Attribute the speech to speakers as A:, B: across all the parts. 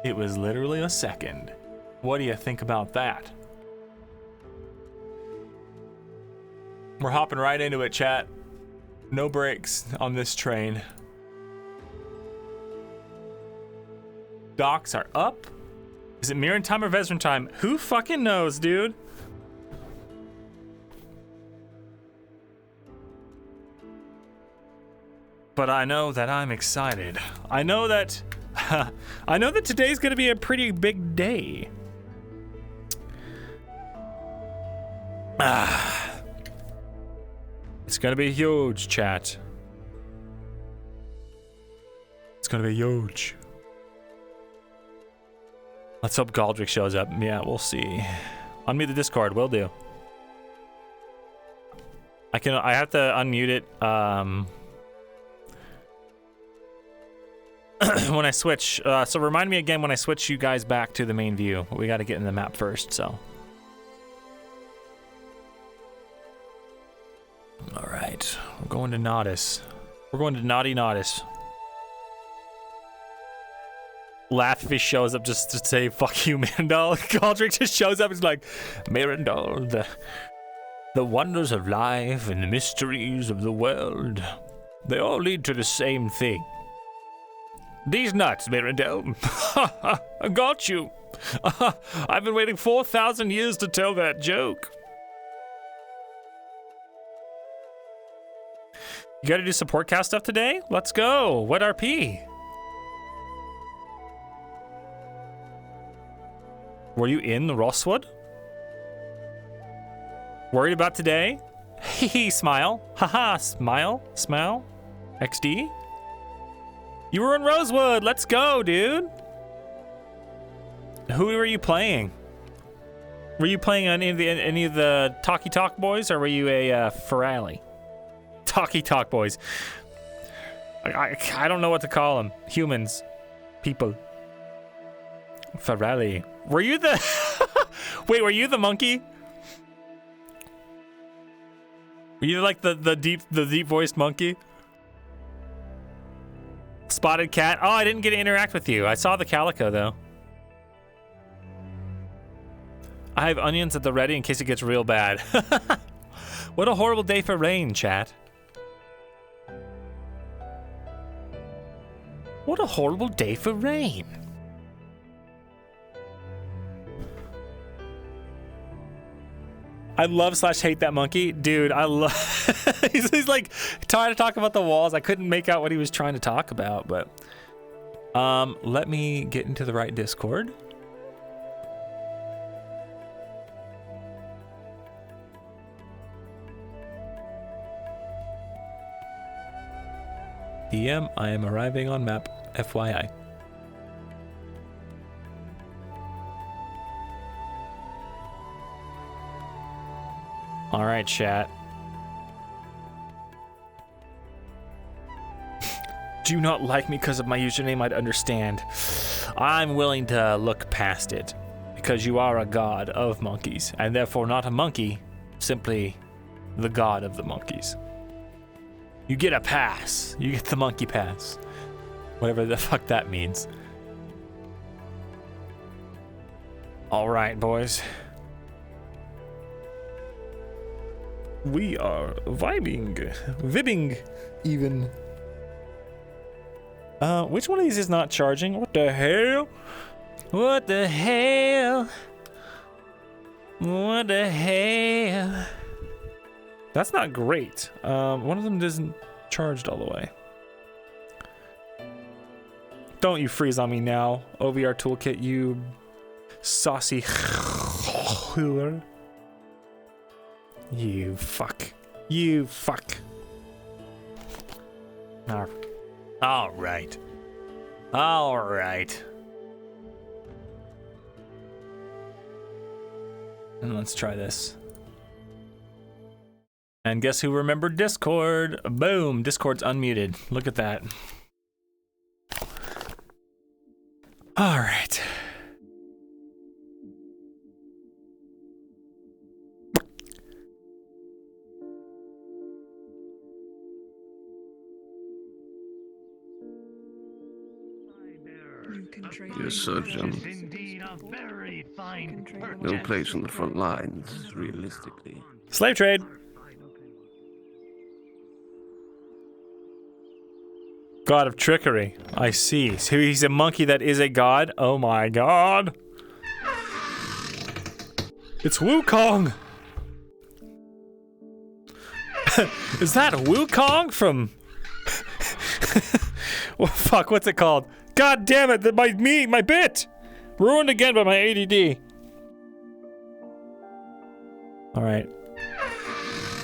A: It was literally a second. What do you think about that? We're hopping right into it, chat. No brakes on this train. Docks are up. Is it Myrindal time or Vezran time? Who fucking knows, dude? But I know that I'm excited. I know that I know that today's gonna be a pretty big day. It's gonna be huge, chat. It's gonna be huge. Let's hope Galdrick shows up. Yeah, we'll see. Unmute the Discord, will do. I have to unmute it when I switch. So remind me again when I switch you guys back to the main view. We gotta get in the map first, so. All right, we're going to Nodus. We're going to Naughty Nodus. Laugh if he shows up just to say fuck you, Myrindal. Galdrick just shows up. He's like, Myrindal, the wonders of life and the mysteries of the world, they all lead to the same thing. These nuts, Myrindal. I got you. I've been waiting 4,000 years to tell that joke. You gotta do support cast stuff today? Let's go. What RP? Were you in the Rosswood? Worried about today? Hee smile. Haha, smile. Smile. XD? You were in Rosewood. Let's go, dude. Who were you playing? Were you playing any of the Talkie Talk boys, or were you a Ferrari? Talkie Talk boys. I don't know what to call them. Humans. People. Ferrari. Were you the... Wait, were you the monkey? Were you like the deep voiced monkey? Spotted cat. Oh, I didn't get to interact with you. I saw the calico though. I have onions at the ready in case it gets real bad. What a horrible day for rain, chat. What a horrible day for rain. I love / hate that monkey. Dude, I love... he's like trying to talk about the walls. I couldn't make out what he was trying to talk about, but... let me get into the right Discord. DM, I am arriving on map, FYI. All right, chat. Do you not like me because of my username? I'd understand. I'm willing to look past it because you are a god of monkeys and therefore not a monkey, simply the god of the monkeys. You get a pass. You get the monkey pass. Whatever the fuck that means. All right, boys. We are vibbing even. Which one of these is not charging? What the hell? What the hell? What the hell? That's not great. One of them isn't charged all the way. Don't you freeze on me now, OVR toolkit, you saucy. You fuck. You fuck. All right. All right. And let's try this. And guess who remembered Discord? Boom, Discord's unmuted. Look at that. All right.
B: You're a surgeon.
C: Indeed a very fine
B: No place on the front lines, realistically.
A: Slave trade. God of trickery. I see. So he's a monkey that is a god? Oh my god. It's Wukong! Is that Wukong from... well, fuck, what's it called? God damn it, my bit! Ruined again by my ADD. Alright.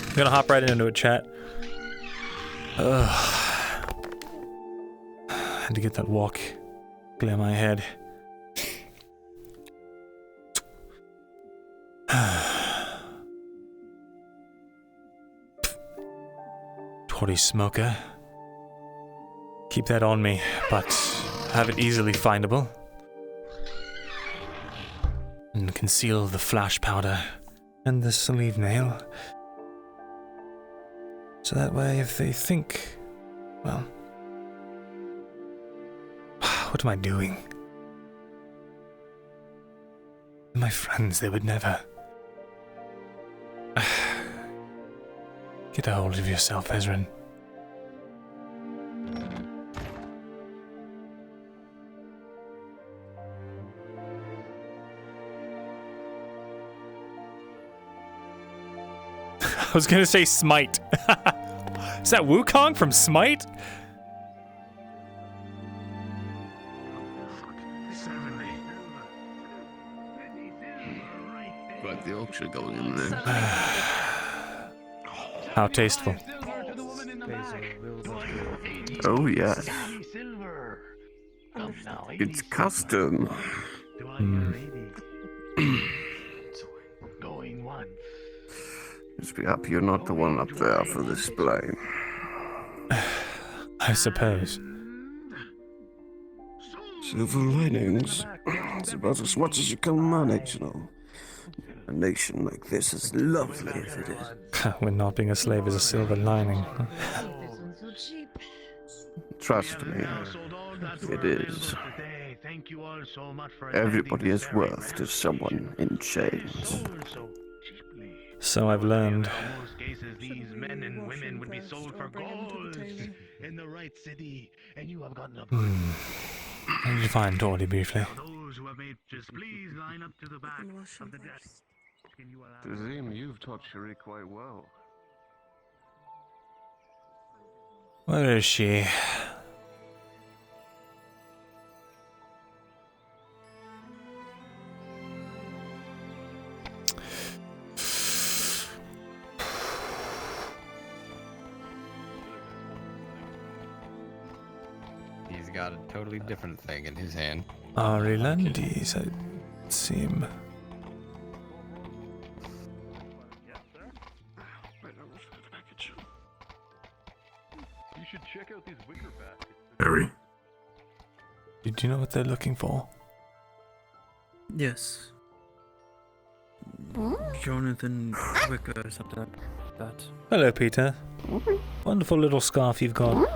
A: I'm gonna hop right into it, chat. Ugh. I had to get that walk clear my head. Toddy smoker. Keep that on me, but have it easily findable. And conceal the flash powder and the sleeve nail. So that way if they think, well, what am I doing? My friends, they would never. Get a hold of yourself, Ezrin. I was gonna say Smite. Is that Wukong from Smite?
B: Right, the auction going in there.
A: How tasteful.
B: Oh, yes. It's custom.
C: Going once.
B: Just be happy you're not the one up there for display.
A: I suppose.
B: Silver linings. It's about as much as you can manage, you know. A nation like this is lovely if it is.
A: When not being a slave is a silver lining.
B: Trust me, it is. Everybody is worth to someone in chains.
A: So I've learned.
C: In most cases, these men and women would be sold for gold in the right city, and you have gotten a
A: I need to find Toddy briefly.
C: Those who have made just please line up to the back of the desk. Can you allow
B: Tazim, you've taught Cherie quite well.
A: Where is she?
D: He's got a totally different thing in his hand.
A: Arilandis, I seem.
C: You should check out these wicker baskets.
E: Harry.
A: Do you know what they're looking for?
F: Yes. Jonathan Wicker or something like that.
A: Hello, Peter. Wonderful little scarf you've got.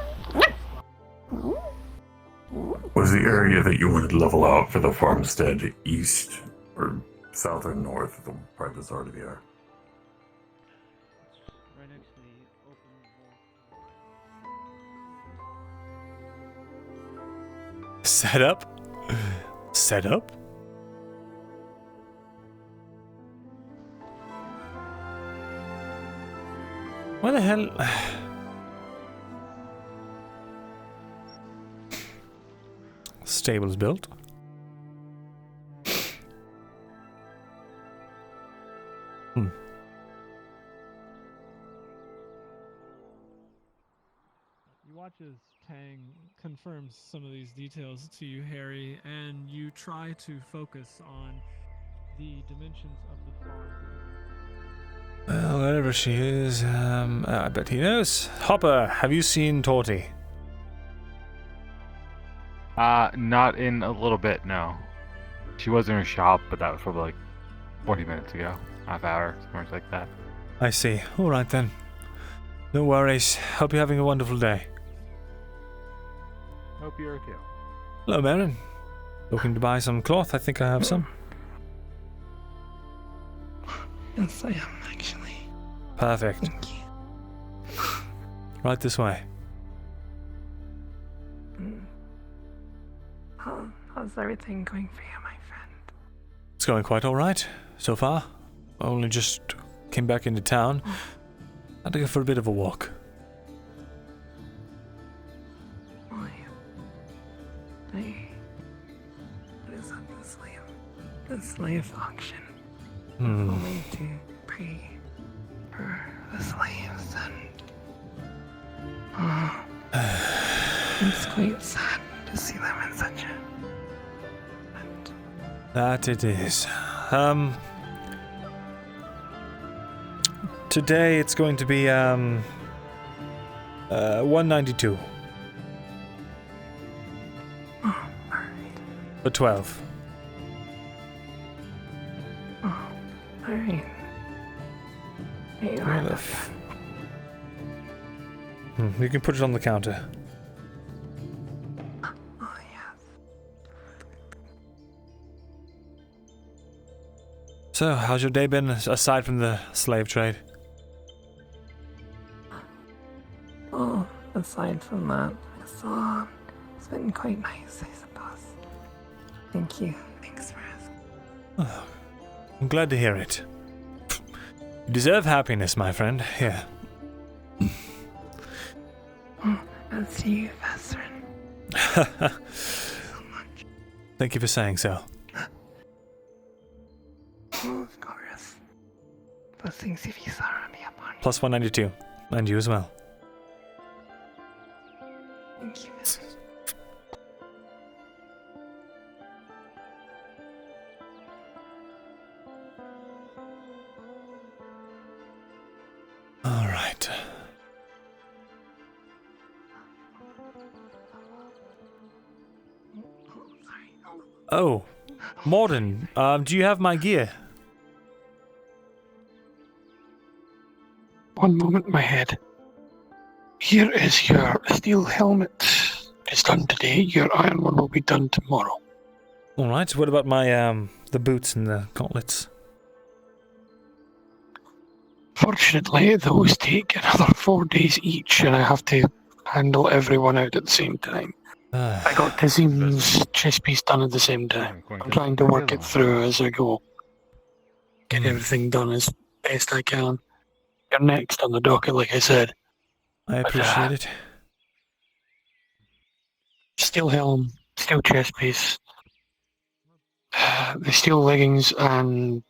E: Was the area that you wanted to level out for the farmstead east or south or north of the part that's already there?
F: Right next to the open
A: Set up? Set up? Why the hell? Stable's built. Hmm.
G: You watch as Tang confirms some of these details to you, Harry, and you try to focus on the dimensions of the farm.
A: Well, wherever she is, I bet he knows. Hopper, have you seen Torty?
H: Not in a little bit, no. She was in her shop, but that was probably like 40 minutes ago. Half hour, something like that.
A: I see. All right then. No worries. Hope you're having a wonderful day.
H: Hope you're okay.
A: Hello, Marin. Looking to buy some cloth? I think I have some.
I: Yes, I am actually.
A: Perfect.
I: Thank you.
A: Right this way.
I: How's everything going for you, my friend?
A: It's going quite alright so far. Only just came back into town. Had to go for a bit of a walk.
I: What is at the slave auction? Only to pay for the slaves and it's quite sad to see them in such a
A: That it is. Today it's going to be 192. For 12.
I: alright.
A: You can put it on the counter.
I: Oh yes.
A: So, how's your day been aside from the slave trade?
I: Oh, aside from that, it's been quite nice, I suppose. Thank you. Thanks for asking.
A: Oh, I'm glad to hear it. You deserve happiness, my friend. Here.
I: As to you, Vesserin.
A: Thank you for saying so.
I: Oh, of course. Blessings if you sorrow me upon you.
A: Plus 192. And you as well.
I: Thank you, Vesserin.
A: Alright. Oh, Morden, do you have my gear?
J: One moment, my head. Here is your steel helmet. It's done today. Your iron one will be done tomorrow.
A: Alright, what about my, the boots and the gauntlets?
J: Fortunately, those take another 4 days each, and I have to handle everyone out at the same time. I got Tazim's chest piece done at the same time. I'm trying to work it through as I go. Get everything done as best I can. You're next on the docket, like I said.
A: I appreciate it.
J: Steel helm, steel chest piece, the steel leggings and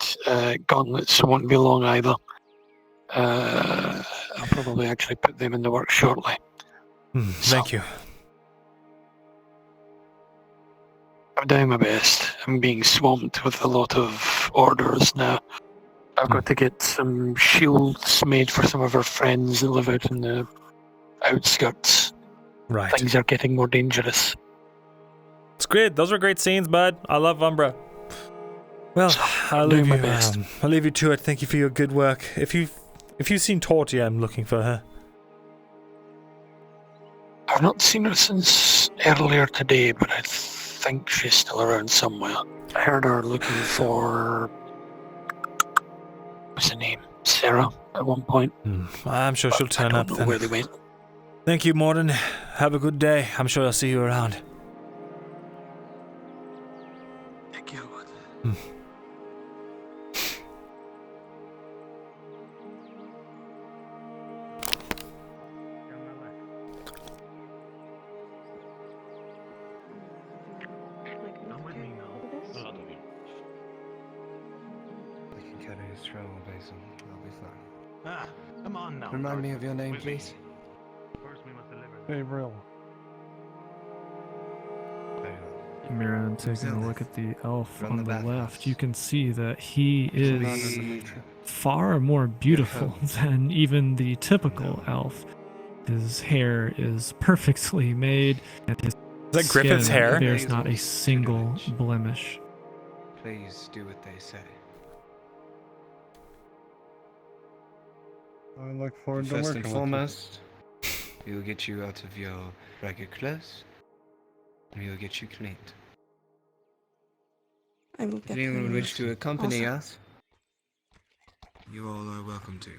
J: gauntlets won't be long either. I'll probably actually put them in the works shortly.
A: Thank you.
J: I'm doing my best. I'm being swamped with a lot of orders now. I've got to get some shields made for some of our friends that live out in the outskirts.
A: Right.
J: Things are getting more dangerous.
A: It's great. Those are great scenes, bud. I love Umbra. Well, I'll leave
J: my
A: you.
J: best.
A: I'll leave you to it. Thank you for your good work. If you've seen Tortia, I'm looking for her.
J: I've not seen her since earlier today, but I think she's still around somewhere. I heard her looking for... what's her name? Sarah, at one point.
A: I'm sure she'll turn
J: I
A: up
J: don't know
A: then.
J: where they went.
A: Thank you, Morden. Have a good day. I'm sure I'll see you around.
J: Thank you.
C: Come with me now. A lot of you.
D: I can carry his travel basin. I'll be fine.
C: Ah, come on now.
D: Remind me
C: Arthur.
D: of your name,
C: With me.
D: please.
C: First we must deliver.
F: Gabriel.
D: Very well.
G: Mira, taking a look at the elf
D: From
G: on
D: the
G: the
D: bathhouse.
G: left, you can see that he
D: Learn
G: is
D: under the tree.
G: far more beautiful than even the typical elf. His hair is perfectly made, and his
A: Is that Griffith's
G: skin
A: hair?
G: bears not a single blemish.
D: Please do what they say.
F: I look forward to
D: First
F: working
D: and
F: with
D: foremost, we will get you out of your ragged clothes, and we will get you cleaned.
K: I will get
D: If anyone would wish to accompany
K: also.
D: us, you all are welcome to.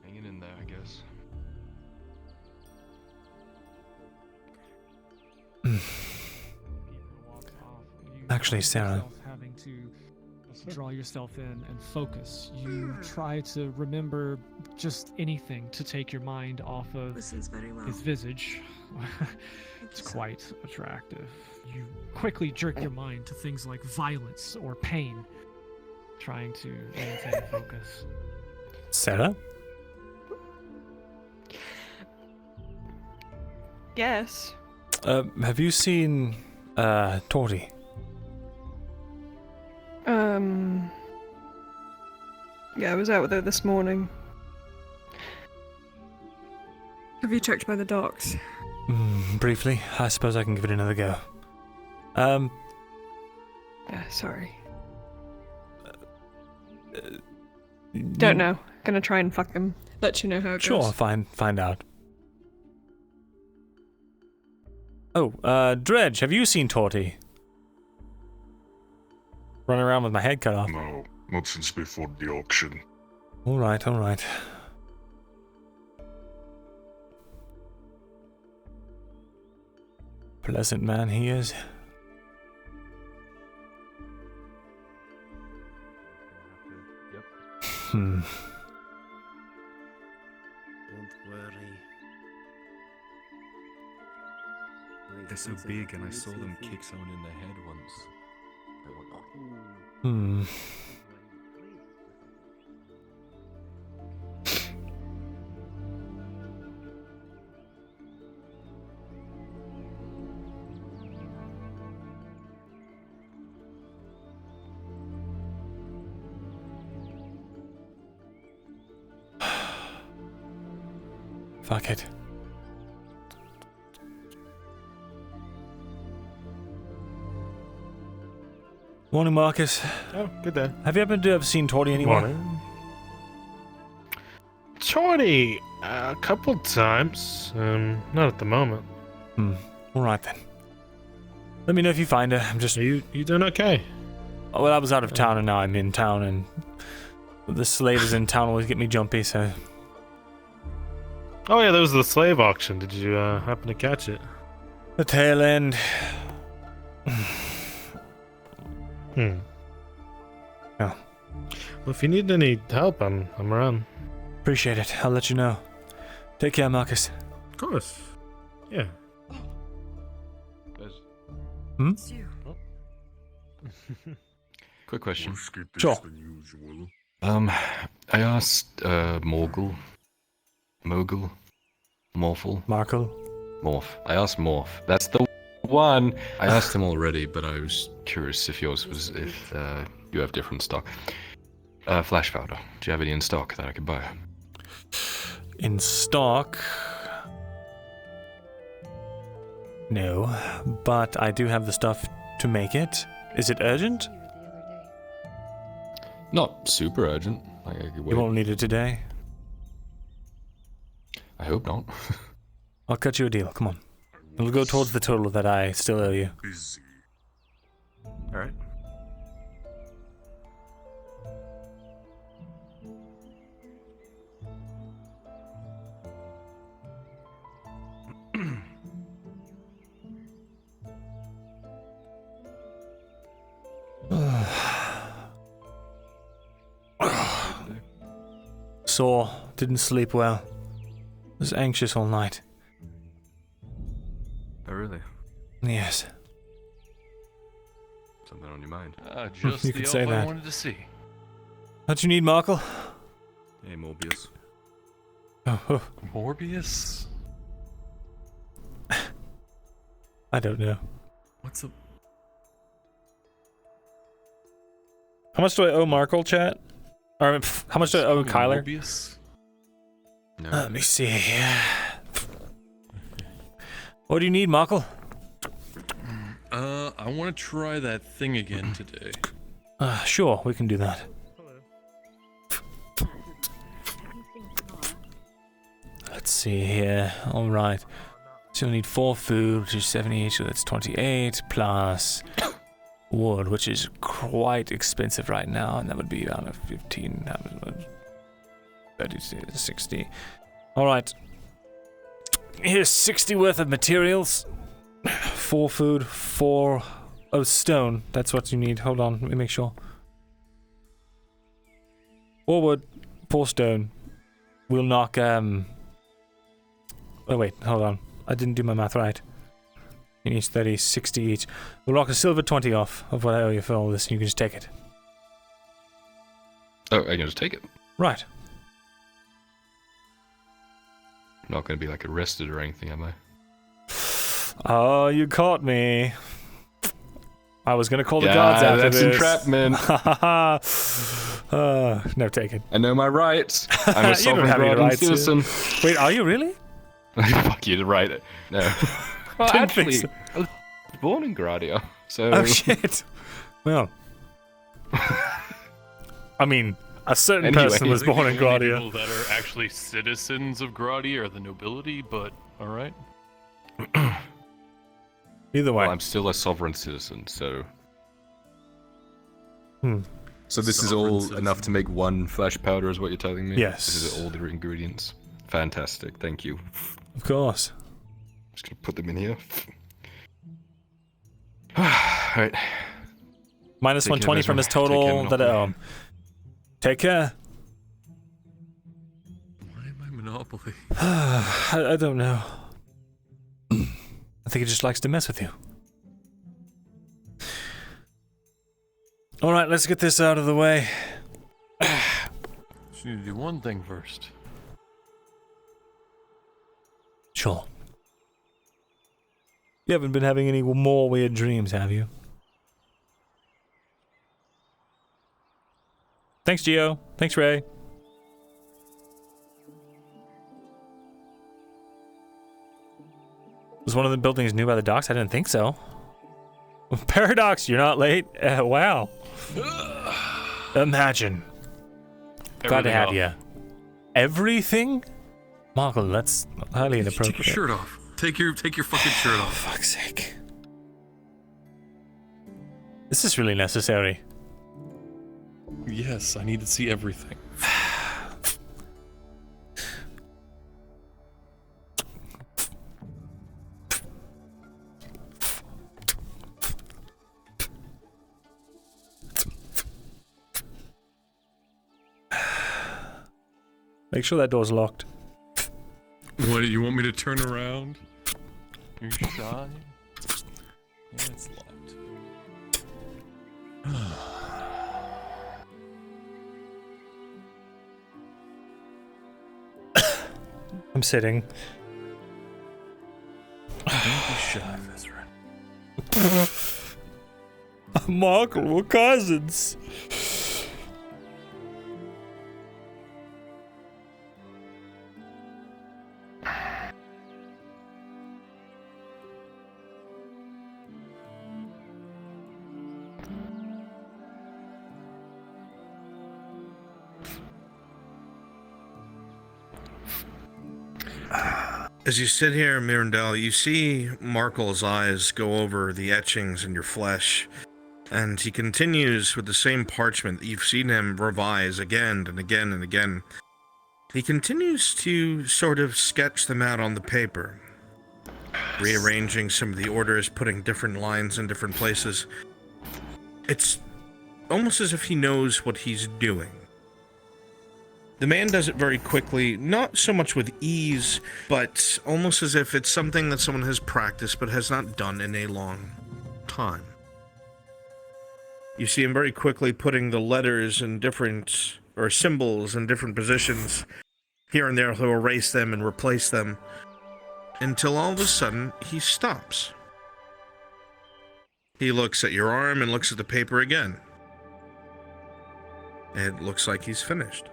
L: Hanging in there, I guess.
A: Actually, Sarah.
G: Having to draw yourself in and focus. You try to remember just anything to take your mind off of
K: Listens very well.
G: his visage. It's quite attractive. You quickly jerk your mind to things like violence or pain, trying to maintain focus.
A: Sarah?
M: Yes.
A: Have you seen Tori?
M: Yeah, I was out with her this morning. Have you checked by the docks?
A: Briefly. I suppose I can give it another go.
M: Yeah, sorry. Don't know. Gonna try and fuck him. Let you know how it
A: Sure,
M: goes.
A: find out. Oh, Dredge, have you seen Torty? Running around with my head cut off.
N: No, not since before the auction.
A: Alright, alright. Pleasant man he is. Hmm.
B: Don't worry.
L: They're so big, and I saw them kick someone in the head once.
A: Hmm. Fuck it. Morning, Marcus.
O: Oh, good day.
A: Have you ever seen Torty anywhere?
O: Morning. Torty, a couple times. Not at the moment.
A: Alright then. Let me know if you find her. I'm just...
O: You doing okay?
A: Oh, well, I was out of town and now I'm in town, and the slavers in town always get me jumpy, so...
O: Oh yeah, there was the slave auction. Did you happen to catch it?
A: The tail end.
O: Yeah. Well, if you need any help, I'm around.
A: Appreciate it. I'll let you know. Take care, Marcus.
O: Of course. Yeah.
A: Hmm?
L: Quick question.
A: Sure.
L: I asked Morgul, Morphel. Morph. I asked Morph. That's the one. I asked him already, but I was curious if yours was if you have different stock. Flash powder. Do you have any in stock that I could buy?
A: In stock? No, but I do have the stuff to make it. Is it urgent?
L: Not super urgent. Like I could wait.
A: You won't need it today.
L: I hope not.
A: I'll cut you a deal. Come on. It'll go towards the total that I still owe you.
O: Alright.
A: Sore. Didn't sleep well. Was anxious all night.
L: Oh, really?
A: Yes.
L: Something on your mind?
A: Just you could say that.
L: I wanted to see.
A: What you need, Markle?
L: Hey, Morbius.
A: Oh.
L: Morbius?
A: I don't know.
L: What's up?
A: How much do I owe Markle, chat? Or how much do I owe Kyler?
L: Morbius? No.
A: Let me see. What do you need, Markle?
L: I want to try that thing again today.
A: Sure, we can do that. let's see here. All right. So you'll need 4 food, which is 70 each, so that's 28, plus wood, which is quite expensive right now, and that would be around 15, 30, 60. All right. Here's 60 worth of materials. 4 food, 4... Oh, stone. That's what you need. Hold on, let me make sure. 4 wood, 4 stone. We'll knock, Oh, wait, hold on. I didn't do my math right. You need 30, 60 each. We'll knock a silver 20 off of what I owe you for all this, and you can just take it.
L: Oh, I can just take it?
A: Right.
L: I'm not going to be, like, arrested or anything, am I?
A: Oh, you caught me. I was going to call the guards after
L: that's
A: this.
L: entrapment.
A: No, take it.
L: I know my rights. I'm a sovereign citizen.
A: Wait, are you really?
L: Fuck you to write it. No. Well,
A: Didn't
L: actually,
A: think so.
L: I was born in Gradia, so...
A: Oh, shit. Well. I mean, a certain person was born in Gradia.
K: People that are actually citizens of Gradia are the nobility, but alright.
A: Either way.
L: Well, I'm still a sovereign citizen, so... So this
K: Sovereign
L: is all
K: citizen.
L: enough to make 1 flash powder, is what you're telling me?
A: Yes.
L: This is all the ingredients. Fantastic, thank you.
A: Of course.
L: Just gonna put them in here. Alright.
A: Minus
L: Take care,
A: 120 from
L: Ezra.
A: his
L: Take care,
A: total that I owe him. Take care.
K: Why am I Monopoly?
A: I don't know. I think he just likes to mess with you. Alright, let's get this out of the way.
K: Just need to do one thing first.
A: Sure. You haven't been having any more weird dreams, have you? Thanks, Gio. Thanks, Ray. Was one of the buildings new by the docks? I didn't think so. Paradox, you're not late? Wow. Imagine. Glad to have you. Everything? Markle, that's highly inappropriate.
O: Take your shirt off. Take your fucking shirt off.
A: Fuck's sake. This is really necessary.
K: Yes, I need to see everything.
A: Make sure that door's locked.
O: What, do you want me to turn around?
K: You're shy? Yeah, it's locked.
A: I'm sitting.
K: Don't be shy, Ezra.
A: Markle, we're cousins.
C: As you sit here, Myrindal, you see Markle's eyes go over the etchings in your flesh, and he continues with the same parchment that you've seen him revise again and again and again. He continues to sort of sketch them out on the paper, rearranging some of the orders, putting different lines in different places. It's almost as if he knows what he's doing. The man does it very quickly, not so much with ease, but almost as if it's something that someone has practiced but has not done in a long time. You see him very quickly putting the letters in different, or symbols in different positions. Here and there he'll erase them and replace them, until all of a sudden he stops. He looks at your arm and looks at the paper again. It looks like he's finished.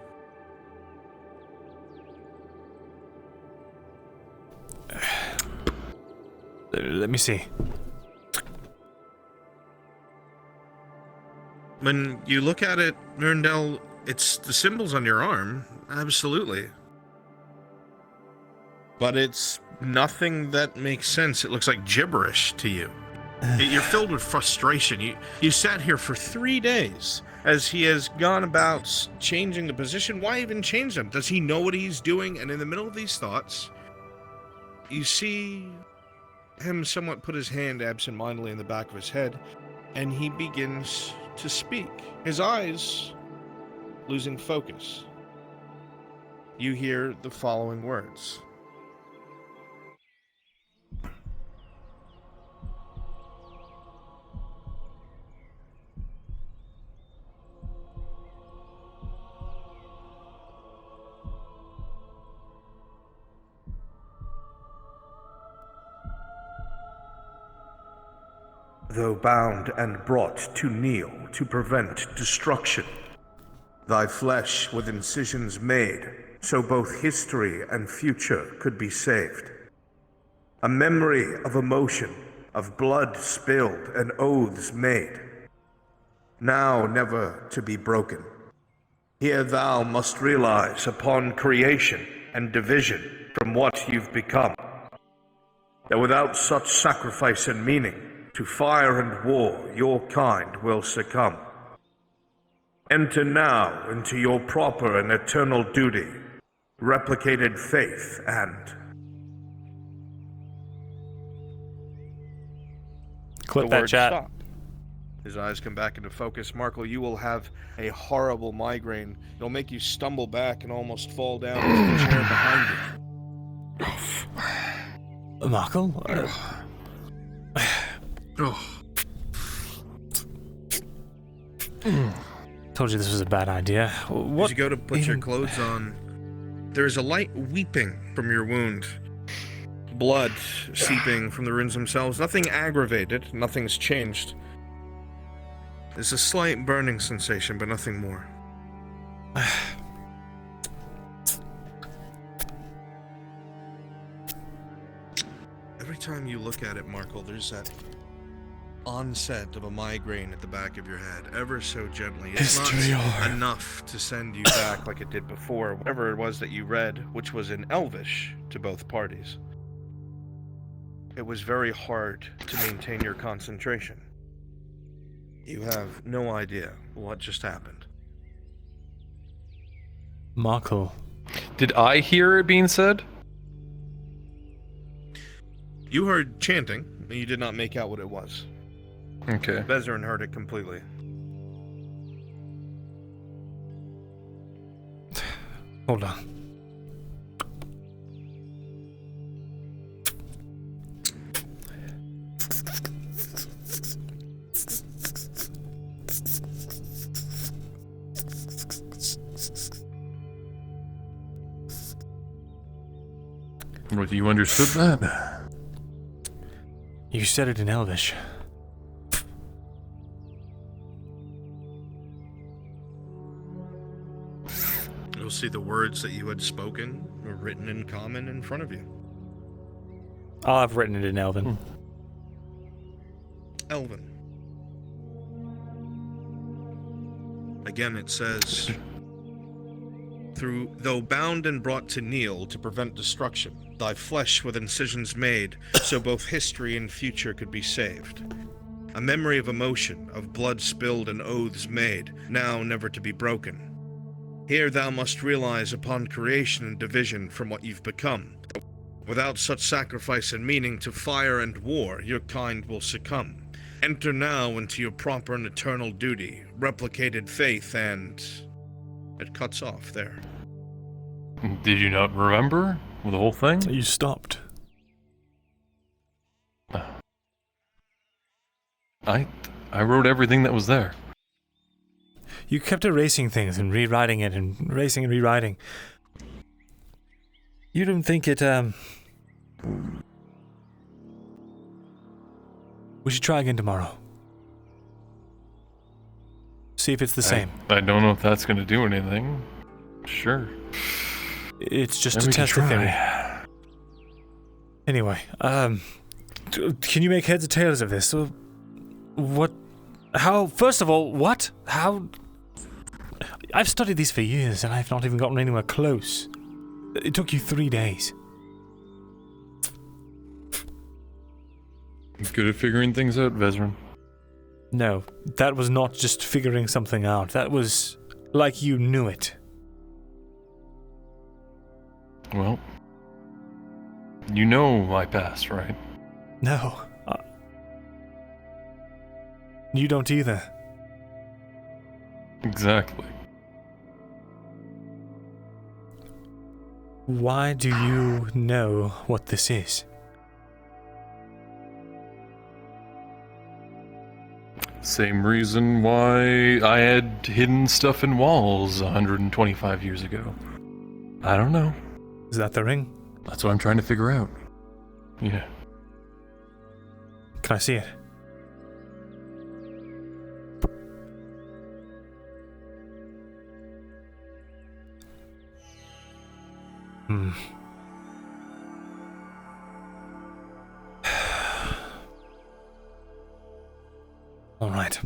A: Let me see.
C: When you look at it, Myrindal, it's the symbols on your arm. Absolutely. but it's nothing that makes sense. It looks like gibberish to you. You're filled with frustration. You sat here for 3 days as he has gone about changing the position. Why even change them? Does he know what he's doing? And in the middle of these thoughts, you see him somewhat put his hand absentmindedly in the back of his head, and he begins to speak. His eyes losing focus. You hear the following words. Though bound and brought to kneel to prevent destruction, thy flesh with incisions made, so both history and future could be saved. A memory of emotion, of blood spilled and oaths made, now never to be broken. Here thou must realize upon creation and division from what you've become, that without such sacrifice and meaning, to fire and war your kind will succumb. Enter now into your proper and eternal duty, replicated faith and...
A: Clip that chat.
C: Stopped. His eyes come back into focus. Markle, you will have a horrible migraine. It'll make you stumble back and almost fall down into the chair behind you.
A: Markle? Told you this was a bad idea. What?
C: As you go to put your clothes on, there is a light weeping from your wound. Blood seeping from the runes themselves. Nothing aggravated, nothing's changed. There's a slight burning sensation, but nothing more. Every time you look at it, Markle, there's that onset of a migraine at the back of your head, ever so gently. It's not enough to send you back like it did before, whatever it was that you read, which was in Elvish to both parties. It was very hard to maintain your concentration. You have no idea what just happened.
A: Markle.
K: Did I hear it being said?
C: You heard chanting, but you did not make out what it was.
K: Okay.
C: Bezerin heard it completely.
A: Hold on.
K: What, you understood that?
A: You said it in Elvish.
C: You'll see the words that you had spoken were written in common in front of you.
A: Oh, I've written it in Elven.
C: Elven. Again, it says, though bound and brought to kneel to prevent destruction, thy flesh with incisions made, so both history and future could be saved. A memory of emotion, of blood spilled and oaths made, now never to be broken. Here thou must realize upon creation and division from what you've become. Without such sacrifice and meaning to fire and war, your kind will succumb. Enter now into your proper and eternal duty, replicated faith, and... It cuts off there.
K: Did you not remember the whole thing?
A: You stopped.
K: I wrote everything that was there.
A: You kept erasing things and rewriting it and erasing and rewriting. You don't think it, we should try again tomorrow. See if it's the same.
K: I don't know if that's going to do anything. Sure.
A: It's just to test the theory. Anyway, can you make heads or tails of this? What? How? First of all, what? How? I've studied these for years and I've not even gotten anywhere close. It took you 3 days.
K: Good at figuring things out, Vezran.
A: No, that was not just figuring something out. That was like you knew it.
K: Well, you know my past, right?
A: No. You don't either.
K: Exactly.
A: Why do you know what this is?
K: Same reason why I had hidden stuff in walls 125 years ago. I don't know.
A: Is that the ring?
K: That's what I'm trying to figure out. Yeah.
A: Can I see it? All right.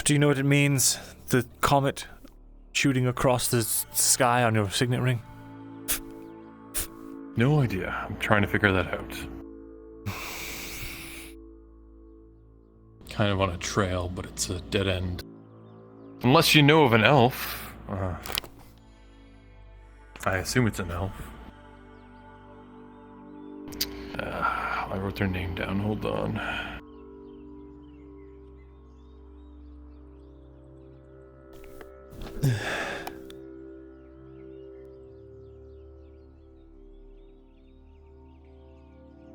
A: Do you know what it means? The comet shooting across the sky on your signet ring?
K: No idea. I'm trying to figure that out. Kind of on a trail, but it's a dead end. Unless you know of an elf. I assume it's an elf. I wrote their name down. Hold on.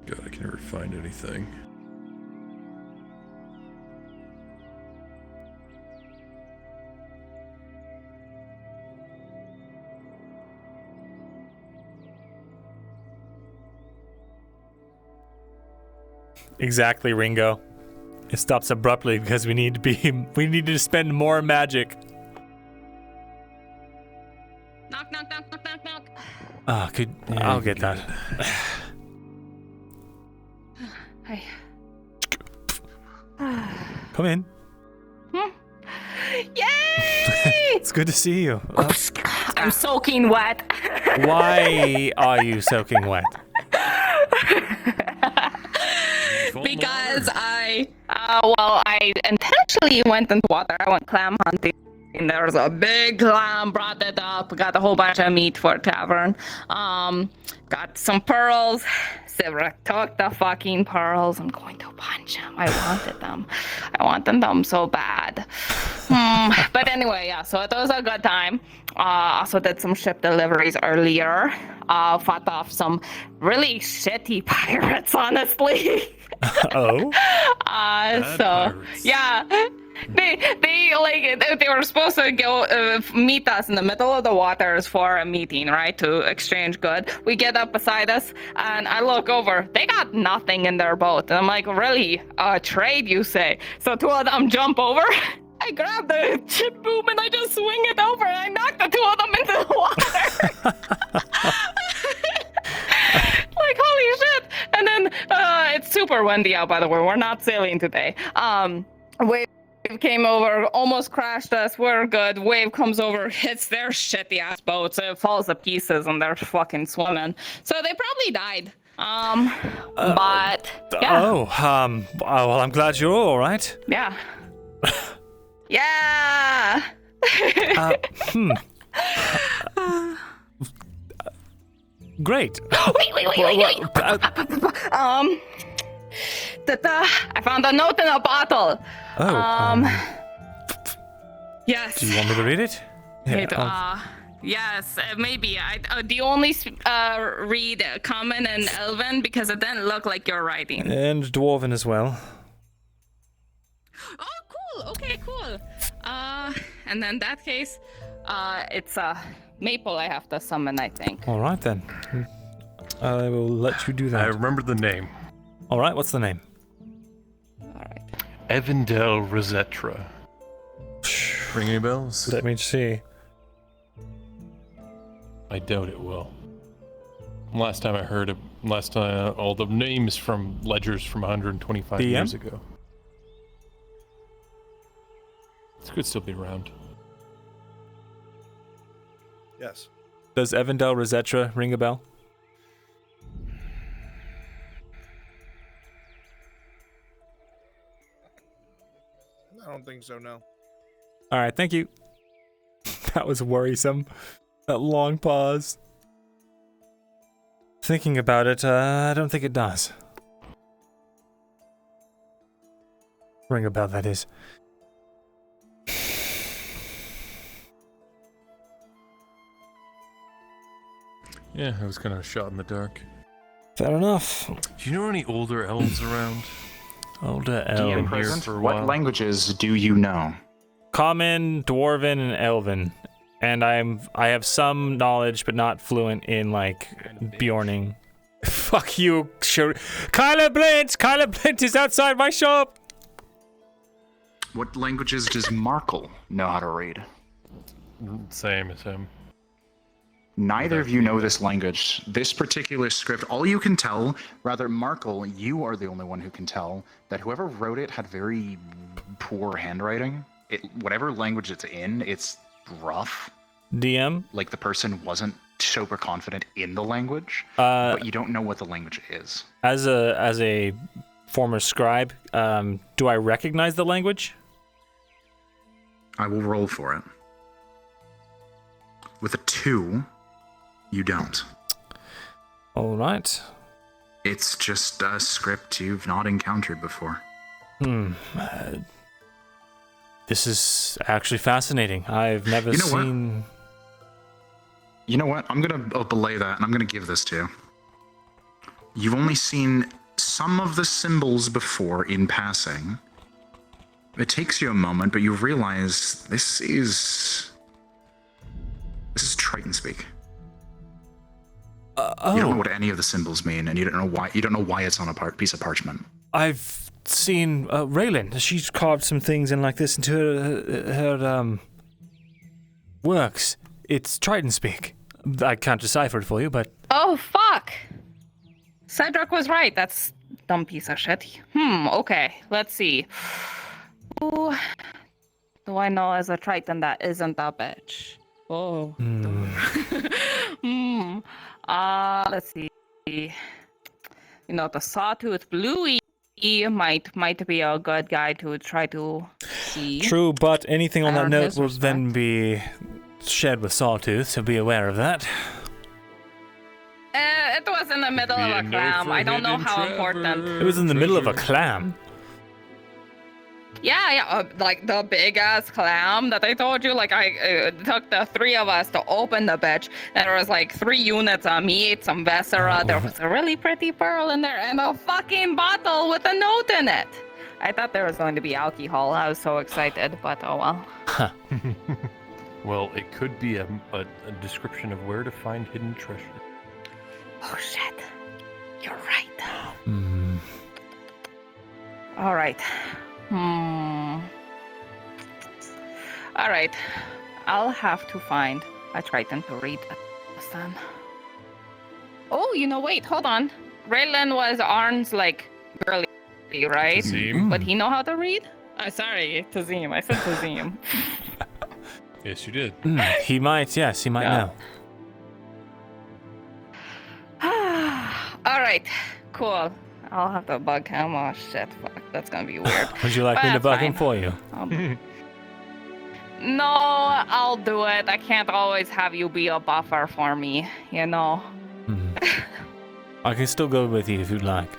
K: God, I can never find anything.
A: Exactly, Ringo. It stops abruptly because we need to spend more magic.
P: Knock, knock, knock, knock, knock, knock.
A: Ah, I'll get that.
P: Hi.
A: Come in.
P: Yay!
A: It's good to see you.
P: I'm soaking wet.
A: Why are you soaking wet?
P: Because I intentionally went into water. I went clam hunting. And there was a big clam, brought it up, got a whole bunch of meat for a tavern. Got some pearls. Sivra took the fucking pearls. I'm going to punch him. I wanted them so bad. But anyway, yeah, so it was a good time. Also did some ship deliveries earlier. Fought off some really shitty pirates, honestly.
A: Oh?
P: Pirates. Yeah. They were supposed to go meet us in the middle of the waters for a meeting, right, to exchange good. We get up beside us, and I look over. They got nothing in their boat. And I'm like, really? Trade, you say? So two of them jump over. I grab the ship boom, and I just swing it over, and I knock the two of them into the water. Like, holy shit. And then it's super windy out, by the way. We're not sailing today. Wave came over, almost crashed us. We're good. Wave comes over, hits their shitty ass boat, so it falls to pieces, and they're fucking swimming. So they probably died. But yeah.
A: Well, I'm glad you're all right.
P: Yeah. Yeah.
A: Great.
P: Wait. I found a note in a bottle. Yes.
A: Do you want me to read it?
P: Yes, maybe. Do you only read Common and Elven? Because it didn't look like you're writing.
A: And Dwarven as well.
P: Oh, cool. Okay, cool. And then in that case, it's Maple I have to summon, I think.
A: All right, then. I will let you do that.
K: I remember the name.
A: All right, what's the name?
K: Myrindal Thesalor. Ring any bells?
A: Let me see.
K: I doubt it will. Last time I heard it, all the names from ledgers from 125 years ago. This could still be around.
C: Yes.
A: Does Myrindal Thesalor ring a bell?
C: I don't think so, no.
A: All right, thank you. That was worrisome. That long pause. Thinking about it, I don't think it does. Ring a bell, that is.
K: Yeah, I was kind of shot in the dark.
A: Fair enough.
K: Do you know any older elves around?
A: Older
Q: DM
A: elves.
Q: present, what languages do you know?
A: Common, Dwarven, and Elven. And I have some knowledge, but not fluent in, like, Bjorning. Fuck you, sure. Kyla Blint is outside my shop!
Q: What languages does Markle know how to read?
K: Same as him.
Q: Neither of you know this language. This particular script, all you can tell, rather, Markle, you are the only one who can tell, that whoever wrote it had very poor handwriting. Whatever language it's in, it's rough.
A: DM?
Q: Like the person wasn't super confident in the language, but you don't know what the language is.
A: As a former scribe, do I recognize the language?
Q: I will roll for it. With a 2, you don't.
A: All right.
Q: It's just a script you've not encountered before.
A: This is actually fascinating. I've never seen...
Q: You know what? I'm going to belay that, and I'm going to give this to you. You've only seen some of the symbols before in passing. It takes you a moment, but you realize this is Triton speak. You don't know what any of the symbols mean, and you don't know why it's on a piece of parchment.
A: I've seen Raylan. She's carved some things in like this into her works. It's Triton speak. I can't decipher it for you, but...
P: Oh, fuck! Cedric was right. That's dumb piece of shit. Okay. Let's see. Who do I know as a Triton that isn't a bitch? Oh. Let's see. You know, the Sawtooth Bluey might be a good guy to try to see.
A: True, but anything on that
P: Earn
A: note
P: his
A: will
P: respect.
A: then be shared with Sawtooth, so be aware of that.
P: It was in the middle of a clam. I don't know how important.
A: It was in the middle of a clam.
P: Yeah, like the big ass clam that I told you. Like I took the 3 of us to open the bitch, and there was like 3 units of meat, some viscera. There was a really pretty pearl in there, and a fucking bottle with a note in it. I thought there was going to be alcohol. I was so excited, but oh well.
A: Huh.
K: Well, it could be a description of where to find hidden treasure.
P: Oh shit, you're right. All right. All right. I'll have to find a Triton to read this then. Oh, wait, hold on. Raylan was Arn's, like, girly, right?
K: Tazim.
P: But he know how to read? Sorry, Tazim. I said Tazim.
K: Yes, you did.
A: He might know.
P: All right, cool. I'll have to bug him. Oh shit, fuck, that's gonna be weird.
A: Would you like me to bug him for you?
P: No, I'll do it. I can't always have you be a buffer for me,
A: I can still go with you if you'd like.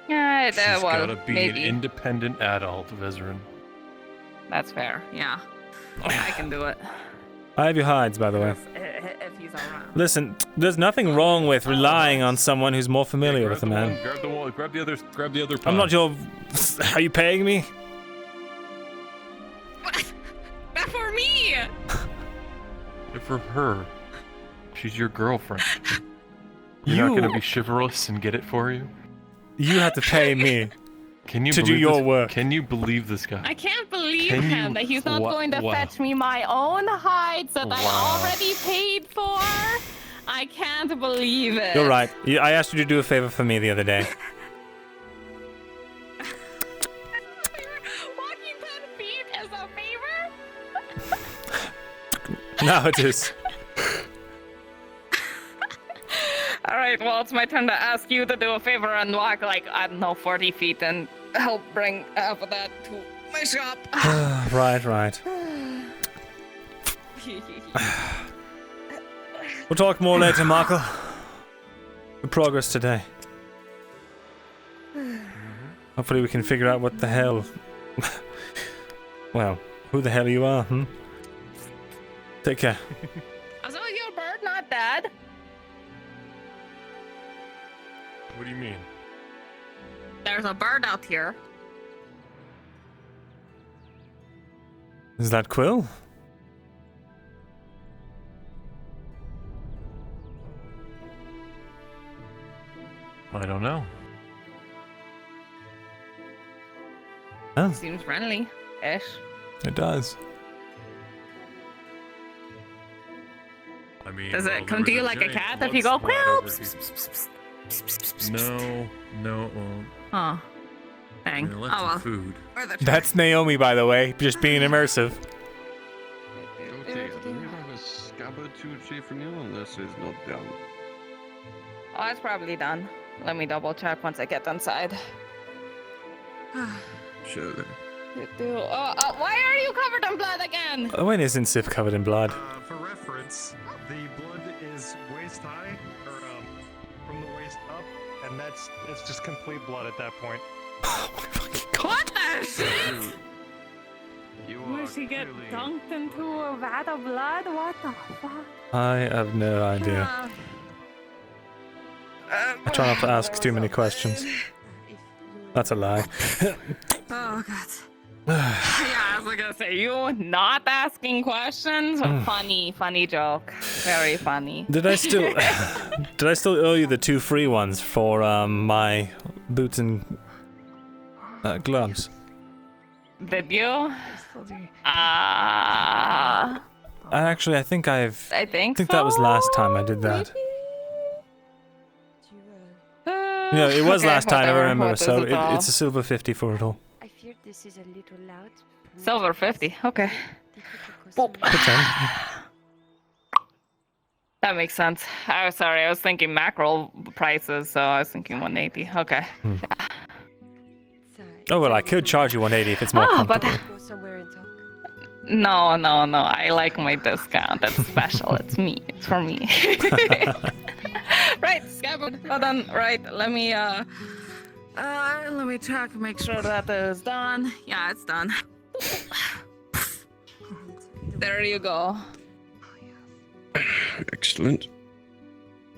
P: Yeah,
K: She's gotta be
P: maybe.
K: an independent adult, Vezrin.
P: That's fair, yeah. I can do it.
A: I have your hides, by the way.
P: If he's around.
A: Listen, there's nothing wrong with relying on someone who's more familiar with the man.
K: Grab the one. Grab the other.
A: I'm not your... Are you paying me?
P: Not for me!
K: For her. She's your girlfriend. You're not gonna be chivalrous and get it for you?
A: You have to pay me.
K: Can you
A: to do your work.
K: Can you believe this guy?
P: I can't believe him that he's not going to
K: wow.
P: fetch me my own hides that I already paid for. I can't believe it.
A: You're right. I asked you to do a favor for me the other day.
P: Walking 10 feet is a favor?
A: Now it is.
P: Alright, well, it's my turn to ask you to do a favor and walk, like, I don't know, 40 feet in help bring half of that to my shop.
A: Right. We'll talk more later, Markle. Good progress today. Hopefully we can figure out what the hell... well, who the hell you are, Take care.
P: So your bird not dead?
K: What do you mean?
P: There's a bird out here.
A: Is that Quill?
K: I don't know.
A: Oh.
P: Seems friendly-ish.
A: It does.
K: I mean,
P: Does
K: well,
P: it come to
K: there
P: you
K: was
P: like a
K: giant
P: cat
K: blood
P: if you go
K: splat
P: Quill?
K: over here. No, it won't.
P: Oh. Dang.
K: I mean, I left
P: Oh
K: some
P: well.
K: food.
A: That's Naomi, by the way, just being immersive.
B: Okay, I don't have a scabbard to achieve from you unless it's not done.
P: Oh, it's probably done. Let me double check once I get inside.
B: Sure then.
P: Why are you covered in blood again?
A: When isn't Sif covered in blood?
R: For reference, the blood is waist high, or from the waist up, and it's just complete blood at that point.
P: What the shit?
R: You
P: Will she get dunked into a vat of blood? What the fuck?
A: I have no idea. I try not to ask too many questions. That's a lie.
P: Oh god. Yeah, I was gonna say, you not asking questions? Funny joke. Very funny.
A: Did I still owe you the 2 free ones for my boots and gloves?
P: Did you?
A: Actually, I think
P: I think so.
A: that was last time I did that. Yeah, it was
P: Okay,
A: last time, I
P: whatever.
A: remember,
P: What
A: so
P: is it all?
A: it's a silver 50 for it all.
S: I fear this is a little loud.
P: Silver 50. Okay. Boop. That makes sense. Oh, sorry. I was thinking mackerel prices, so I was thinking 180. Okay.
A: Oh, well, I could charge you 180 if it's more comfortable.
P: No. I like my discount. That's special. It's me. It's for me. Right, scabbard. Hold on. Right. Let me check. Make sure that is done. Yeah, it's done. There you go.
B: Excellent.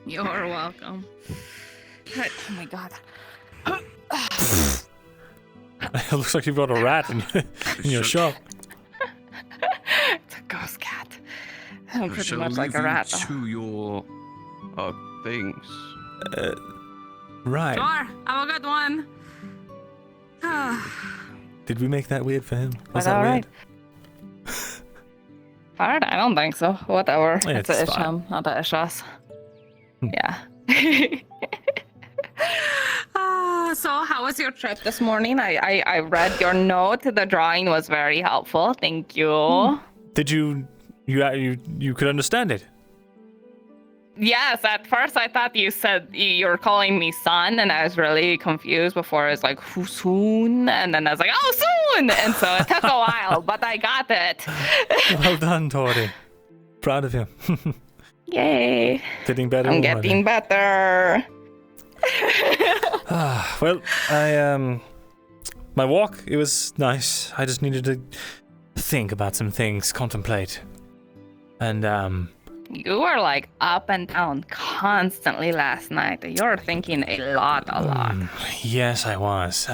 P: You're welcome. Oh my god.
A: It looks like you've got a rat in your shop.
P: It's a ghost cat. I'm pretty
B: Shall
P: much
B: leave
P: like a rat.
B: you to your things.
A: Right.
P: Sure, have a good one.
A: Did we make that weird for him? Was
P: that
A: weird?
P: Alright, I don't think so. Whatever.
A: Yeah,
P: it's a
A: it's fine.
P: Isham, not a Ishas. Yeah. So how was your trip this morning? I read your note. The drawing was very helpful. Thank you.
A: Did you could understand it?
P: Yes, at first I thought you said you were calling me son, and I was really confused before. I was like, who soon? And then I was like, oh, soon! And so it took a while, but I got it.
A: Well done, Tori. Proud of you.
P: Yay.
A: Getting better.
P: I'm
A: already.
P: getting better.
A: Well, my walk, it was nice. I just needed to think about some things, contemplate. And,
P: You were like up and down constantly last night. You're thinking a lot.
A: Yes, I was.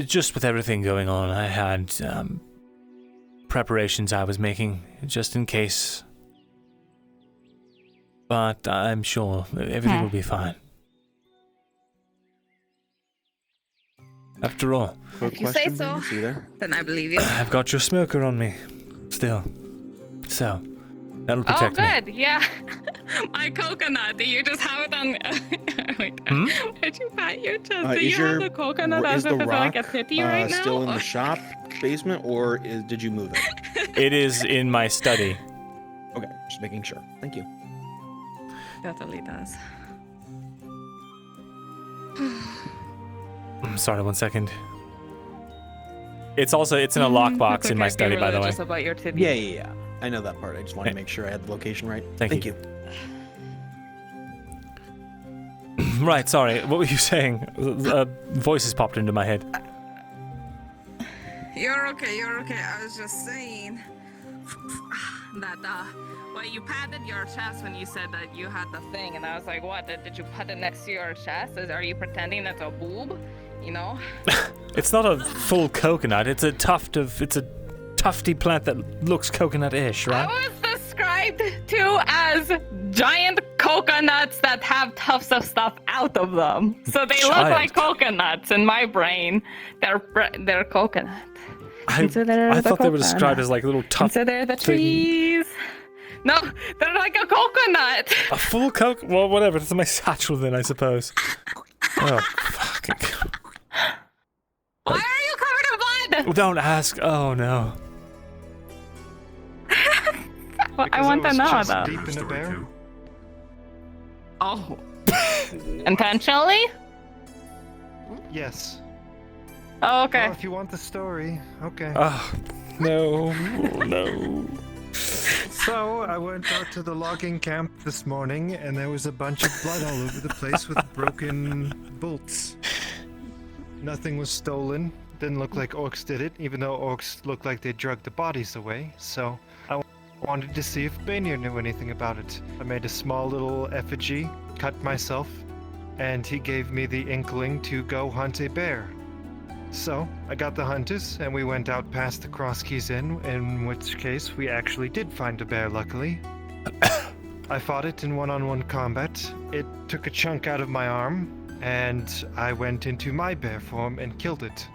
A: Just with everything going on, I had preparations I was making just in case. But I'm sure everything will be fine. After all,
P: If you say so, then I believe you.
A: I've got your smoker on me still. So, that'll protect me.
P: Oh, good. Yeah. My coconut. Do you just have it on... Wait, did you pat your chest? Do you have the coconut as if it's like a pity right now?
T: Still in the shop basement, or did you move it?
A: It is in my study.
T: Okay, just making sure. Thank you.
P: Totally does.
A: I'm sorry, 1 second. It's in a lockbox in my study, by the way.
P: About your tibia.
T: Yeah. I know that part. I just wanted to make sure I had the location right.
A: Thank
T: you.
A: Right, sorry. What were you saying? Voices popped into my head.
P: You're okay. I was just saying that, well, you patted your chest when you said that you had the thing, and I was like, what? Did you put it next to your chest? Are you pretending that's a boob? You know?
A: It's not a full coconut. It's a tufty plant that looks coconut-ish, right?
P: I was described to as giant coconuts that have tufts of stuff out of them. So they look like coconuts in my brain. They're coconut.
A: I thought they were described as like little tough.
P: Consider the trees. No, they're like a coconut.
A: A full well, whatever. It's my satchel then, I suppose. Oh, fucking.
P: Why are you covered in blood?
A: Don't ask. Oh no.
P: Well, I want to know though.
R: Deep in a bear?
P: Oh. Intentionally?
R: Yes.
P: Oh, okay.
R: Well, if you want the story, okay.
A: Oh, no.
R: So, I went out to the logging camp this morning, and there was a bunch of blood all over the place with broken bolts. Nothing was stolen. Didn't look like orcs did it, even though orcs looked like they drugged the bodies away. So, I wanted to see if Bainir knew anything about it. I made a small little effigy, cut myself, and he gave me the inkling to go hunt a bear. So, I got the hunters, and we went out past the Cross Keys Inn, in which case we actually did find a bear, luckily. I fought it in one-on-one combat. It took a chunk out of my arm, and I went into my bear form and killed it.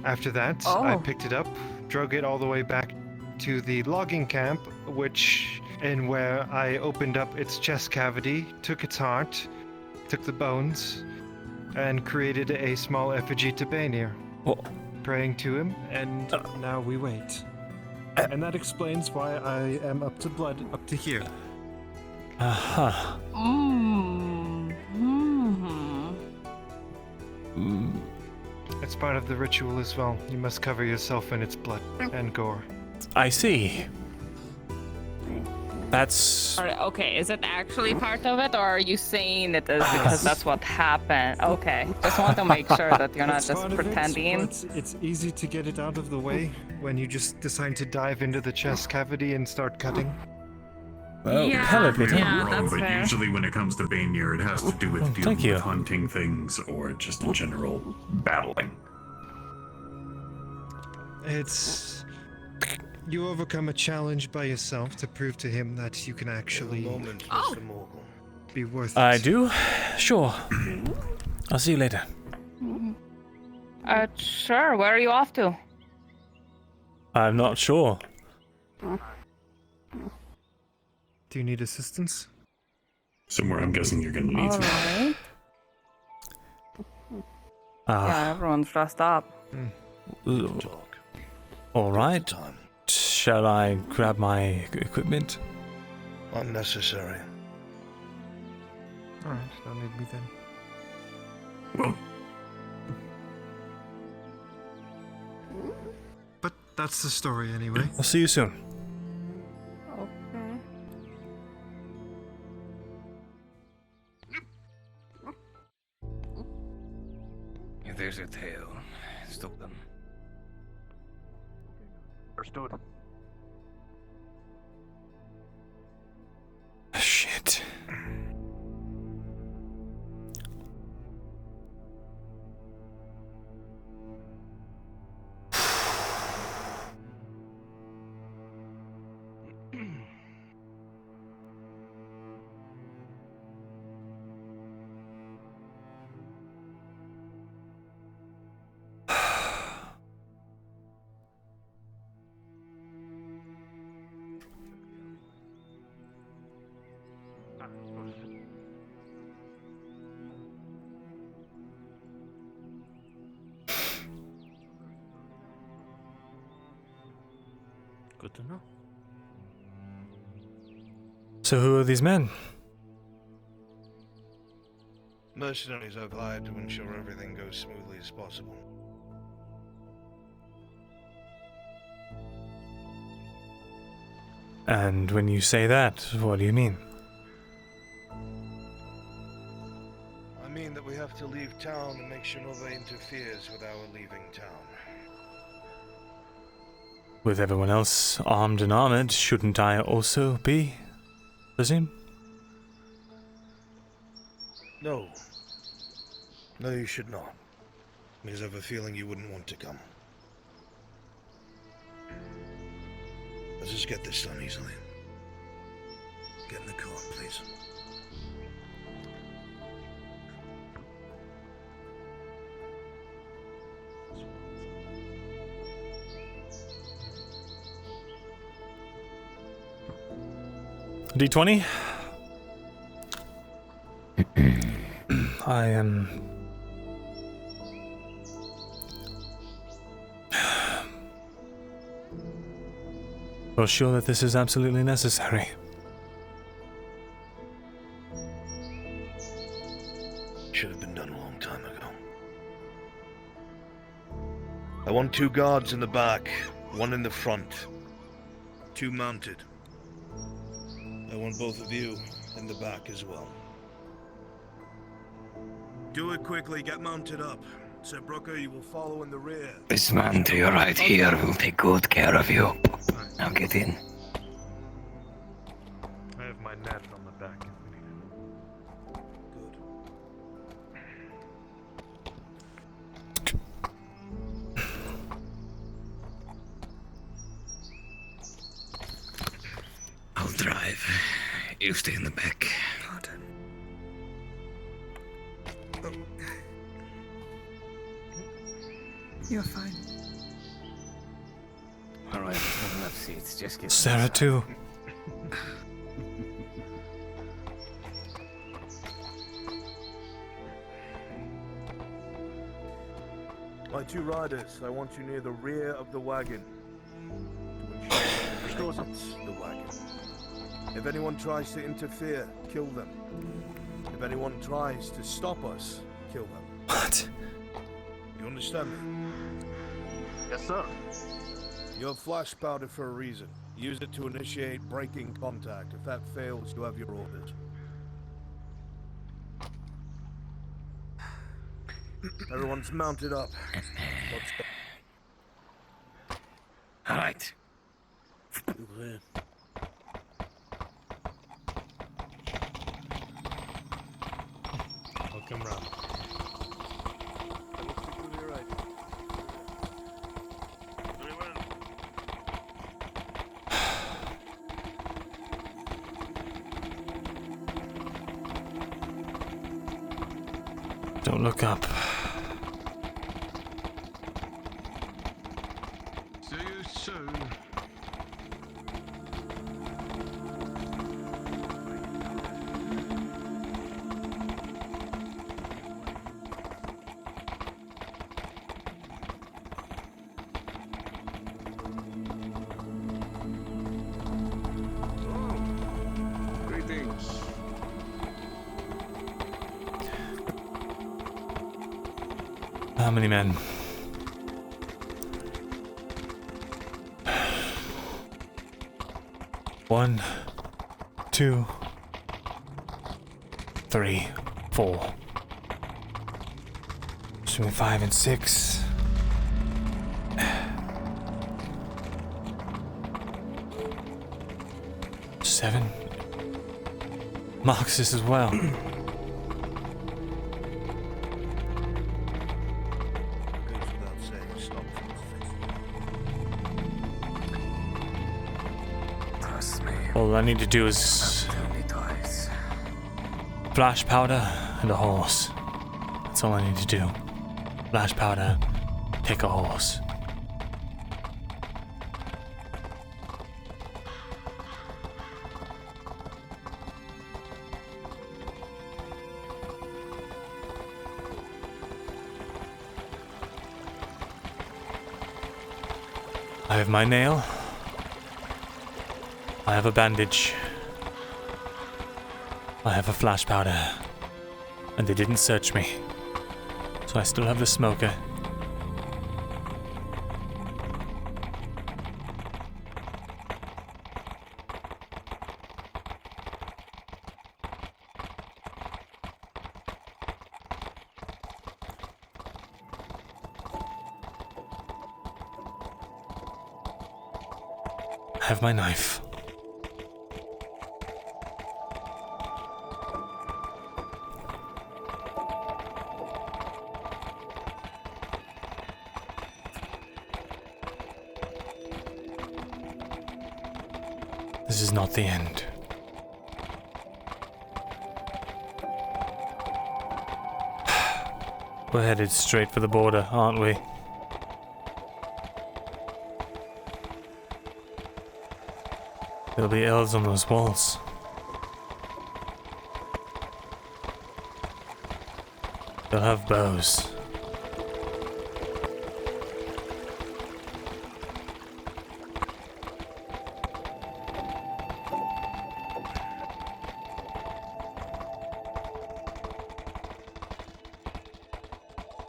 R: After that, I picked it up, drug it all the way back to the logging camp, where I opened up its chest cavity, took its heart, took the bones, and created a small effigy to Bainir, praying to him, and now we wait. And that explains why I am up to blood up to here.
A: Uh-huh.
R: It's part of the ritual as well. You must cover yourself in its blood and gore.
A: I see. That's...
P: Okay, is it actually part of it, or are you saying it is because that's what happened? Okay, just want to make sure that you're not
R: It's
P: just
R: part of it,
P: pretending.
R: but it's easy to get it out of the way when you just decide to dive into the chest cavity and start cutting.
A: Well,
E: Wrong, but usually when it comes to Bainir, it has to do with dealing
A: you.
E: with hunting things or just in general battling.
R: It's... You overcome a challenge by yourself to prove to him that you can actually be worth it.
A: I do? Sure. I'll see you later.
P: Sure, where are you off to?
A: I'm not sure.
R: Do you need assistance?
E: Somewhere I'm guessing you're gonna need some.
P: Alright. Yeah, everyone's dressed up.
A: All right. Shall I grab my equipment?
O: Unnecessary.
R: Alright, don't need me then.
E: Well.
R: But that's the story anyway.
A: I'll see you soon.
P: Okay.
D: If there's a tail, stop them.
J: Understood.
A: Shit.
F: Good to know.
A: So who are these men?
C: Mercenaries I've hired to ensure everything goes smoothly as possible.
A: And when you say that, what do you mean?
C: I mean that we have to leave town and make sure nobody interferes with our leaving town.
A: With everyone else armed and armored, shouldn't I also be? Presume?
C: No. No, you should not. Because I have a feeling you wouldn't want to come. Let's just get this done easily. Get in the car, please.
A: D20? I am... well, sure that this is absolutely necessary.
C: Should have been done a long time ago. I want 2 guards in the back, 1 in the front. 2 mounted. I want both of you in the back as well. Do it quickly, get mounted up. Sir Brooker, you will follow in the rear.
J: This man to your right here will take good care of you. Now get in.
O: I have my net on the back if we need it.
J: I'll drive. You stay in the back.
I: You're fine.
J: Alright, there's enough seats. Just get
A: Sarah too.
C: My 2 riders, I want you near the rear of the wagon. To ensure the wagon. If anyone tries to interfere, kill them. If anyone tries to stop us, kill them.
A: What?
C: You understand me?
O: Yes, sir.
C: You have flash powder for a reason. Use it to initiate breaking contact. If that fails, you have your orders. Everyone's mounted up. Let's go.
J: All right.
O: I'll come round.
A: Don't look up.
N: See you soon.
B: Greetings.
A: How many men? One, 2, 3, 4. Between 5 and 6. Seven. Marxist as well. All I need to do is flash powder and a horse. That's all I need to do. Flash powder, take a horse. I have my nail. I have a bandage. I have a flash powder. And they didn't search me. So I still have the smoker. I have my knife. This is not the end. We're headed straight for the border, aren't we? There'll be elves on those walls. They'll have bows.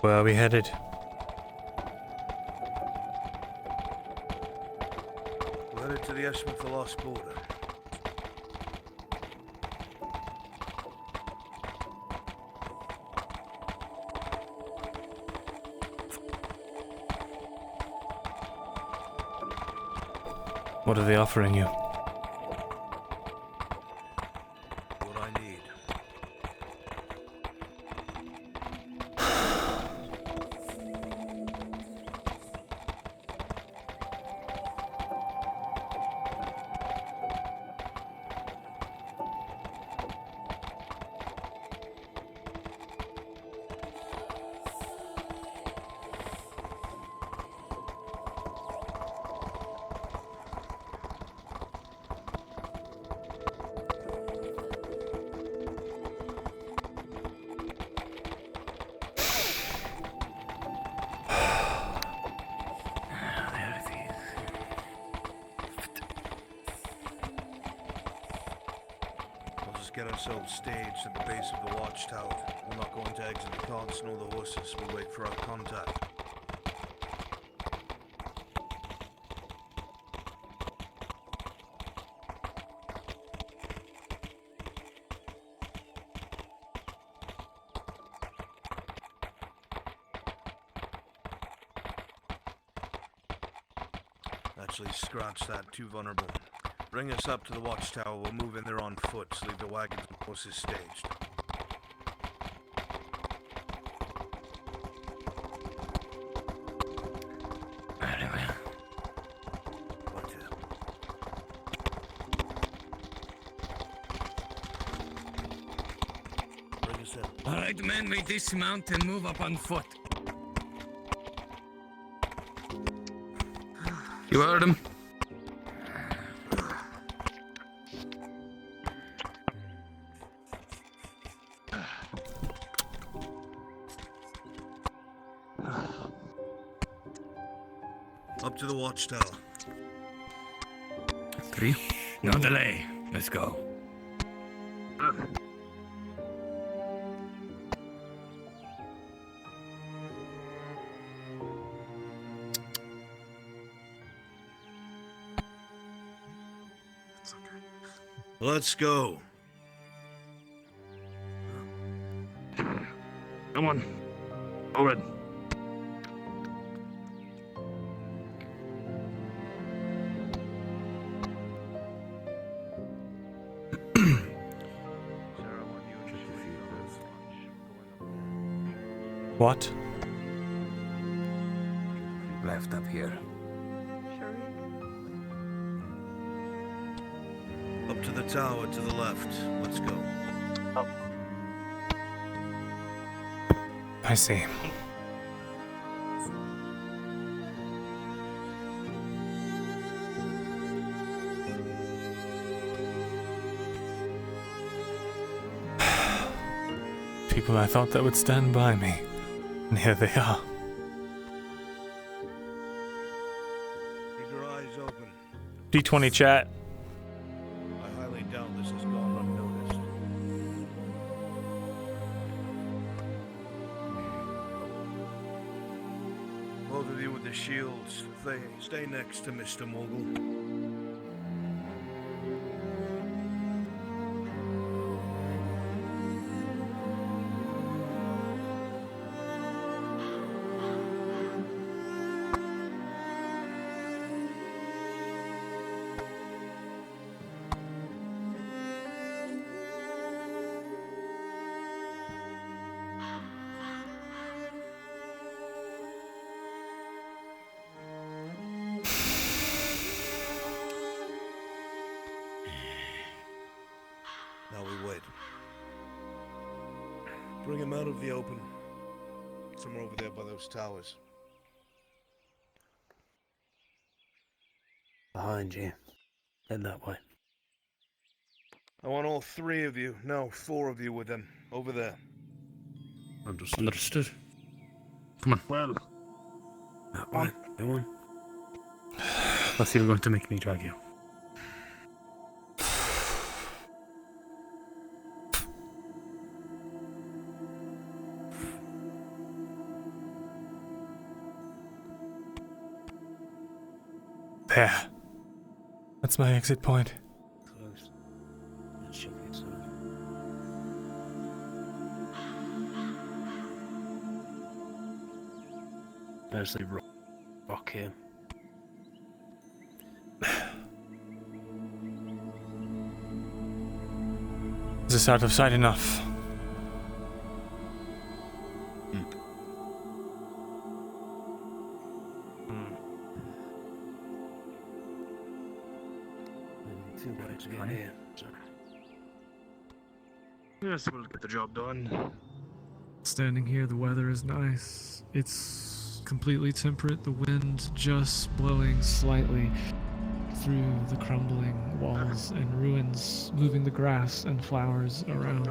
A: Where are we headed?
C: We're headed to the Eshma Thalas border.
A: What are they offering you?
C: What I need. Get ourselves staged at the base of the watchtower. We're not going to exit the carts nor the horses. We'll wait for our contact. Actually, scratch that. Too vulnerable. Bring us up to the watchtower. We'll move in there on foot. Leave the wagons and horses staged.
U: Very well.
C: Bring us in.
U: All right, men, we dismount and move up on foot.
L: You heard him.
C: Up to the watchtower.
U: 3. No delay. Let's go.
C: Let's go.
U: Come on. Forward.
A: What?
U: Left up here.
C: Up to the tower to the left. Let's go.
A: I see. People I thought that would stand by me. And here they are.
C: Keep your eyes open.
A: D20 chat.
C: I highly doubt this has gone unnoticed. Both of you with the shields, stay next to Mr. Mogul. Now we wait. Bring him out of the open. Somewhere over there by those towers.
U: Behind you. Head that way.
C: I want all 3 of you, no, 4 of you with them. Over there.
U: Understood. Come on. Well. That way. Come on. Let's see, you're going to make me drag you.
A: There. That's my exit point.
U: Close. That should be it, son. There's the rock here.
A: Is this out of sight enough?
U: To get here.
R: Yes, we'll get the job done.
G: Standing here, the weather is nice. It's completely temperate, the wind just blowing slightly through the crumbling walls and ruins, moving the grass and flowers around.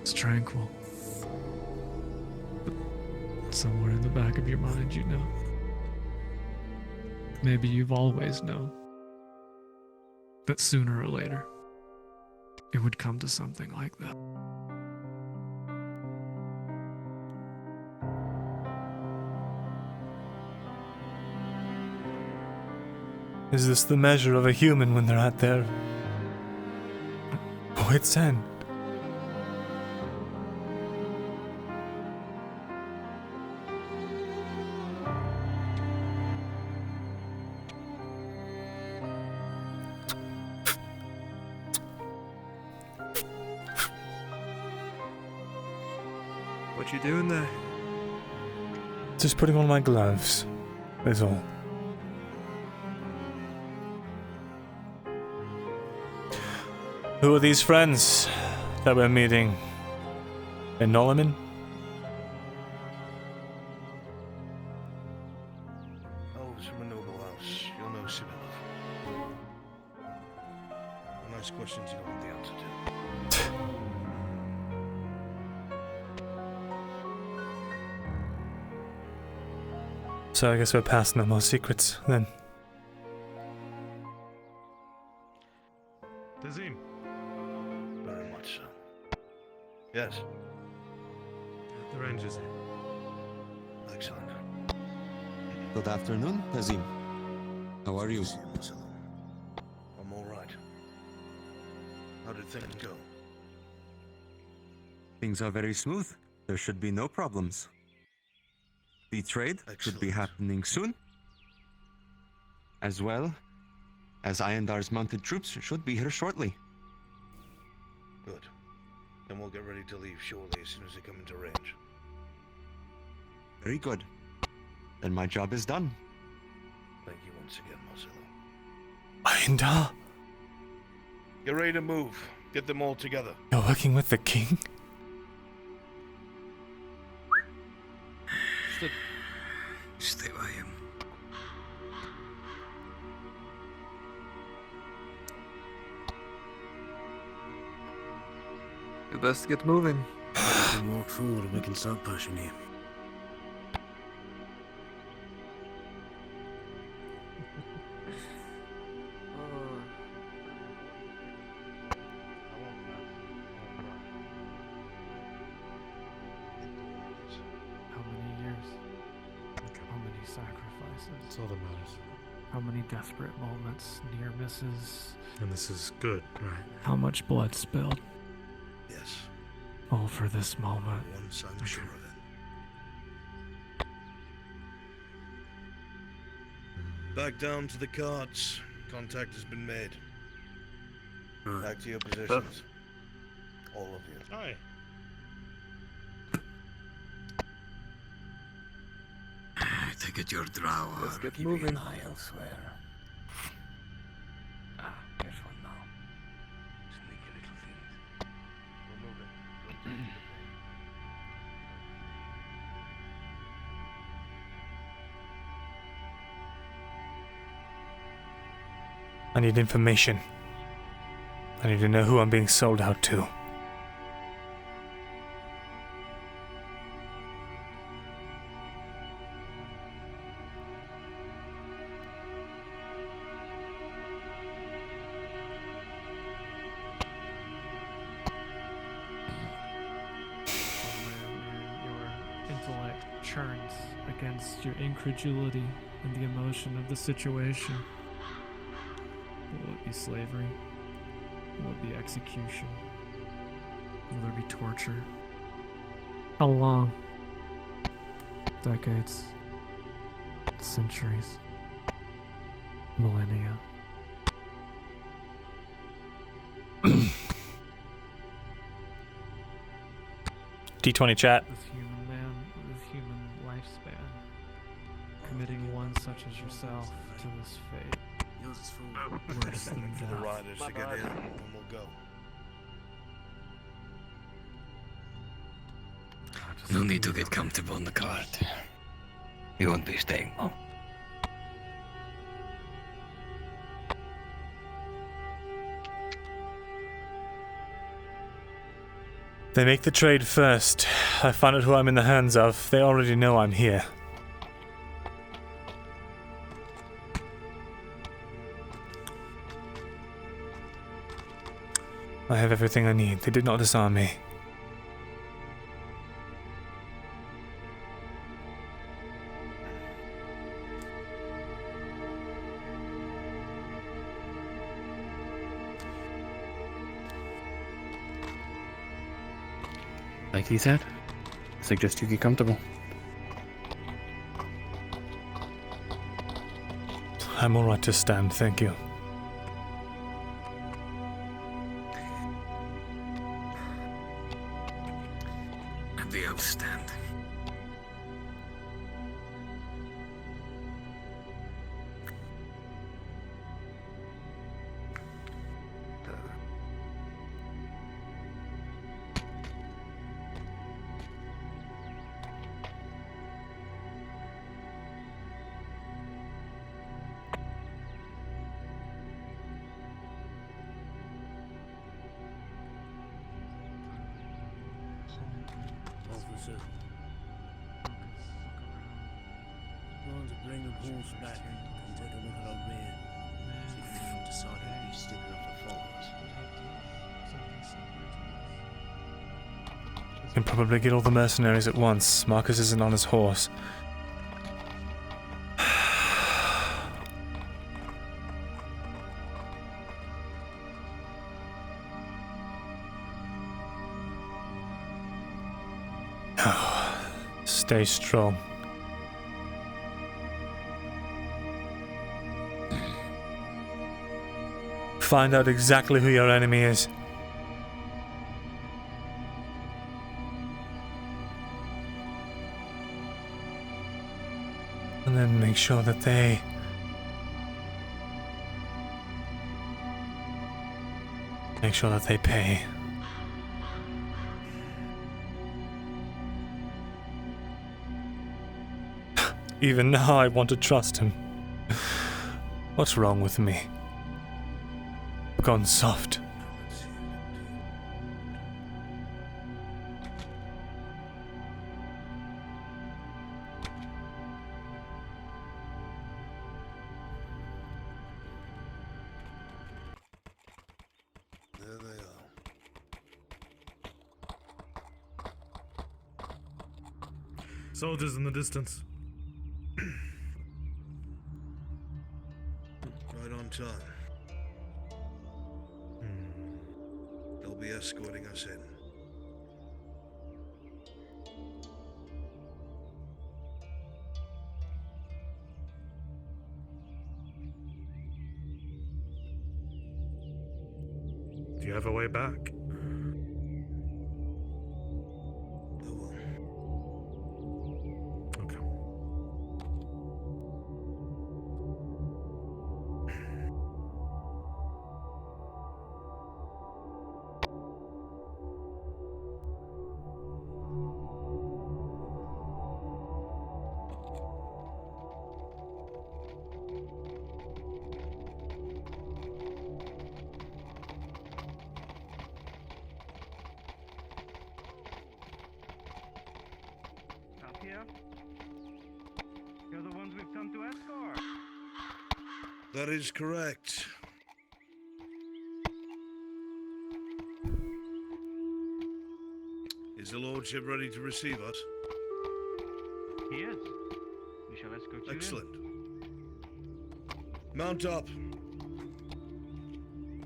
G: It's tranquil. But somewhere in the back of your mind, you know. Maybe you've always known that sooner or later, it would come to something like that.
A: Is this the measure of a human when they're at their wit's end?
R: What you doing there?
A: Just putting on my gloves, is all. Who are these friends that we're meeting in Nolaman?
C: Oh, it's from a noble house. You'll know soon enough. Nice questions you don't have the answer to.
A: So I guess we're past no more secrets, then.
R: Tazim.
C: Very much so. Yes.
R: The ranger's here.
C: Excellent.
H: Good afternoon, Tazim. How are you?
C: I'm all right. How did things go?
H: Things are very smooth. There should be no problems. The trade should be happening soon. As well as Ayandar's mounted troops should be here shortly.
C: Good. Then we'll get ready to leave shortly as soon as they come into range.
H: Very good. Then my job is done.
C: Thank you once again, Marcelo.
A: Ayandar?
C: Get ready to move. Get them all together.
A: You're working with the king?
U: Stay by him.
R: You best get moving.
U: We can walk forward and we can start pushing you.
G: How many years? sacrifices.
O: That's all that matters.
G: How many desperate moments, near misses.
O: And this is good, right?
G: How much blood spilled.
C: Yes.
G: All for this moment.
C: Once I'm sure of it. Back down to the carts. Contact has been made. Back to your positions. All of you.
O: Aye.
B: Take it your drow.
I: Let's get moving.
B: Eye elsewhere.
I: Here's one now. Sneaky little things. We're moving.
A: I need information. I need to know who I'm being sold out to.
G: Your intellect churns against your incredulity and the emotion of the situation. Will it be slavery? Will it be execution? Will there be torture? How long? Decades? Centuries? Millennia?
A: D20 chat.
G: This human man with human lifespan, committing one such as yourself to this fate. Worse than
C: For the
G: death.
C: riders to get in, and we'll go.
B: No need to get comfortable in the cart. You won't be staying long.
A: They make the trade first. I find out who I'm in the hands of. They already know I'm here. I have everything I need. They did not disarm me.
U: Like he said, suggest you get comfortable.
A: I'm alright to stand, thank you.
B: The outstand.
M: Officer, going to bring the horse back and take a look at our rear. See if we can decide who'd be sticking up for followers.
A: Can probably get all the mercenaries at once. Marcus isn't on his horse. Stay strong. Find out exactly who your enemy is. And then make sure that they... make sure that they pay. Even now I want to trust him. What's wrong with me? Gone soft.
C: There they are.
O: Soldiers in the distance. have a way back. Okay.
Q: Up here? You're the ones we've come to escort.
V: That is correct. Is the Lordship ready to receive us?
Q: He is. We shall escort you in.
V: Excellent. Mount up.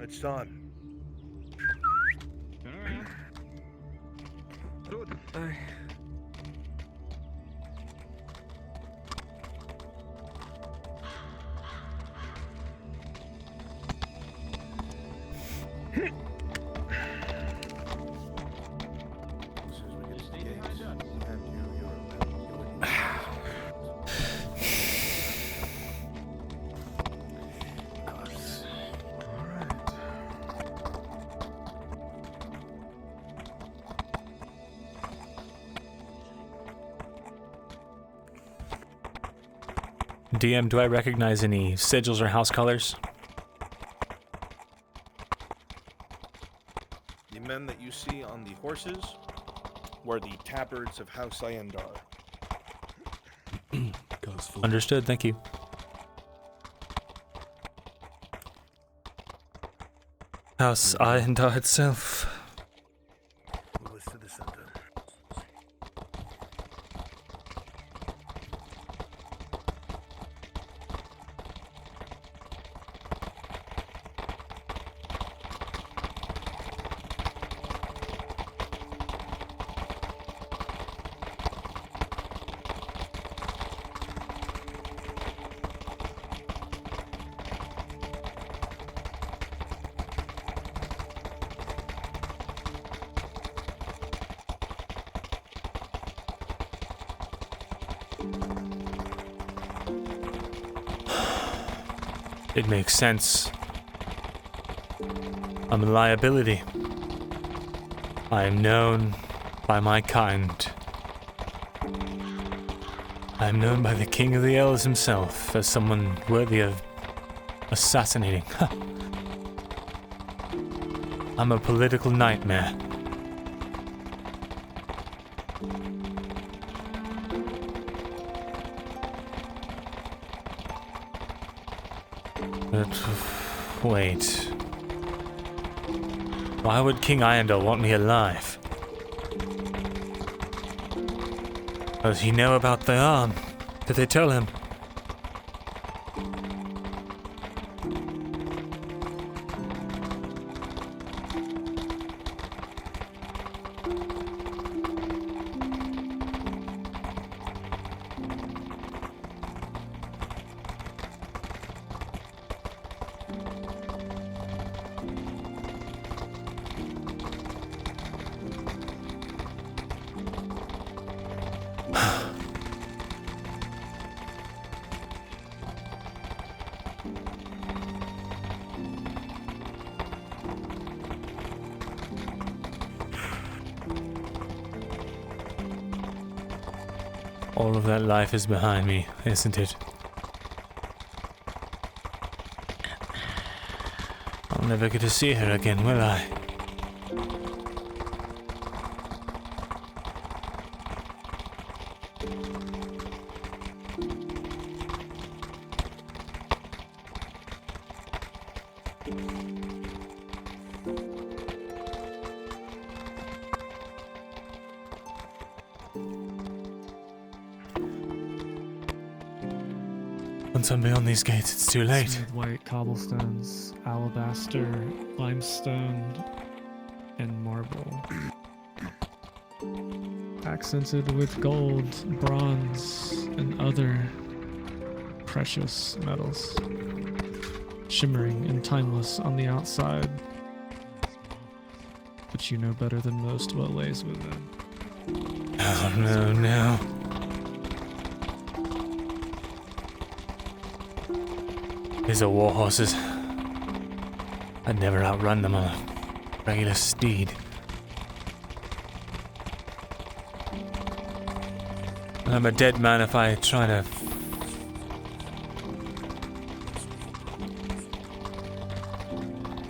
V: It's time.
Q: Turn around.
U: Good.
A: DM, do I recognize any sigils or house colors?
C: The men that you see on the horses were the tabards of House Iandar.
A: Understood, thank you. House Iandar itself.
V: Move us to the center.
A: It makes sense. I'm a liability. I am known by my kind. I am known by the King of the Elves himself as someone worthy of assassinating. I'm a political nightmare. But wait. Why would King Iandar want me alive? Does he know about the arm? Did they tell him? All of that life is behind me, isn't it? I'll never get to see her again, will I? Once I'm beyond these gates, it's too late.
G: Smooth white cobblestones, alabaster, limestone, and marble. Accented with gold, bronze, and other precious metals. Shimmering and timeless on the outside, you know better than most what lays within.
A: Oh no. These are war horses. I'd never outrun them on a regular steed. I'm a dead man if I try to...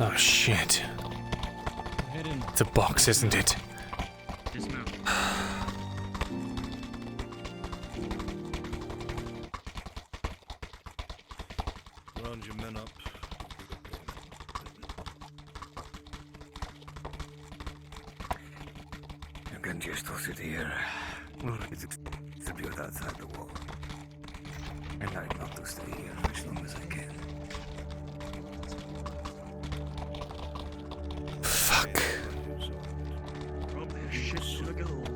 A: Oh shit. It's a box, isn't it?
V: Round your men up.
B: I'm going to still sit here. It's except outside the wall. I'd like not to stay here for as long as I can.
A: Fuck.
V: Probably a shit full of gold.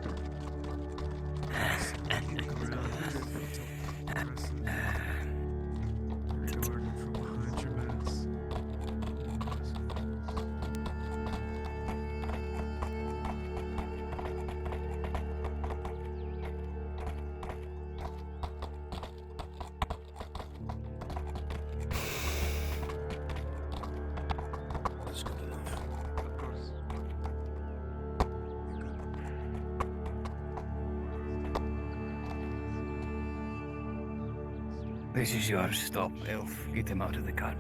B: This is yours. Stop, Elf. Get him out of the cart.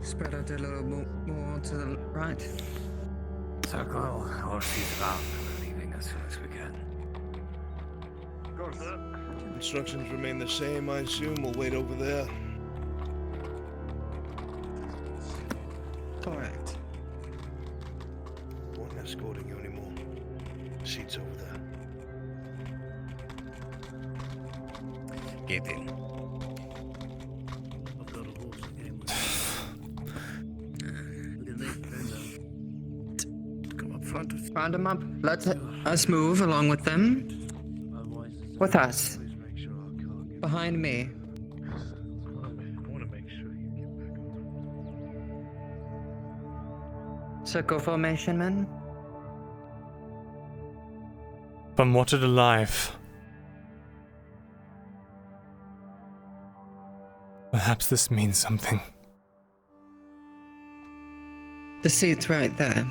D: Spread out a little more to the right.
B: Circle, horses round. We're leaving as soon as we can.
V: Of course. Instructions remain the same, I assume. We'll wait over there.
D: Correct.
V: Won't escorting you anymore. Seats over there.
B: Get in.
M: I've got a horse again with
D: Come up front. Round them up. Let us move along with them. With us. Behind me.
V: I want to make sure you get back on.
D: Circle formation, men.
A: I'm watered alive. Perhaps this means something.
D: The seat's right there.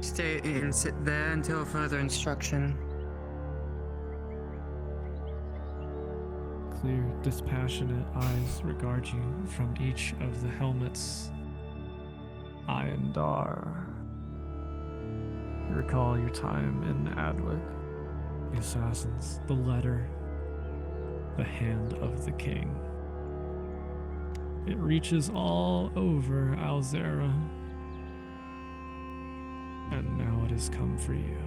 D: Stay and sit there until further instruction.
G: Clear, dispassionate eyes regard you from each of the helmets. Ayandar. You recall your time in Adwick. The assassins, the letter, the hand of the king. It reaches all over Auzera. And now it has come for you.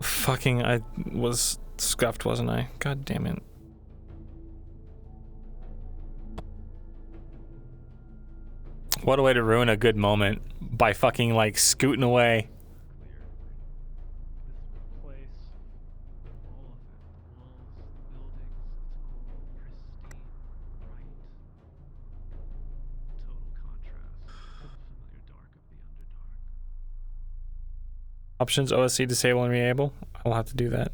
A: Fucking, I was scuffed, wasn't I? God damn it. What a way to ruin a good moment by fucking like scooting away. Options OSC disable and re-able. I'll have to do that.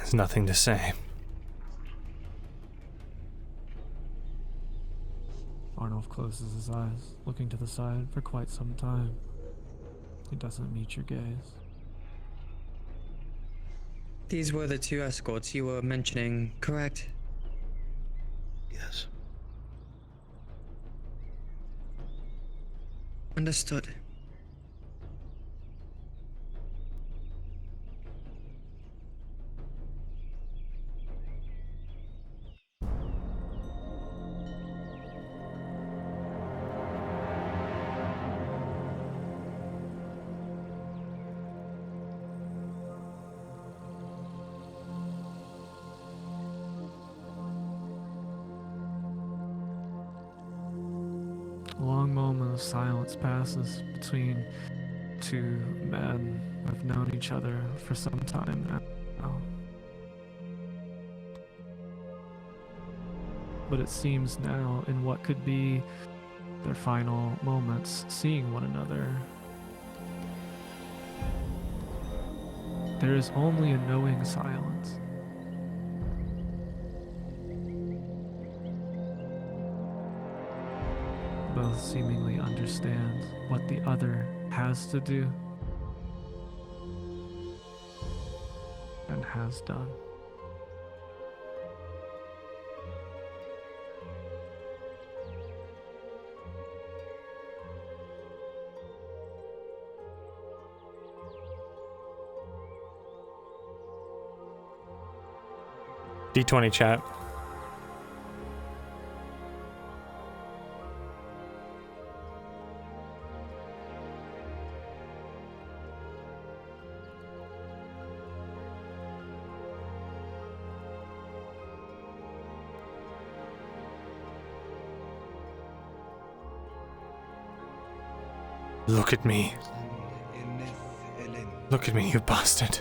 A: There's nothing to say.
G: Arnulf closes his eyes, looking to the side for quite some time. He doesn't meet your gaze.
D: These were the 2 escorts you were mentioning, correct?
C: Yes.
D: Understood.
G: A long moment of silence passes between 2 men who have known each other for some time now. But it seems now, in what could be their final moments, seeing one another, there is only a knowing silence. Both seemingly understand what the other has to do and has done.
A: D20 chat. Look at me. Look at me, you bastard.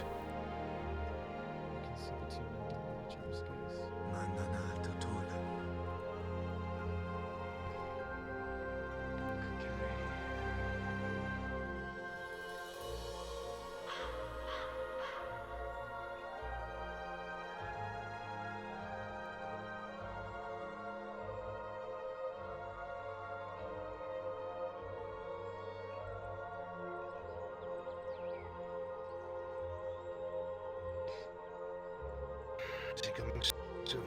V: Is he coming soon?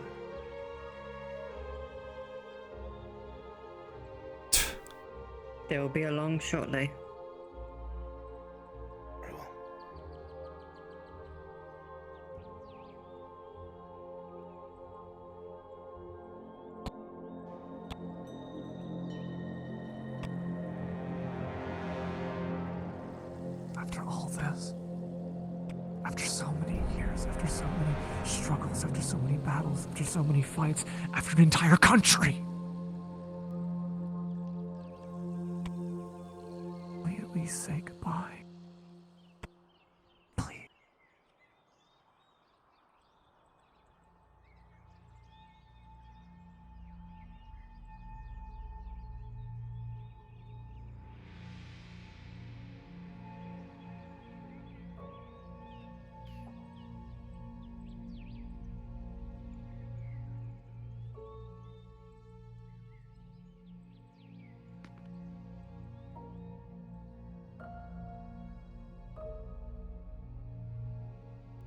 D: They will be along shortly.
V: Very well.
G: After all this, after so many years, after so many struggles, after so many battles, after so many fights, after an entire country, will you at least say goodbye? Please.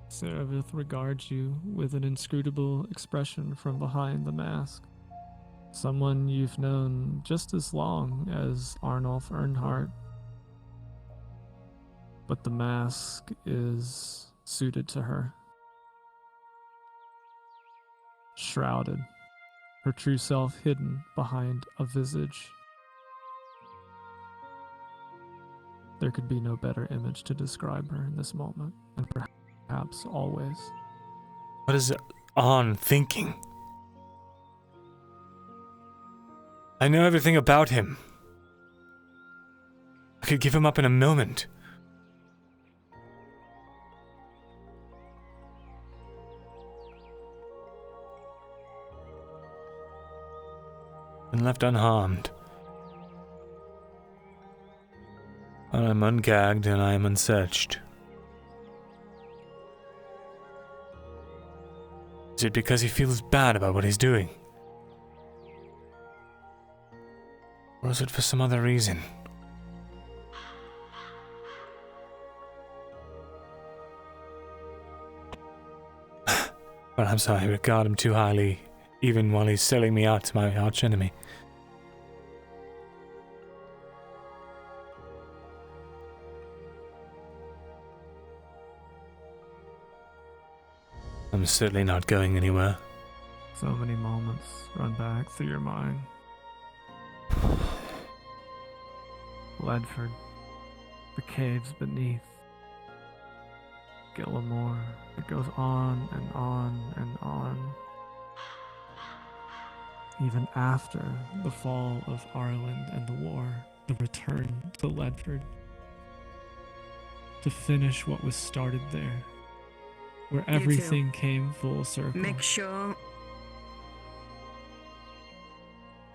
G: Serevith regards you with an inscrutable expression from behind the mask. Someone you've known just as long as Arnulf Earnhardt. But the mask is suited to her. Shrouded, her true self hidden behind a visage. There could be no better image to describe her in this moment, and perhaps always.
A: What is On thinking? I know everything about him. I could give him up in a moment. And left unharmed. But I'm ungagged and I am unsearched. Is it because he feels bad about what he's doing? Or was it for some other reason? Perhaps I regard him too highly, even while he's selling me out to my archenemy. I'm certainly not going anywhere.
G: So many moments run back through your mind. Ledford, the caves beneath, Gillimore. It goes on and on and on. Even after the fall of Ireland and the war, the return to Ledford, to finish what was started there, where everything came full circle.
K: Make sure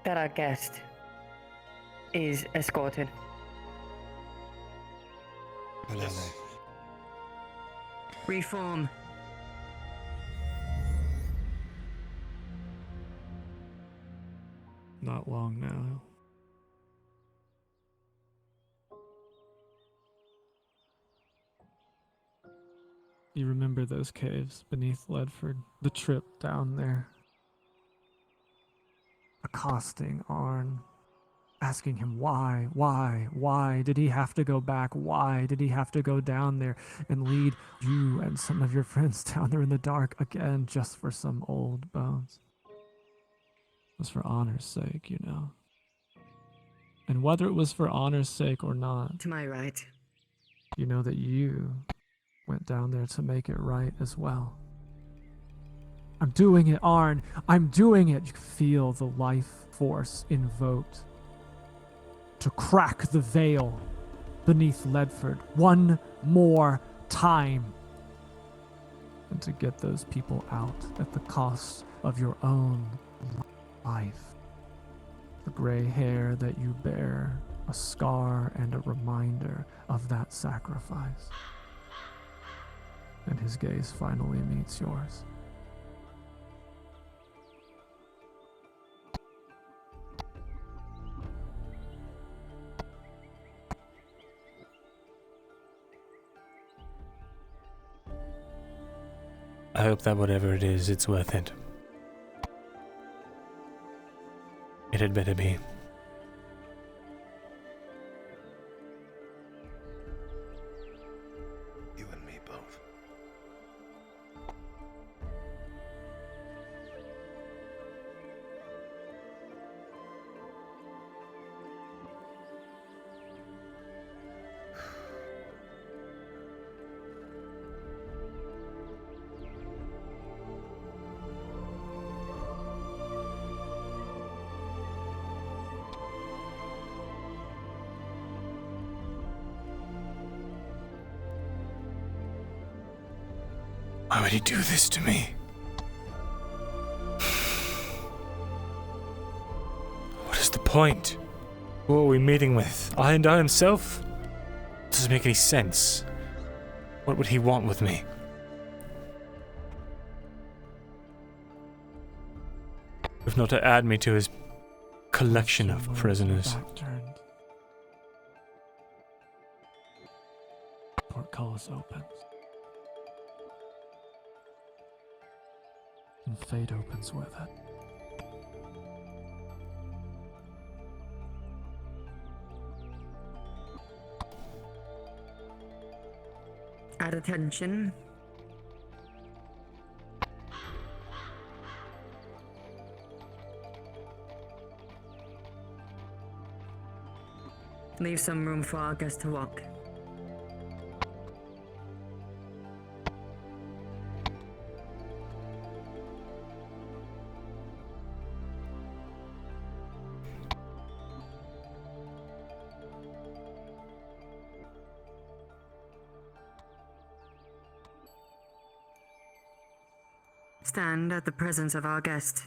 K: that our guest is escorted. Reform.
G: Not long now. You remember those caves beneath Ledford, the trip down there. Accosting Arn, asking him why did he have to go back? Why did he have to go down there and lead you and some of your friends down there in the dark again just for some old bones? It was for honor's sake, you know. And whether it was for honor's sake or not,
K: To my right.
G: you know that you went down there to make it right as well. I'm doing it, Arn. I'm doing it. You feel the life force invoked to crack the veil beneath Ledford one more time, and to get those people out at the cost of your own life. The gray hair that you bear, a scar and a reminder of that sacrifice. And his gaze finally meets yours.
A: I hope that whatever it is, it's worth it. It had better be.
V: You and me both.
A: Why would he do this to me? What is the point? Who are we meeting with? Iondar himself? Doesn't make any sense. What would he want with me? If not to add me to his collection of prisoners.
G: Back turned. Portcullis opens. And fate opens with it.
K: At attention. Leave some room for our guest to walk. Stand at the presence of our guest.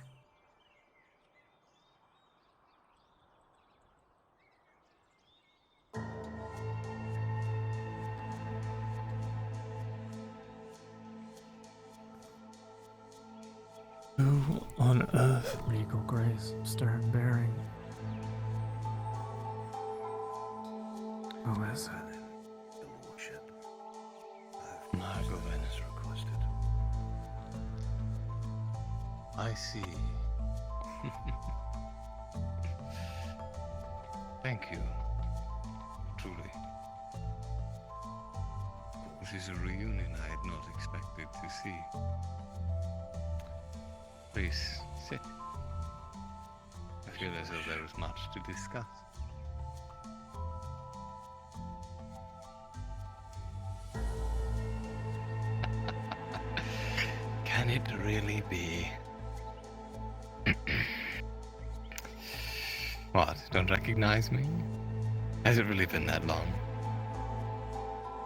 A: Who on earth?
G: Regal grace, stern bearing.
U: Who is it?
M: Your lordship.
S: Margovan is requested. I see. Thank you. Truly. This is a reunion I had not expected to see. Please, sit. I feel as though there is much to discuss. Can it really be? What, don't recognize me? Has it really been that long?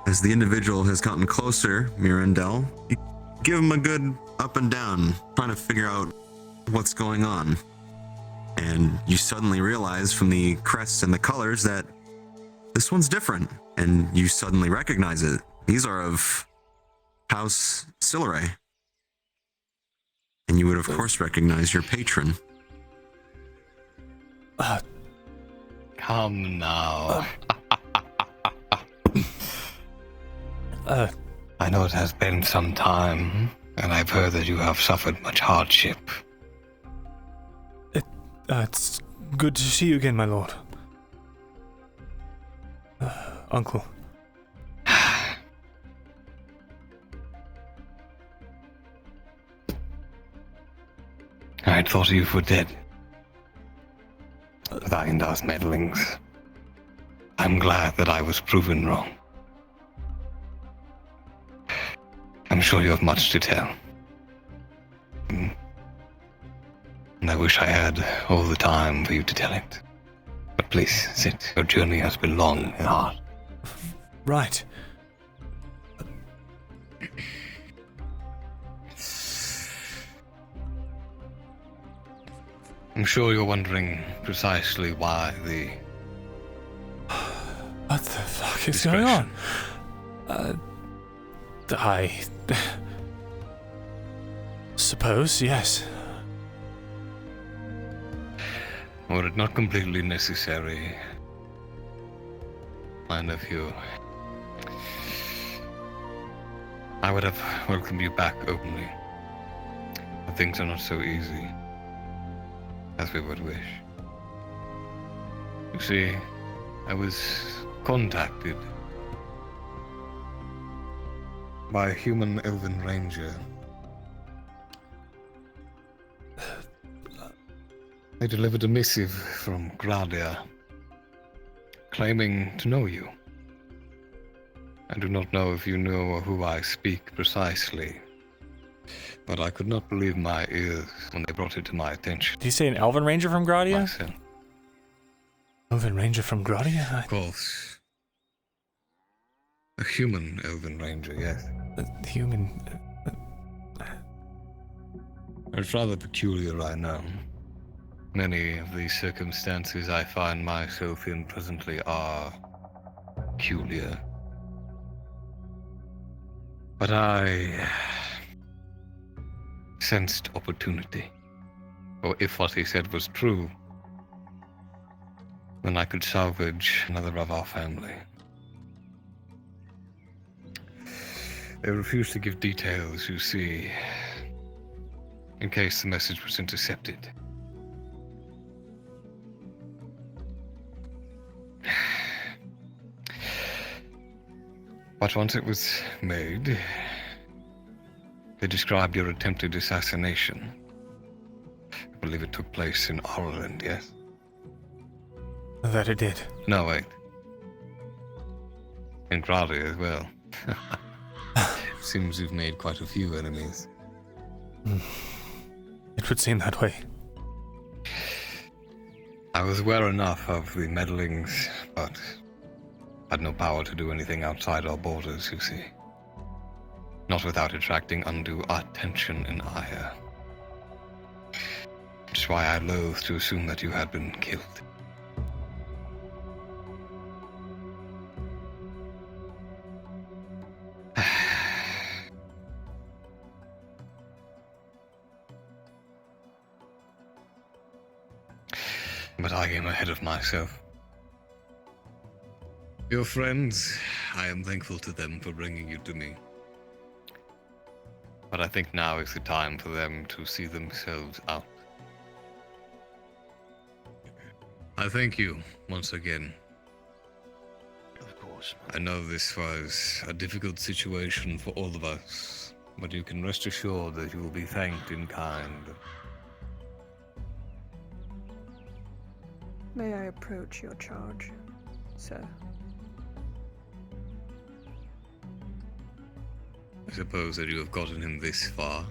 H: As the individual has gotten closer, Myrindal, you give him a good up and down, trying to figure out what's going on. And you suddenly realize from the crests and the colors that this one's different, and you suddenly recognize it. These are of House Silore. And you would, of course, recognize your patron.
S: Come now. I know it has been some time, and I've heard that you have suffered much hardship.
A: It's good to see you again, my lord. Uncle.
S: I had thought you were dead. Thaindar's meddlings. I'm glad that I was proven wrong. I'm sure you have much to tell. And I wish I had all the time for you to tell it. But please, sit. Your journey has been long and hard.
A: Right.
S: I'm sure you're wondering precisely why the...
A: What the fuck is going on? I suppose, yes.
S: Were it not completely necessary, my nephew, I would have welcomed you back openly. But things are not so easy as we would wish. You see, I was contacted by a human Elven ranger. They delivered a missive from Gradia, claiming to know you. I do not know if you know of who I speak precisely, but I could not believe my ears when they brought it to my attention.
A: Did you say an Elven Ranger from Gradia?
S: Myself.
A: Elven Ranger from Gradia?
S: Of course. A human Elven Ranger, yes.
A: Human...
S: It's rather peculiar, I know. Many of the circumstances I find myself in presently are peculiar. But I sensed opportunity. Or if what he said was true, then I could salvage another of our family. They refused to give details, you see, in case the message was intercepted. But once it was made, they described your attempted assassination. I believe it took place in Ireland, yes?
A: That it did.
S: No, wait. In Gradia as well. Seems you've made quite a few enemies.
A: It would seem that way.
S: I was aware enough of the meddlings, but had no power to do anything outside our borders, you see. Not without attracting undue attention and ire. Which is why I loathe to assume that you had been killed. But I am ahead of myself. Your friends, I am thankful to them for bringing you to me. But I think now is the time for them to see themselves out. I thank you once again.
V: Of course.
S: I know this was a difficult situation for all of us, but you can rest assured that you will be thanked in kind.
I: May I approach your charge, sir?
S: I suppose that you have gotten him this far.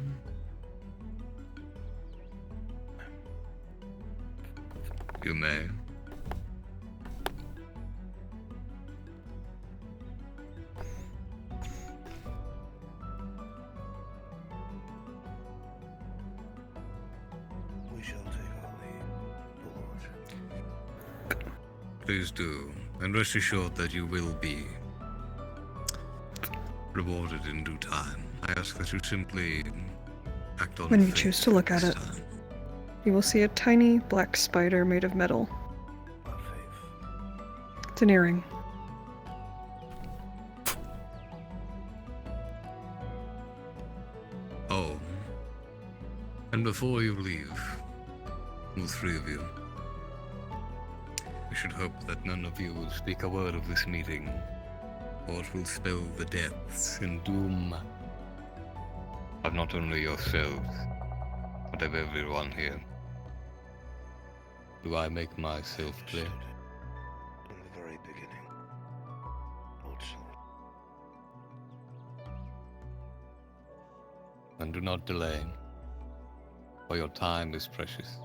S: You may.
V: We shall take our leave, Lord.
S: Please do, and rest assured that you will be rewarded in due time. I ask that you simply act on
I: When you
S: faith
I: choose to look at
S: this
I: it,
S: time.
I: you will see a tiny black spider made of metal. It's an earring.
S: Oh, and before you leave, all three of you, we should hope that none of you will speak a word of this meeting, or it will spell the deaths and doom of not only yourselves, but of everyone here. Do I make myself clear?
V: From the very beginning, Lord Silver.
S: And do not delay, for your time is precious.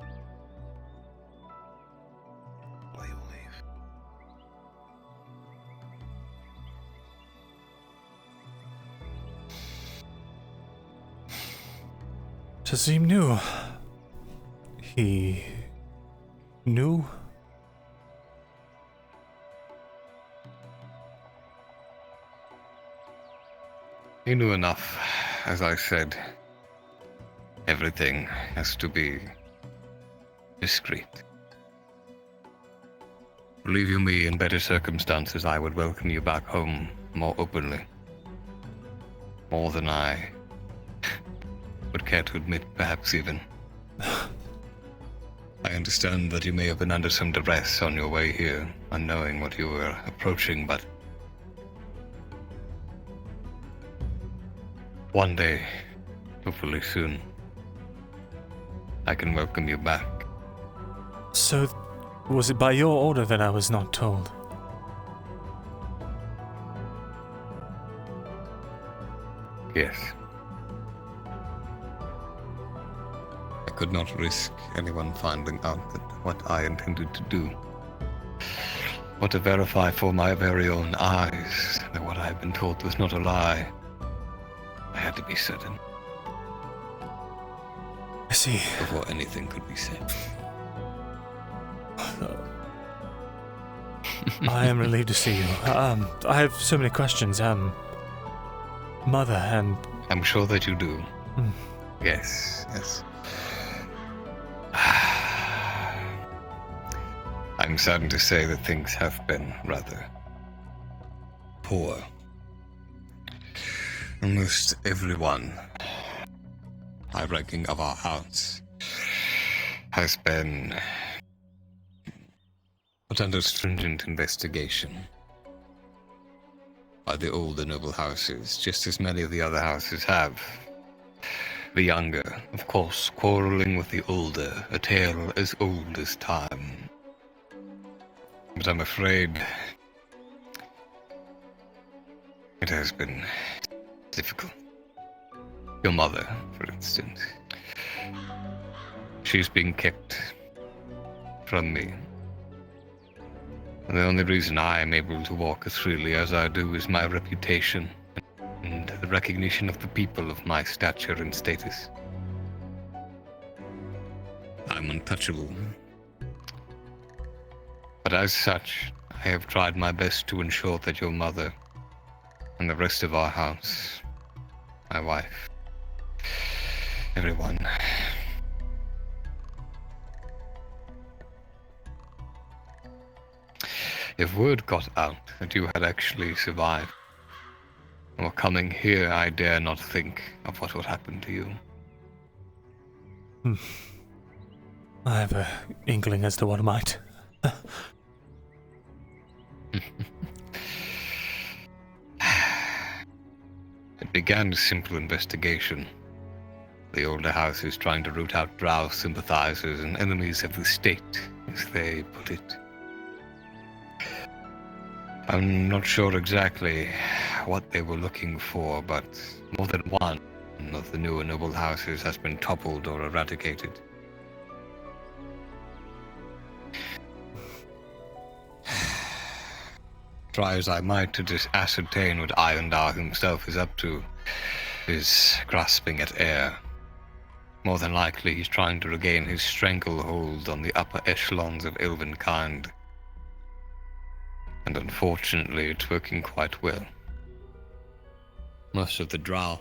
V: By your leave.
A: Tazim knew. He knew.
S: He knew enough. As I said, everything has to be discreet. Believe you me, in better circumstances, I would welcome you back home more openly. More than I would care to admit, perhaps even. I understand that you may have been under some duress on your way here, unknowing what you were approaching, but one day, hopefully soon, I can welcome you back.
A: So, was it by your order that I was not told?
S: Yes. I could not risk anyone finding out that what I intended to do, or to verify for my very own eyes that what I had been told was not a lie. I had to be certain.
A: I see.
S: Before anything could be said.
A: I am relieved to see you. I have so many questions. Mother and...
S: I'm sure that you do.
A: Mm.
S: Yes, yes. I'm saddened to say that things have been rather poor. Almost everyone, high ranking of our house, has been put under stringent investigation by the older noble houses, just as many of the other houses have. The younger, of course, quarreling with the older, a tale as old as time. But I'm afraid it has been difficult. Your mother, for instance. She's being kept from me. And the only reason I am able to walk as freely as I do is my reputation and the recognition of the people of my stature and status. I'm untouchable. But as such, I have tried my best to ensure that your mother and the rest of our house, my wife, everyone, If word got out that you had actually survived, or coming here, I dare not think of what would happen to you.
A: I have a inkling as to what might.
S: It began a simple investigation. The older house is trying to root out drow sympathizers and enemies of the state, as they put it. I'm not sure exactly what they were looking for, but more than one of the newer noble houses has been toppled or eradicated. Try as I might to just ascertain what Irondar himself is up to, is grasping at air. More than likely, he's trying to regain his stranglehold on the upper echelons of Elven kind. And unfortunately, it's working quite well. Most of the drow,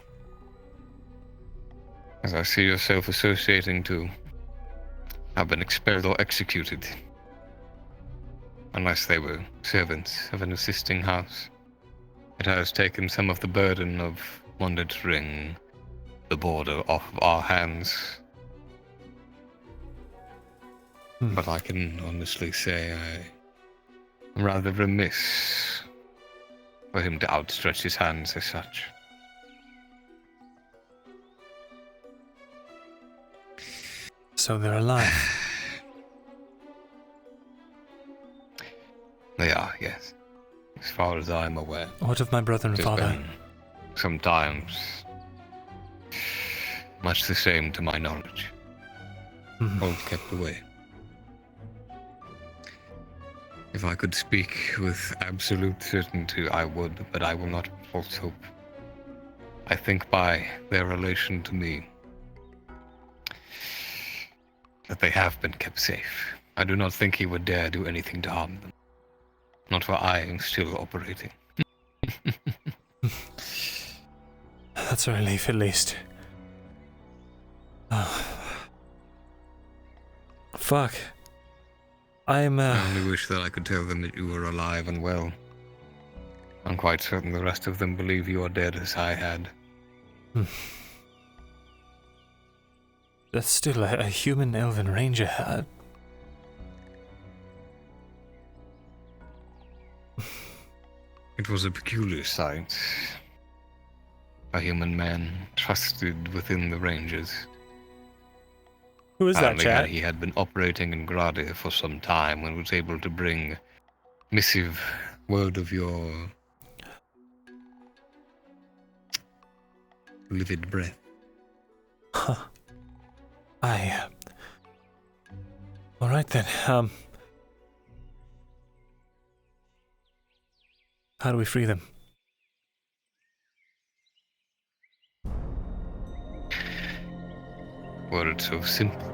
S: as I see yourself associating to, have been expelled or executed. Unless they were servants of an assisting house. It has taken some of the burden of monitoring the border off of our hands. But I can honestly say I'm rather remiss for him to outstretch his hands as such.
A: So they're alive.
S: They are, yes. As far as I'm aware.
A: What of my brother and
S: It's
A: father?
S: been sometimes much the same to my knowledge. All kept away. If I could speak with absolute certainty, I would, but I will not false hope. I think by their relation to me that they have been kept safe. I do not think he would dare do anything to harm them. Not while I am still operating.
A: That's a relief, at least. Oh. Fuck.
S: I only wish that I could tell them that you were alive and well. I'm quite certain the rest of them believe you are dead as I had.
A: That's still a human elven ranger.
S: It was a peculiar sight. A human man trusted within the Rangers.
A: Who is that,
S: Apparently,
A: Chad?
S: he had been operating in Grade for some time and was able to bring missive word of your livid breath.
A: Huh. Alright then, how do we free them?
S: Were it so simple.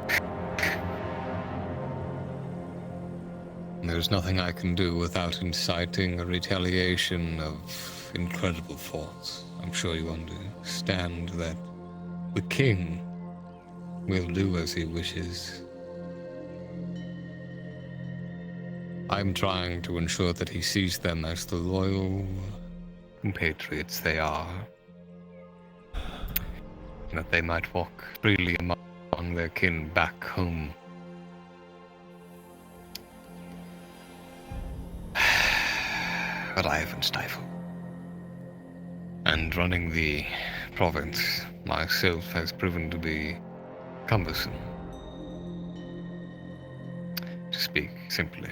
S: There's nothing I can do without inciting a retaliation of incredible force. I'm sure you understand that the king will do as he wishes. I'm trying to ensure that he sees them as the loyal compatriots they are, and that they might walk freely among their kin back home. But I haven't stifled. And running the province myself has proven to be cumbersome, to speak simply.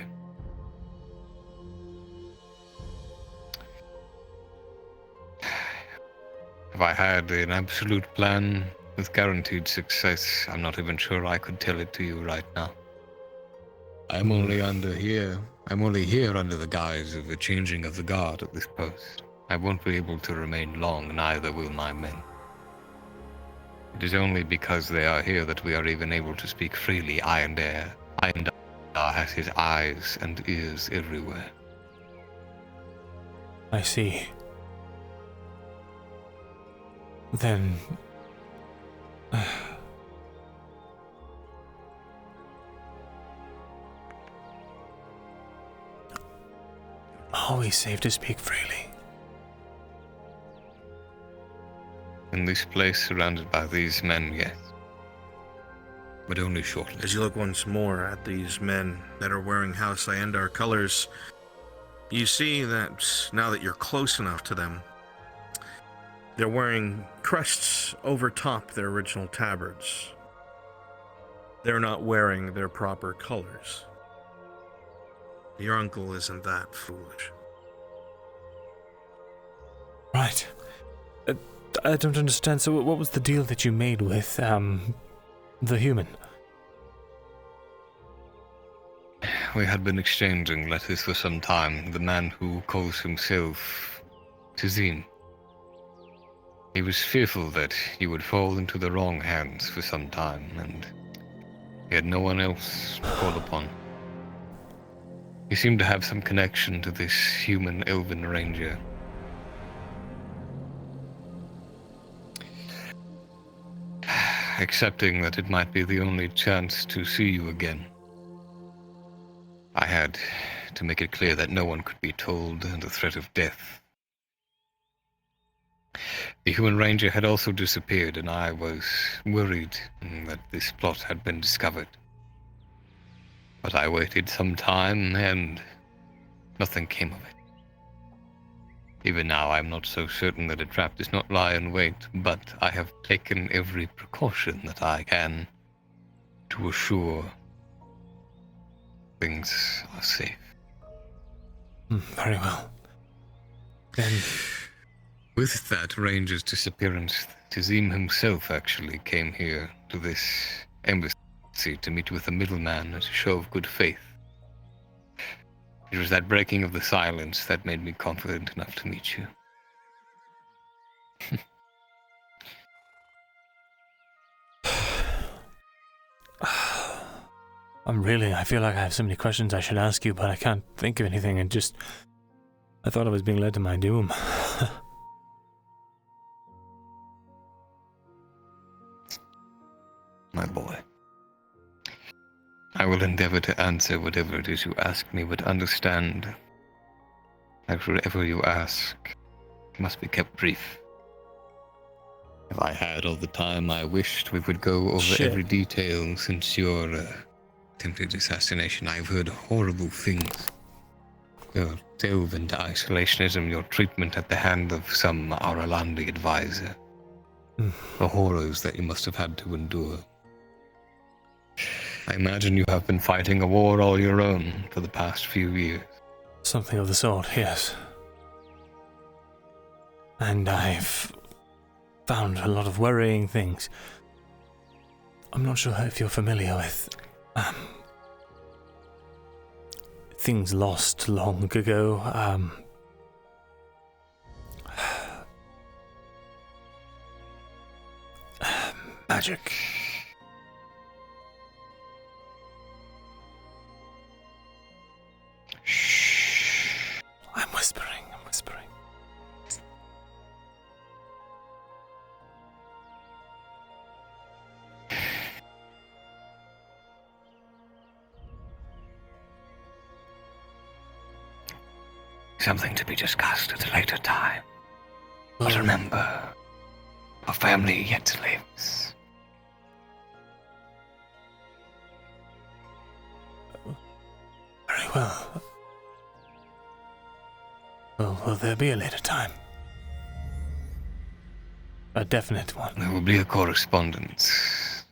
S: If I had an absolute plan with guaranteed success, I'm not even sure I could tell it to you right now. I'm only here under the guise of a changing of the guard at this post. I won't be able to remain long, neither will my men. It is only because they are here that we are even able to speak freely. Irondar has his eyes and ears everywhere.
A: I see. Then... Always safe to speak freely.
S: In this place, surrounded by these men, yes. But only shortly.
C: As you look once more at these men that are wearing House Iandar colors, you see that now that you're close enough to them, they're wearing crests over top their original tabards. They're not wearing their proper colors. Your uncle isn't that foolish.
A: Right. I don't understand. So what was the deal that you made with, the human?
S: We had been exchanging letters for some time. The man who calls himself Tazim. He was fearful that he would fall into the wrong hands for some time, and he had no one else to call upon. He seemed to have some connection to this human Elven ranger. Accepting that it might be the only chance to see you again, I had to make it clear that no one could be told the threat of death. The human ranger had also disappeared, and I was worried that this plot had been discovered. But I waited some time, and nothing came of it. Even now, I'm not so certain that a trap does not lie in wait, but I have taken every precaution that I can to assure things are safe.
A: Very well. Then,
S: with that ranger's disappearance, Tazim himself actually came here to this embassy to meet with a middleman as a show of good faith. It was that breaking of the silence that made me confident enough to meet you.
A: I feel like I have so many questions I should ask you, but I can't think of anything, and I thought I was being led to my doom.
S: My boy. I will endeavor to answer whatever it is you ask me, but understand that whatever you ask must be kept brief. If I had all the time I wished, we would go over every detail since your attempted assassination. I've heard horrible things. Your delve into isolationism, your treatment at the hand of some Aralandi advisor. The horrors that you must have had to endure. I imagine you have been fighting a war all your own for the past few years.
A: Something of the sort, yes. And I've found a lot of worrying things. I'm not sure if you're familiar with things lost long ago. Magic. I'm whispering.
S: Something to be discussed at a later time. But remember, our family yet lives.
A: Very well. Well, will there be a later time? A definite one.
S: There will be a correspondence.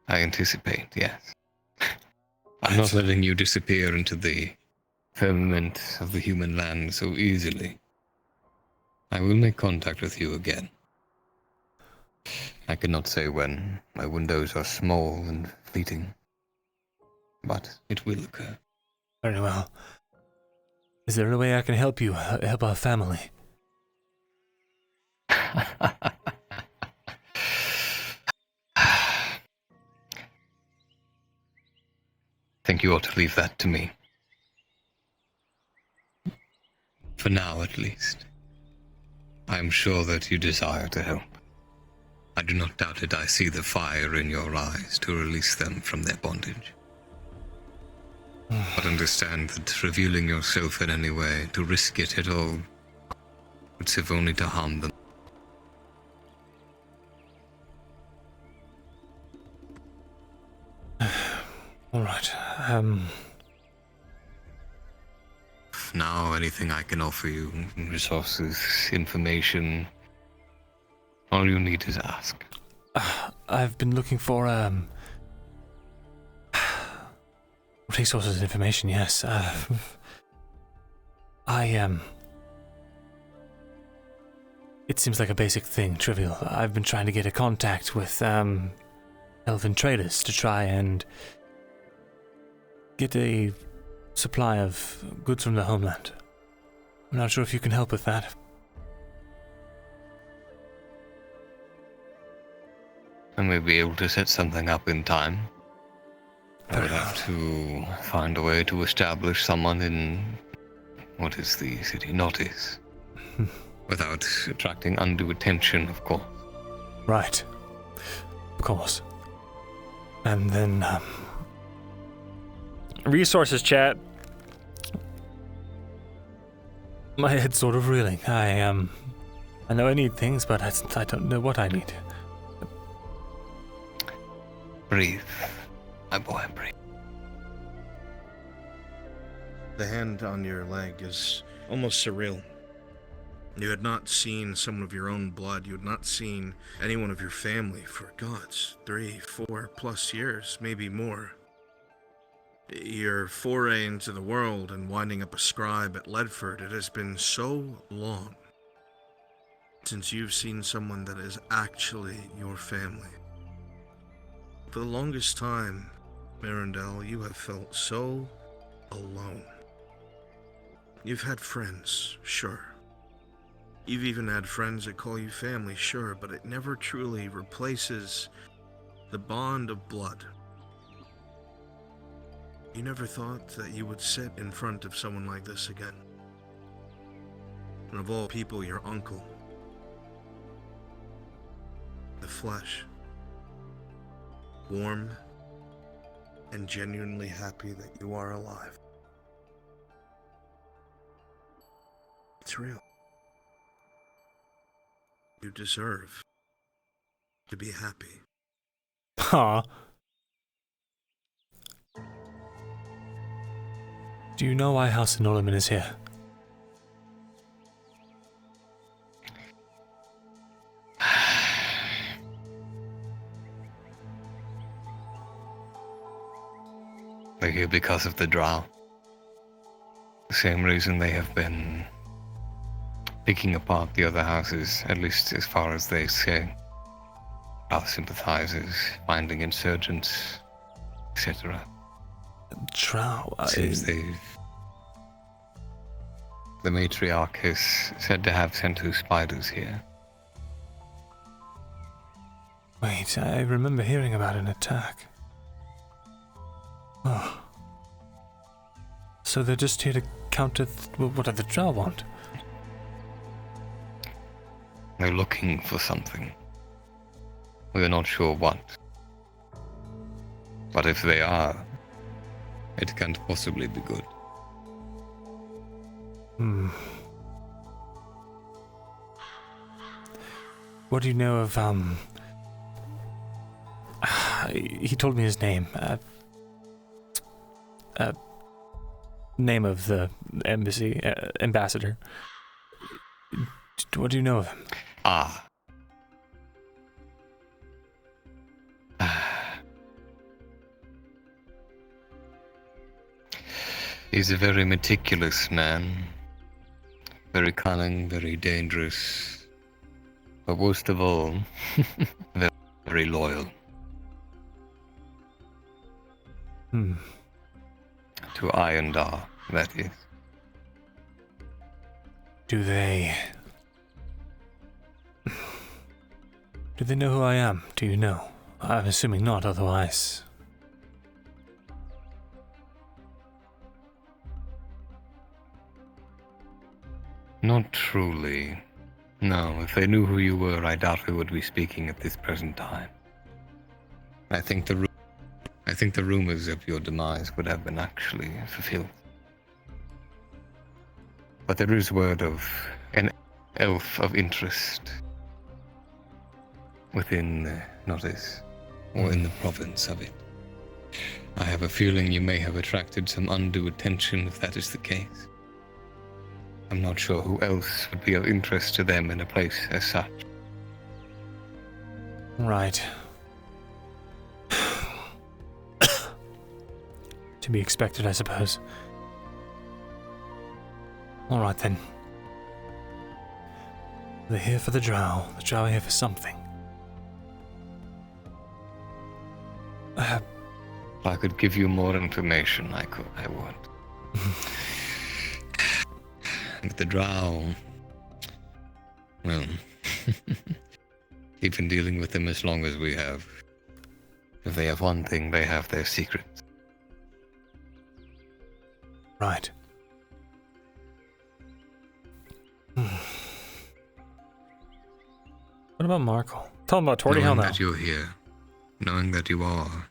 S: I anticipate, yes. I'm not letting you disappear into the firmament of the human land so easily. I will make contact with you again. I cannot say when. My windows are small and fleeting. But it will occur.
A: Very well. Is there a way I can help you, help our family?
S: Think you ought to leave that to me. For now, at least. I am sure that you desire to help. I do not doubt it. I see the fire in your eyes to release them from their bondage. But understand that revealing yourself in any way, to risk it at all, would serve only to harm them.
A: All right.
S: Now, anything I can offer you, resources, information, all you need is ask.
A: I've been looking for resources and information. Yes. It seems like a basic thing, trivial. I've been trying to get a contact with Elven traders to try and get a supply of goods from the homeland. I'm not sure if you can help with that.
S: I may be able to set something up in time. I would have to find a way to establish someone in, what is the city, Notice, without attracting undue attention, of course.
A: Right. Of course. And then, resources, chat. My head's sort of reeling. I know I need things, but I don't know what I need.
S: Breathe. My boy, breathe.
C: The hand on your leg is almost surreal. You had not seen someone of your own blood. You had not seen anyone of your family for, gods, 3, 4+ years, maybe more. Your foray into the world and winding up a scribe at Ledford, it has been so long since you've seen someone that is actually your family. For the longest time, Myrindal, you have felt so alone. You've had friends, sure. You've even had friends that call you family, sure, but it never truly replaces the bond of blood. You never thought that you would sit in front of someone like this again. And of all people, your uncle. The flesh. Warm and genuinely happy that you are alive. It's real. You deserve to be happy.
A: Huh. Do you know why House Nolan is here?
S: They're here because of the drow. The same reason they have been picking apart the other houses, at least as far as they say. Our sympathizers, finding insurgents, etc.
A: Drow,
S: Seems the matriarch is said to have sent 2 spiders here.
A: Wait, I remember hearing about an attack. Oh. So they're just here to counter what the drow want?
S: They're looking for something. We're not sure what. But if they are, it can't possibly be good.
A: What do you know of, he told me his name. Name of the embassy, ambassador. What do you know of him?
S: He's a very meticulous man. Very cunning, very dangerous. But worst of all, very, very loyal. To Iondar, that is.
A: Do they know who I am? Do you know? I'm assuming not, otherwise.
S: Not truly. No, if they knew who you were, I doubt we would be speaking at this present time. I think the think the rumors of your demise would have been actually fulfilled. But there is word of an elf of interest within Nordis, or in the province of it. I have a feeling you may have attracted some undue attention if that is the case. I'm not sure who else would be of interest to them in a place as such.
A: Right. To be expected, I suppose. Alright then. They're here for the drow. The drow are here for something.
S: If I could give you more information, I would. But the drow... Well... We've been dealing with them as long as we have. If they have one thing, they have their secrets.
A: Right. What about Markle? Tell him about Torty. Hell
S: Knowing
A: no.
S: that you're here, knowing that you are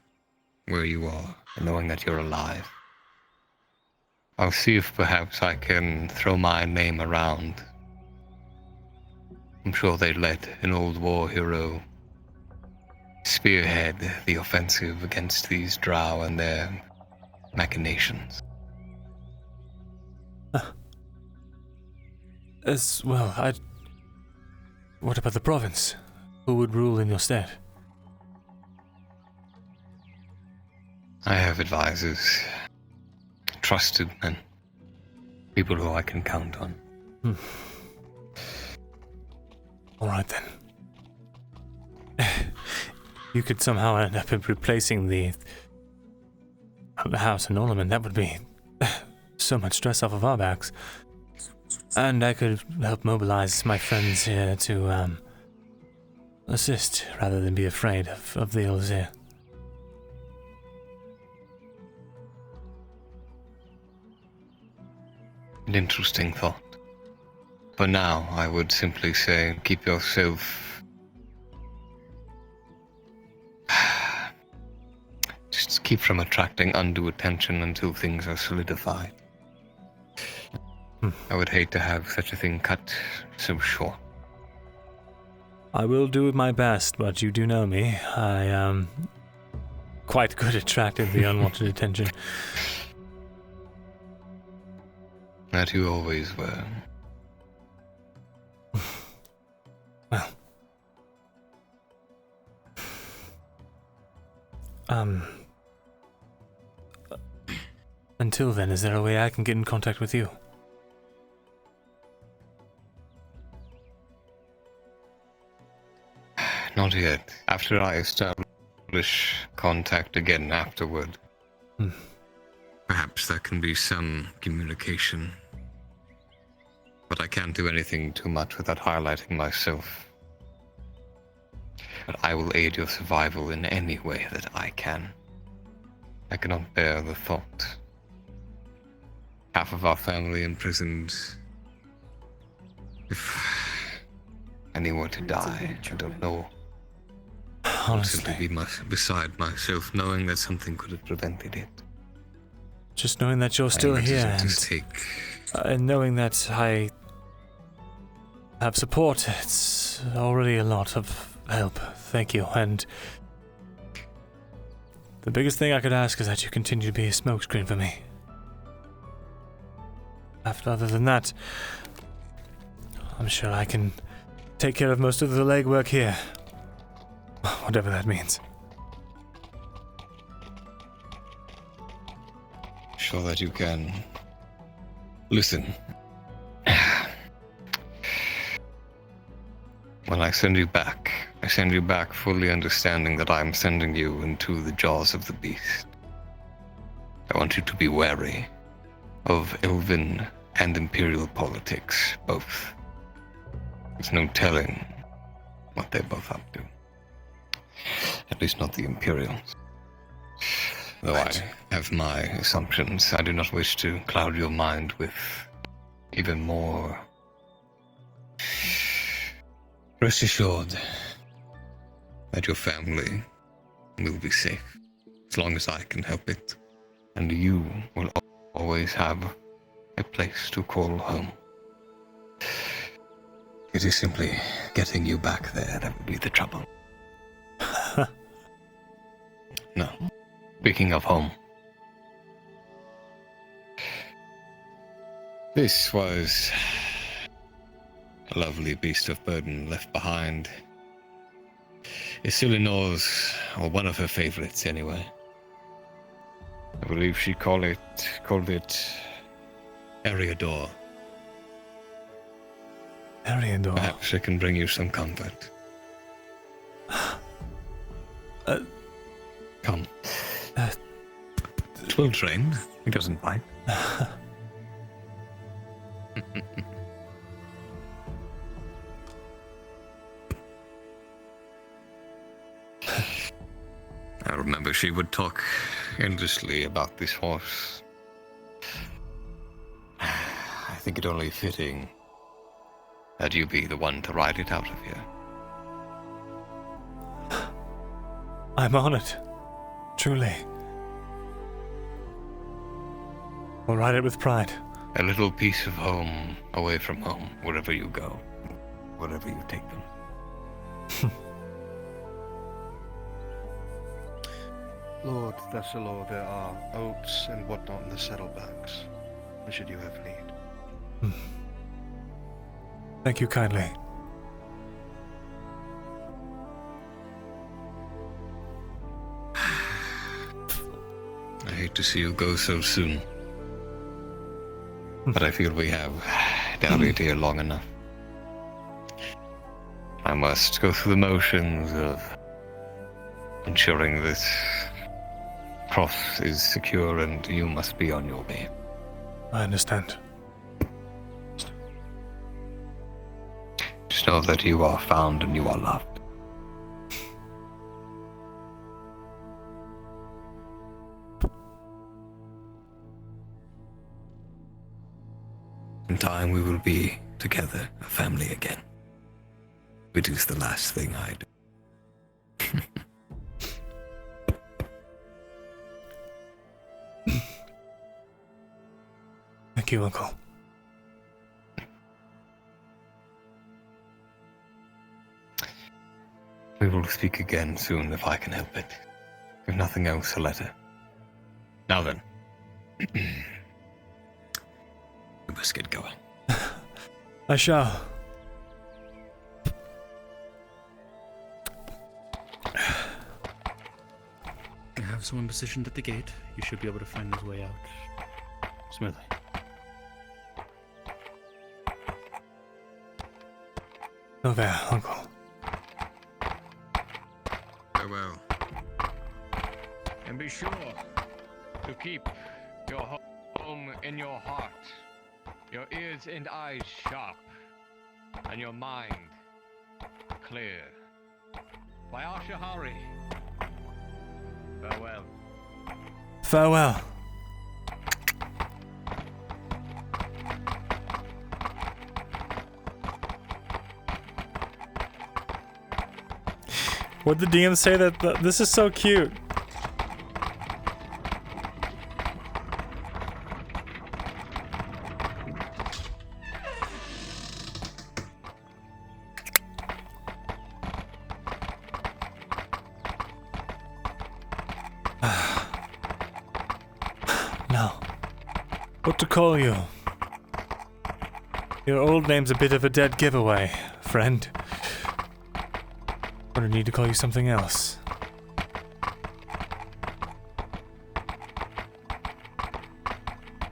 S: where you are, and knowing that you're alive, I'll see if perhaps I can throw my name around. I'm sure they'd let an old war hero spearhead the offensive against these drow and their machinations.
A: As well, what about the province? Who would rule in your stead?
S: I have advisors, trusted men, people who I can count on.
A: Alright then. You could somehow end up replacing the house and ornament. That would be so much stress off of our backs. And I could help mobilize my friends here to assist rather than be afraid of the elves here.
S: An interesting thought. For now, I would simply say keep yourself... Just keep from attracting undue attention until things are solidified. I would hate to have such a thing cut so short.
A: I will do my best, but you do know me. I am quite good at attracting the unwanted attention.
S: That you always were.
A: Well. Until then, is there a way I can get in contact with you?
S: Not yet. After I establish contact again afterward. Perhaps there can be some communication. But I can't do anything too much without highlighting myself. But I will aid your survival in any way that I can. I cannot bear the thought. Half of our family imprisoned. If any were to die, I don't know.
A: Honestly.
S: Simply be beside myself, knowing that something could have prevented it.
A: Just knowing that you're still here and knowing that I have support, it's already a lot of help. Thank you. And the biggest thing I could ask is that you continue to be a smokescreen for me. Other than that, I'm sure I can take care of most of the legwork here. Whatever that means.
S: Sure that you can. Listen. When I send you back fully understanding that I'm sending you into the jaws of the beast. I want you to be wary of Elven and Imperial politics, both. There's no telling what they're both up to. At least not the Imperials. Though I have my assumptions, I do not wish to cloud your mind with even more. Rest assured that your family will be safe. as long as I can help it. And you will always have a place to call home. It is simply getting you back there that will be the trouble. No. Speaking of home, this was a lovely beast of burden left behind. Isilinors, or one of her favorites anyway. I believe she called it Eriador.
A: Eriador.
S: Perhaps it can bring you some comfort. Come. It will train. It doesn't bite. I remember she would talk endlessly about this horse. I think it only fitting that you be the one to ride it out of here.
A: I'm honored. Truly. We'll ride it with pride.
S: A little piece of home away from home, wherever you go, wherever you take them.
V: Lord Thesalor, there are oats and whatnot in the saddlebags, should you have need.
A: Thank you kindly.
S: I hate to see you go so soon. But I feel we have dallied here long enough. I must go through the motions of ensuring this cross is secure, and you must be on your way.
A: I understand.
S: Just know that you are found and you are loved. In time we will be together, a family again. It is the last thing I do.
A: Thank you, Uncle.
S: We will speak again soon if I can help it. If nothing else, a letter. Now then. We must get going.
A: I shall.
U: I have someone positioned at the gate. You should be able to find his way out smoothly.
A: Go there, Uncle.
E: Farewell. And be sure to keep your home in your heart, your ears and eyes sharp, and your mind clear. By Ashahari. Farewell.
A: Farewell. Would the DM say that this is so cute? Now, what to call you? Your old name's a bit of a dead giveaway, friend. Or need to call you something else.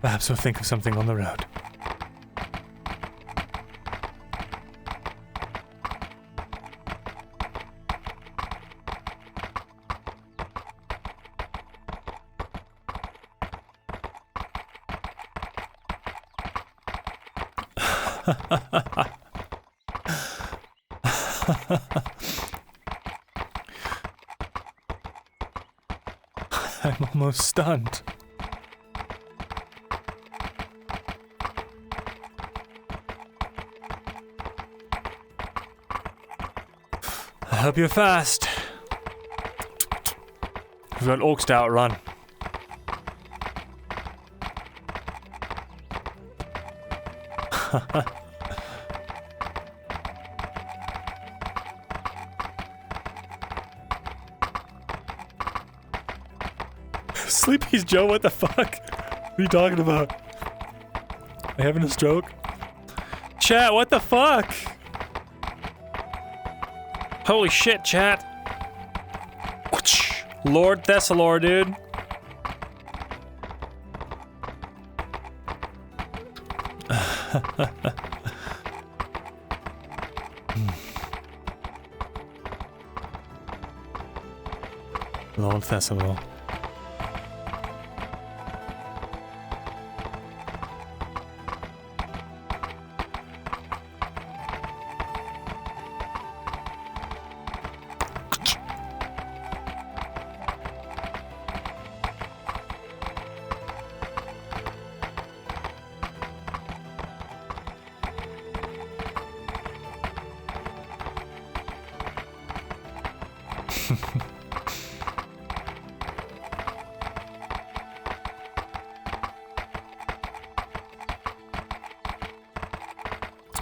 A: Perhaps we'll think of something on the road. I'm almost stunned. I hope you're fast. We've got orcs to outrun. Sleepy's Joe, what the fuck? What are you talking about? Am I having a stroke? Chat, what the fuck? Holy shit, chat. Lord Thesalor, dude. Lord Thesalor.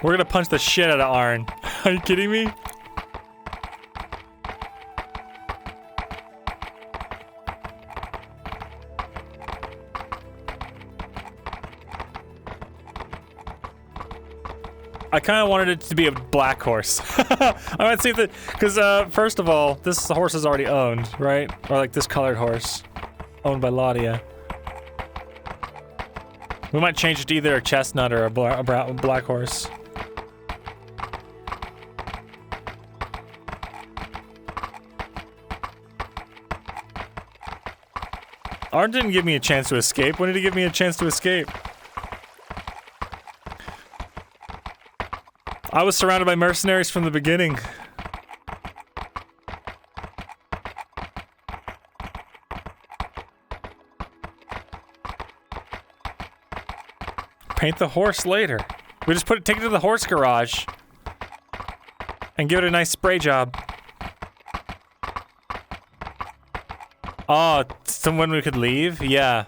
A: We're gonna punch the shit out of Arn. Are you kidding me? I kind of wanted it to be a black horse. I might see if the, because first of all, this horse is already owned, right? Or like this colored horse, owned by Laudia. We might change it to either a chestnut or a black horse. Arn didn't give me a chance to escape. When did he give me a chance to escape? I was surrounded by mercenaries from the beginning. Paint the horse later. We just take it to the horse garage and give it a nice spray job. Oh, someone we could leave? Yeah.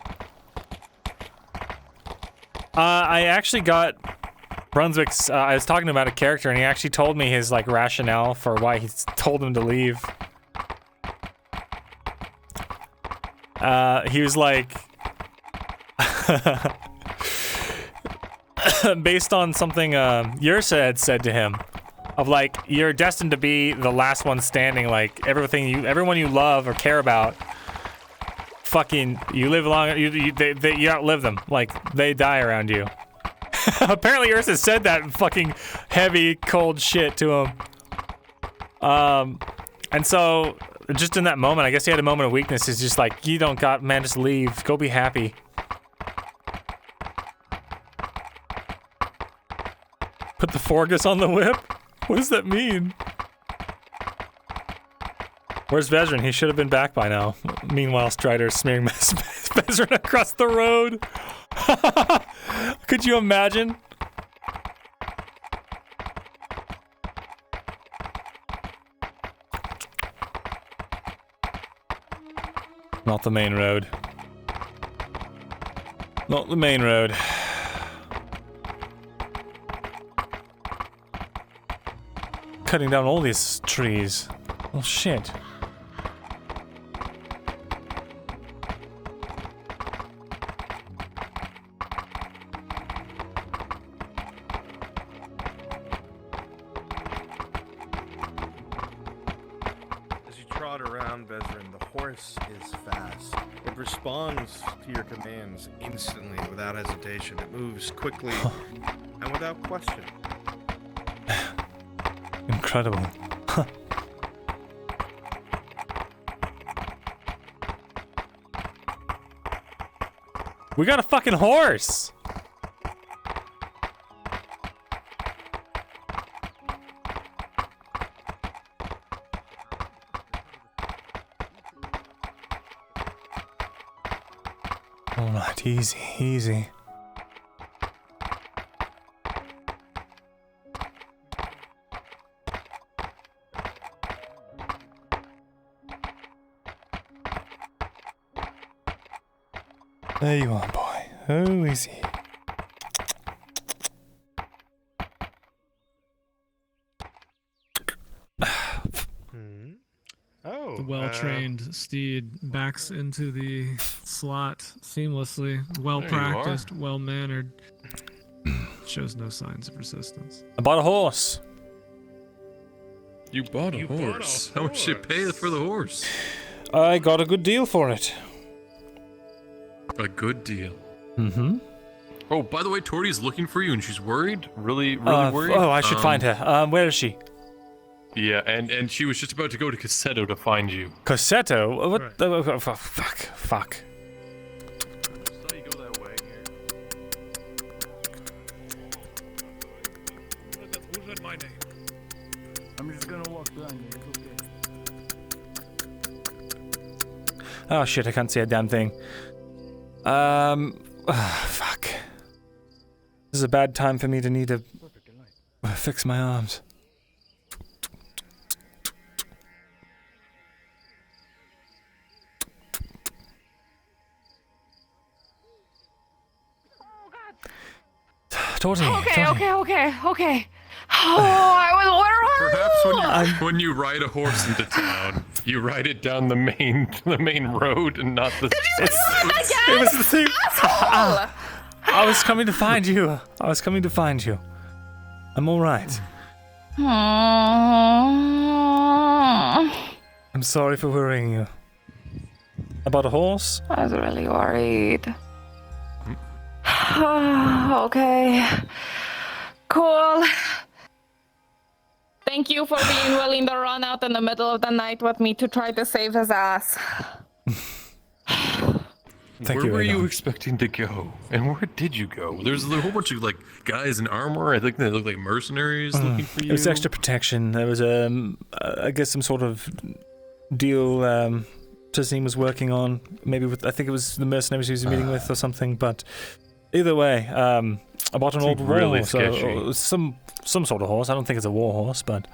A: I actually got Brunswick's, I was talking about a character and he actually told me his like rationale for why he told him to leave. He was like, based on something Yrsa had said to him, of like, you're destined to be the last one standing, like everyone you love or care about, fucking, you live long, you outlive them, like they die around you. Apparently Ursa said that fucking heavy, cold shit to him. And so, just in that moment, I guess he had a moment of weakness. He's just like, you don't got, man, just leave. Go be happy. Put the Forgus on the whip? What does that mean? Where's Vezrin? He should have been back by now. Meanwhile, Strider's smearing Vezrin across the road. Could you imagine? Not the main road. Not the main road. Cutting down all these trees. Oh shit.
C: Is fast. It responds to your commands instantly without hesitation. It moves quickly and without question.
A: Incredible. We got a fucking horse! Alright, easy, easy. There you are, boy. Oh, easy.
G: The well-trained steed backs into the slot seamlessly, well-practiced, well-mannered. Shows no signs of resistance.
A: I bought a horse.
L: You bought a horse. How much did you pay for the horse?
A: I got a good deal for it.
L: A good deal.
A: Mm-hmm.
L: Oh, by the way, Torty's looking for you and she's worried. Really worried.
A: Oh, I should find her. Where is she?
L: Yeah, and she was just about to go to Cassetto to find you.
A: Cassetto? What the fuck.
L: Saw you go that way here.
G: Who's at my name?
U: I'm just gonna walk behind you. It's okay.
A: Oh shit, I can't see a damn thing. Fuck. This is a bad time for me to need to fix my arms. Torty.
P: Okay. Oh, I was
L: Perhaps when you ride a horse into town, you ride it down the main road and not the.
A: It was the same. I was coming to find you. I'm all right. I'm sorry for worrying you. About a horse?
P: I was really worried. Okay. Cool. Thank you for being willing to run out in the middle of the night with me to try to save his ass.
L: Where were you expecting to go? And where did you go? There's a whole bunch of like guys in armor. I think they look like mercenaries looking for you.
A: It was extra protection. There was I guess some sort of deal Tazim was working on. Maybe with, I think it was the mercenaries he was meeting with or something. But either way, I bought an old war horse, or some sort of horse. I don't think it's a war horse, but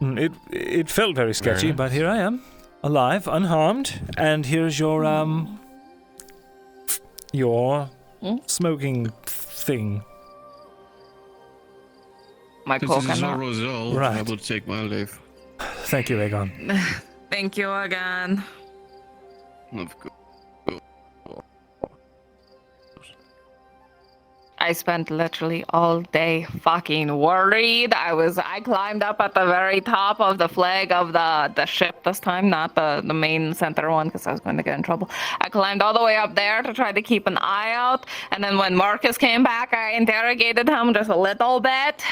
A: it felt very sketchy.
L: Very nice.
A: But here I am, alive, unharmed, and here's your smoking thing.
P: My
U: This is a result.
A: Right.
U: I will take my leave.
A: Thank you, Aegon.
P: Thank you again.
U: Of course.
P: I spent literally all day fucking worried. I climbed up at the very top of the flag of the ship this time, not the main center one, because I was going to get in trouble. I climbed all the way up there to try to keep an eye out, and then when Marcus came back, I interrogated him just a little bit.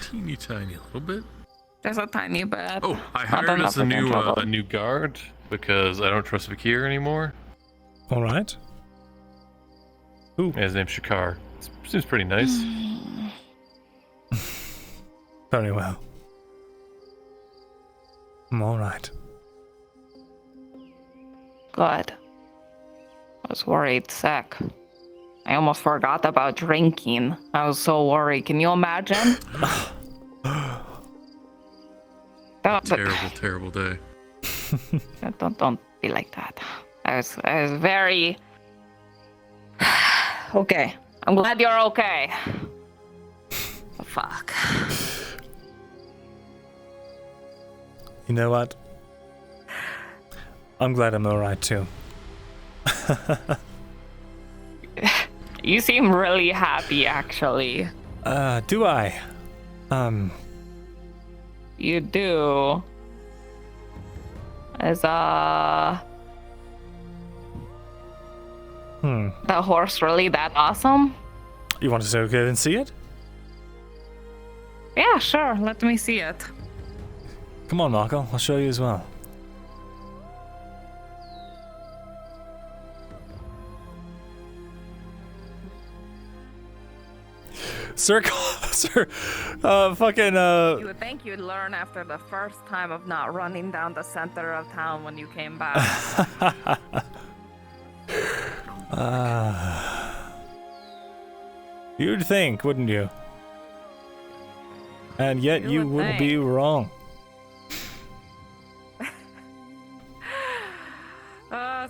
L: Teeny tiny little bit.
P: Just a tiny bit.
L: Oh, I
P: Not
L: hired
P: enough
L: us
P: to get in trouble.
L: a new guard because I don't trust Vakir anymore.
A: All right.
L: Who? Yeah, his name's Shakar. Seems pretty nice.
A: Very well. I'm all right.
P: Good. I was worried sick. I almost forgot about drinking. I was so worried. Can you imagine?
L: Terrible day.
P: Don't be like that. I was very okay. I'm glad you're okay. Fuck.
A: You know what? I'm glad I'm alright too.
P: You seem really happy, actually.
A: Do I?
P: You do. Is the horse really that awesome?
A: You want to go and see it?
P: Yeah, sure. Let me see it.
A: Come on, Marco. I'll show you as well. Sir, fucking,
P: You would think you'd learn after the first time of not running down the center of town when you came back.
A: You'd think, wouldn't you? And yet you would be wrong.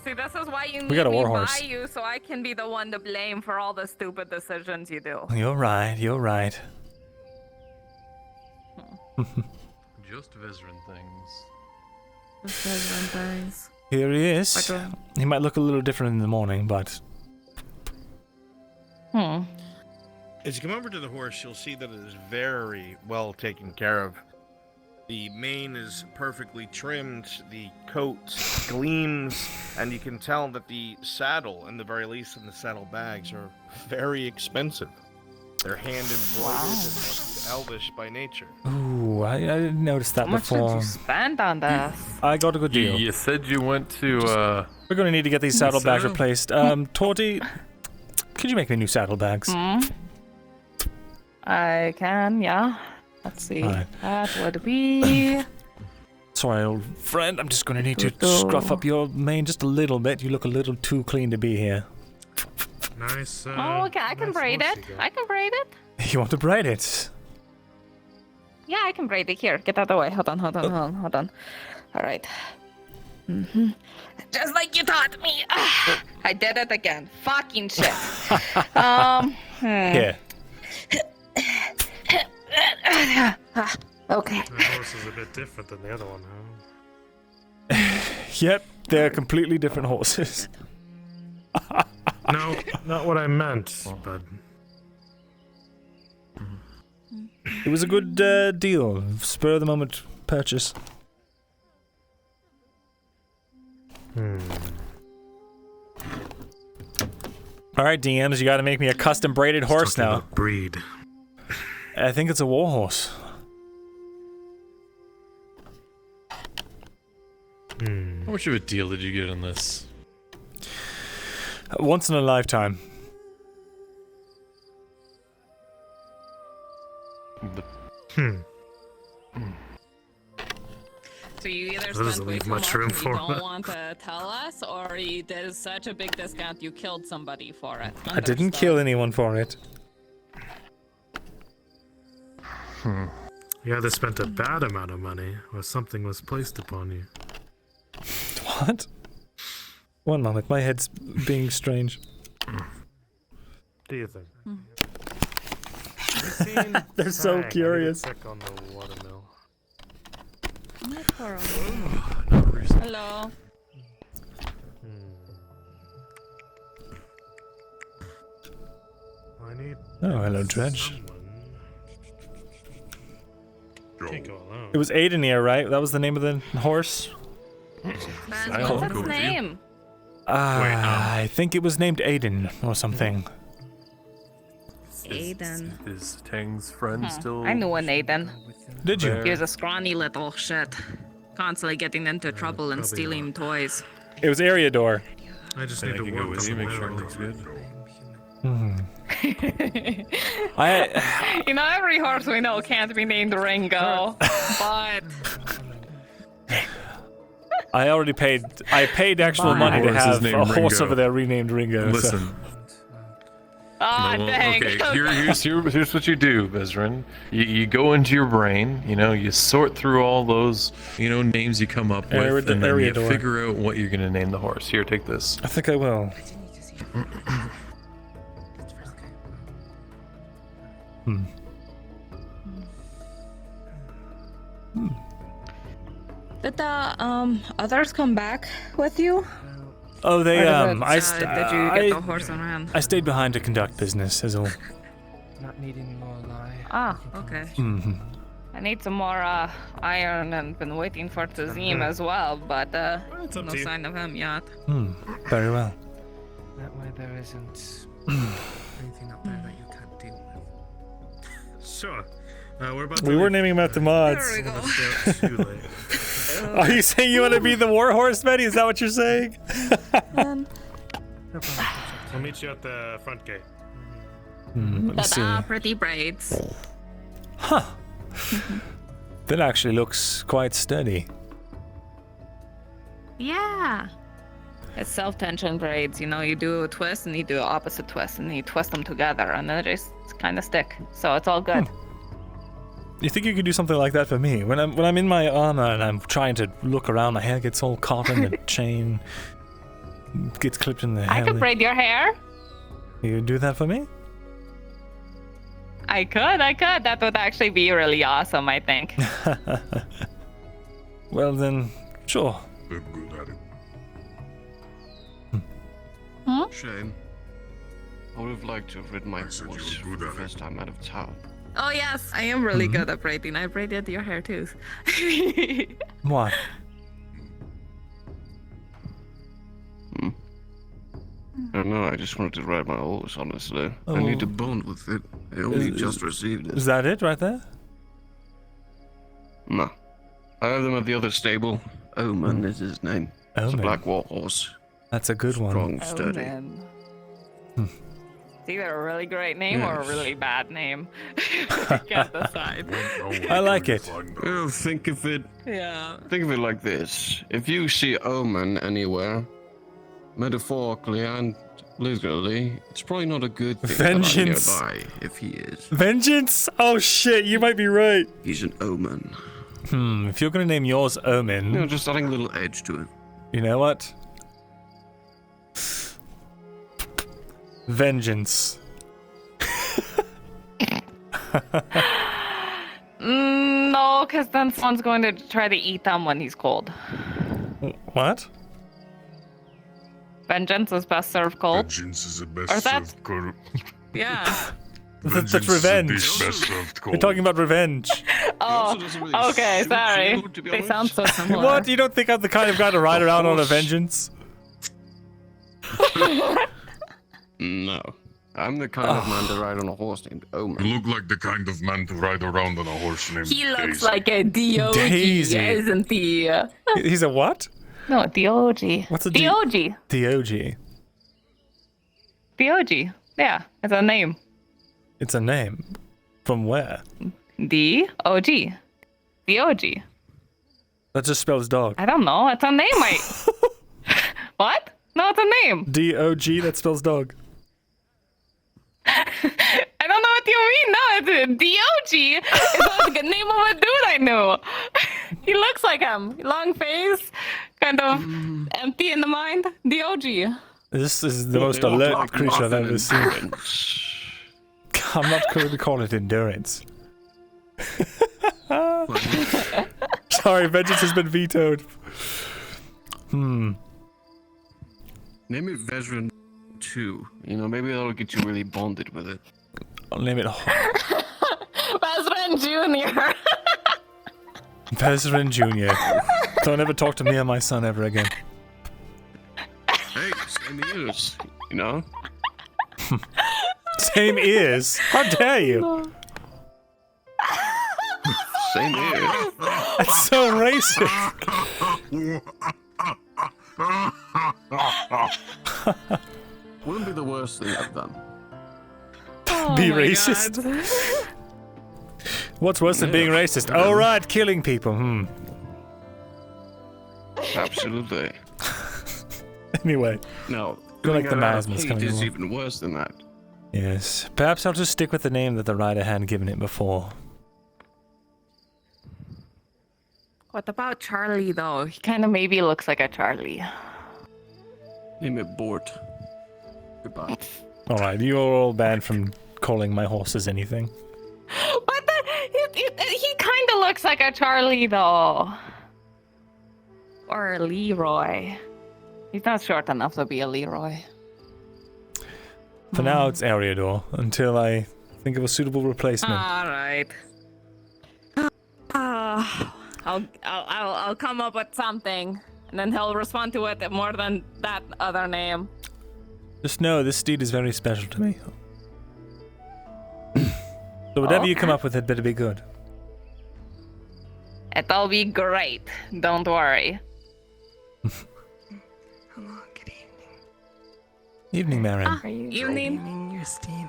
P: See, this is why you need
A: We got a
P: me
A: warhorse.
P: by you, so I can be the one to blame for all the stupid decisions you do.
A: You're right. You're right.
O: Just Vezran things.
P: Just Vezran things.
A: Here he is.
P: Okay.
A: He might look a little different in the morning, but
C: As you come over to the horse, you'll see that it is very well taken care of. The mane is perfectly trimmed, the coat gleams, and you can tell that the saddle, and the very least, and the saddle bags are very expensive. They're hand embroidered and look elvish by nature.
A: ooh, I didn't notice that
P: How much
A: before.
P: did you spend on this?
A: I got a good deal.
O: You said you went to,
A: We're gonna need to get these saddlebags replaced. Torty, could you make me new saddlebags?
P: I can, yeah. Let's see.
A: Alright.
P: That would be...
A: Sorry, old friend. I'm just gonna need to scruff up your mane just a little bit. You look a little too clean to be here.
O: Nice.
P: Oh, okay, I can braid it. I can braid it.
A: You want to braid it?
P: Yeah, I can braid it. Here, get out of the way. Hold on. All right. Just like you taught me. I did it again. Fucking shit.
A: Here.
P: Okay.
O: The horse is a bit different than the other one, huh?
A: Yep, they're completely different horses.
O: No, not what I meant, but...
A: It was a good deal. Spur of the moment purchase. Alright, DMs, you gotta make me a custom braided horse now.
O: Breed.
A: I think it's a war horse.
O: How much of a deal did you get on this?
A: Once in a lifetime.
P: So you either
O: That doesn't
P: spent way
O: leave
P: too
O: much
P: much
O: room
P: and
O: for
P: you
O: it.
P: don't want to tell us, or you did such a big discount you killed somebody for it.
A: I didn't kill anyone for it.
O: You either spent a bad amount of money, or something was placed upon you.
A: What? One moment, my head's being strange.
O: Do you think?
A: They're so
O: Dang,
A: curious.
O: I need to check on the watermill.
P: Hello.
O: I need.
A: Oh, hello, Dredge.
O: Can't go alone.
A: It was Aiden here, right? That was the name of the horse?
P: What's its name?
A: I think it was named Aiden or something.
P: Aiden.
O: Is Tang's friend still?
P: I knew an Aiden.
A: Did you?
P: He was a scrawny little shit. Constantly getting into trouble and stealing toys.
A: It was Ariador.
O: I just need to go with you, make sure it looks good.
P: You know, every horse we know can't be named Ringo, but...
A: I already paid. I paid actual money to
O: horse is
A: have
O: named
A: a horse
O: Ringo.
A: over there renamed Ringo.
O: Listen.
P: Ah,
O: No,
P: dang.
O: okay, here's what you do, Vezran. You go into your brain, you sort through all those, names you come up with, and then you
A: Ariador.
O: figure out what you're gonna name the horse. Here, take this.
A: I think I will.
P: Did the others come back with you?
A: Oh, they
P: Or did
A: I
P: you get the horse and ran?
A: I stayed behind to conduct business, is all.
D: Not needing more lie.
P: Ah, okay. I need some more iron and been waiting for Tazim as well, but no sign of him yet.
A: Very well.
D: That way there isn't anything up there that you can't deal with.
O: Sure. We're about to
A: We were
O: leave.
A: naming him after mods.
P: There we go.
O: That's too late.
A: Are you saying you want to be the war horse, Betty? Is that what you're saying?
O: I'll meet you at the front gate.
A: Let me see.
P: Ta-da, pretty braids.
A: Huh. That actually looks quite sturdy.
P: Yeah. It's self-tension braids, you do a twist and you do an opposite twist and you twist them together and then they just kind of stick. So it's all good.
A: You think you could do something like that for me? When I'm in my armor and I'm trying to look around, my hair gets all caught in the chain. gets clipped in the
P: I
A: hair.
P: could braid your hair.
A: You do that for me?
P: I could. That would actually be really awesome, I think.
A: Well then, sure.
F: They're good at it.
B: Shame. I would have liked to have ridden my horse for the first time out of town.
P: Oh yes, I am really good at braiding. I braided your hair too.
A: What?
B: I don't know, I just wanted to ride my horse, honestly. I need to bond with it. I only just received it.
A: Is that it right there?
B: No. I have them at the other stable. Omen is his name. It's a
A: Omen.
B: black war horse.
A: That's a good one.
B: Strong, sturdy.
P: It's either a really great name or a really bad name. I can't decide.
A: I like it.
B: Well, think of it.
P: Yeah.
B: Think of it like this: if you see Omen anywhere, metaphorically and literally, it's probably not a good thing.
A: Vengeance.
B: That I'm nearby, if he is.
A: Vengeance? Oh shit, you might be right.
B: He's an omen.
A: If you're gonna name yours Omen,
B: You know, just adding a little edge to it.
A: you know what? Vengeance.
P: No, because then someone's going to try to eat them when he's cold.
A: What?
P: Vengeance is best served cold.
F: Vengeance is the
P: Or
F: best
P: that-
F: served cold.
P: Yeah.
A: That's revenge.
F: Best served
A: We're
F: cold.
A: talking about revenge.
P: Oh, okay, sorry. They sound so similar.
A: What? You don't think I'm the kind of guy to ride around on a vengeance?
B: No. I'm the kind of man to ride on a horse named Omen.
F: You look like the kind of man to ride around on a horse named
P: He looks
F: Daisy.
P: like a DOG,
A: Daisy.
P: isn't he?
A: He's a what?
P: No, DOG.
A: What's a
P: DOG?
A: DOG.
P: DOG. Yeah, it's a name.
A: It's a name. From where?
P: DOG. DOG.
A: That just spells dog.
P: I don't know. It's a name, mate. What? No, it's a name.
A: DOG, that spells dog.
P: I don't know what you mean. No, it's a DOG. It's the name of a dude I knew. He looks like him. Long face, kind of empty in the mind. DOG.
A: This is the most alert creature I've ever seen. I'm not going to call it endurance. Sorry, vengeance has been vetoed.
B: Name it Veteran 2. You know, maybe that'll get you really bonded with it.
A: I'll name it
P: Bezran Jr.
A: Veteran Jr. Don't ever talk to me or my son ever again.
B: Hey, same ears, you know?
A: Same ears? How dare you?
B: Same ears.
A: That's so racist.
B: Wouldn't be the worst thing I've done.
A: Be racist? What's worse than being racist? Oh, right, killing people.
B: Absolutely.
A: Anyway.
B: No.
A: Feel like the
B: doing it out of
A: miasma's
B: hate
A: coming
B: is
A: along.
B: even worse than that.
A: Yes. Perhaps I'll just stick with the name that the rider had given it before.
P: What about Charlie, though? He kind of maybe looks like a Charlie.
B: Name it Bort. Goodbye.
A: Alright, you're all banned from calling my horses anything.
P: But he kind of looks like a Charlie, though. Or a Leroy. He's not short enough to be a Leroy.
A: For now, it's Ariador, until I think of a suitable replacement.
P: All right. I'll come up with something, and then he'll respond to it more than that other name.
A: Just know this steed is very special to me. So whatever you come up with, it better be good.
P: It'll be great. Don't worry.
A: Evening, Marin.
P: Evening.
I: Your steed.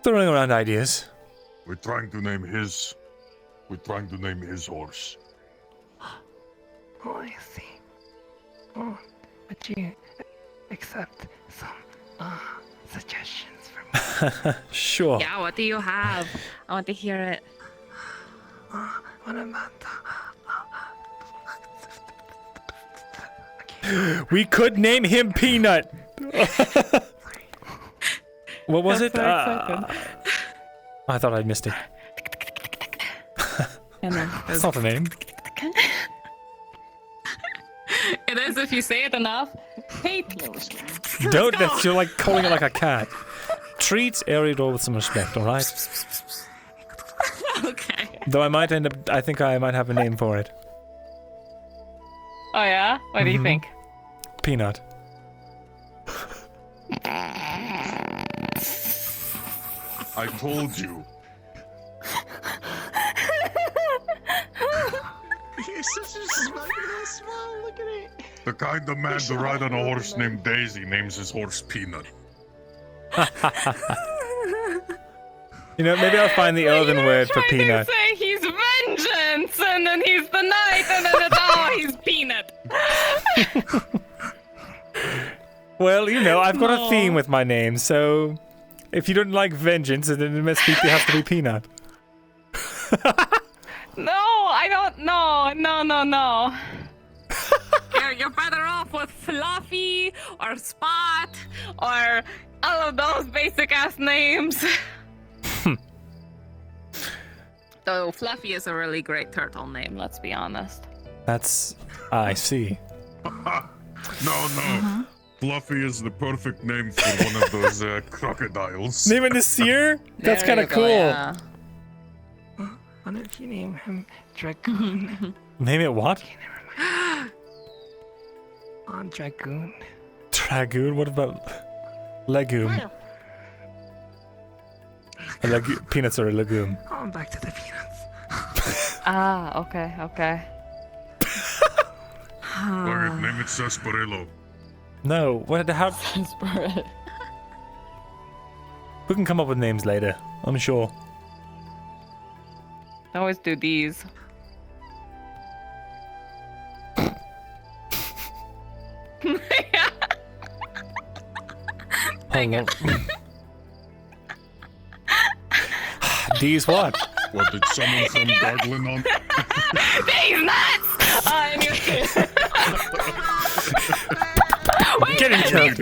A: Throwing around ideas.
F: We're trying to name his horse.
I: Oh, I see. Oh, but you accept some suggestions from me.
A: Sure.
P: Yeah, what do you have? I want to hear it.
I: What about
A: We could name him Peanut. What was it? I thought I'd missed it. That's not a name.
P: It is if you say it enough. Hey,
A: Don't. You're like calling it like a cat. Treat Eriador with some respect, all right?
P: Okay.
A: Though I might end up. I think I might have a name for it.
P: Oh yeah? What do you think?
A: Peanut.
F: I told you.
M: You're such a little smile. Look at it.
F: The kind of man to ride on a horse named Daisy names his horse Peanut.
A: You know, maybe I'll find the Elven word for peanut.
P: Say he's vengeance, and then he's the knight, and then it's he's peanut.
A: Well, you know, I've got a theme with my name, so if you don't like vengeance, then it must be, it has to be peanut.
P: No, I don't. No. You're better off with Fluffy or Spot or all of those basic ass names. Though Fluffy is a really great turtle name, let's be honest.
A: That's... I see.
F: No. Fluffy is the perfect name for one of those crocodiles.
A: Name it Nasir? That's kind of cool.
P: Yeah.
I: What if you name him Dragoon?
A: Name it what?
I: On Dragoon.
A: Dragoon? What about legume? Peanuts are a legume.
I: On back to the peanuts.
P: Okay.
F: Okay, name it Sarsaparilla.
A: No, what? How? We can come up with names later, I'm sure.
P: I always do these.
A: Hold on. These what?
F: What, did someone from Gargling on?
P: These nuts!
A: Get in killed.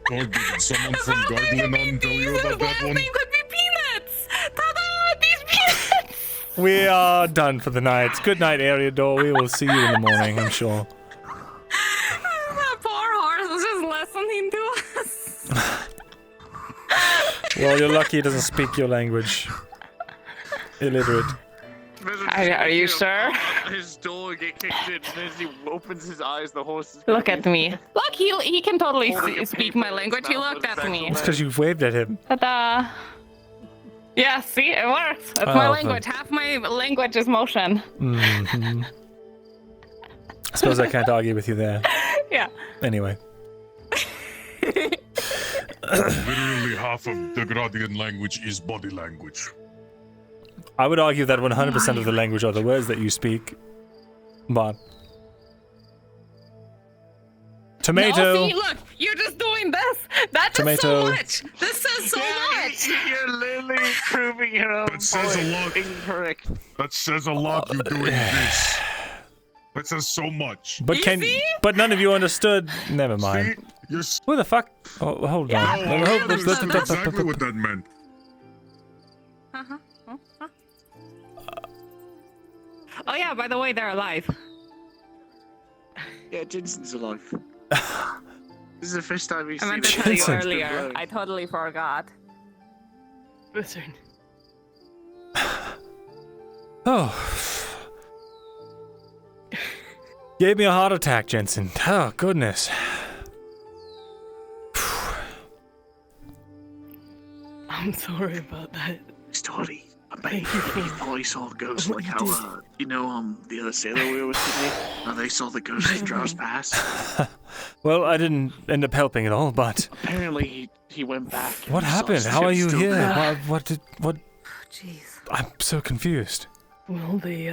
F: Did someone from Gargling on tell you about that one?
P: Name could be Peanuts! Ta-da! These peanuts!
A: We are done for the night. Good night, Eriador. We will see you in the morning, I'm sure.
P: That poor horse was just listening to us.
A: Well, you're lucky he doesn't speak your language. Illiterate.
P: Are you sure?
J: His door get kicked in, and as he opens his eyes, the horse is...
P: Look at me. Look, he can totally speak my language. He looked at me.
A: It's because you waved at him.
P: Ta-da! Yeah, see, it works. It's my language. Half my language is motion.
A: Mm-hmm. I suppose I can't argue with you there.
P: Yeah.
A: Anyway.
F: Literally half of the Gradian language is body language.
A: I would argue that 100% of the language are the words that you speak. But... Tomato!
P: No, see, look, you're just doing this. That does so much. This says so much.
J: You're literally proving your own
F: That says a lot.
J: incorrect.
F: That says a lot, you doing this. That says so much.
A: But but none of you understood. Never mind.
F: See?
A: Who the fuck? Oh, hold on.
F: I understood exactly what that meant.
P: Oh yeah, by the way, they're alive.
J: Yeah, Jensen's alive. This is the first time we've
P: I
J: seen
P: meant to tell you
J: Jensen.
P: earlier. I totally forgot. Listen.
A: Oh. Gave me a heart attack, Jensen. Oh, goodness.
M: I'm sorry about that.
J: Story. I bet you thought he saw a ghost like how, the other sailor we were with today, how they saw the ghost as Drows pass.
A: Well, I didn't end up helping at all, but...
J: Apparently, he went back.
A: What happened? How are you here? What?
K: Jeez.
A: I'm so confused.
M: Well, they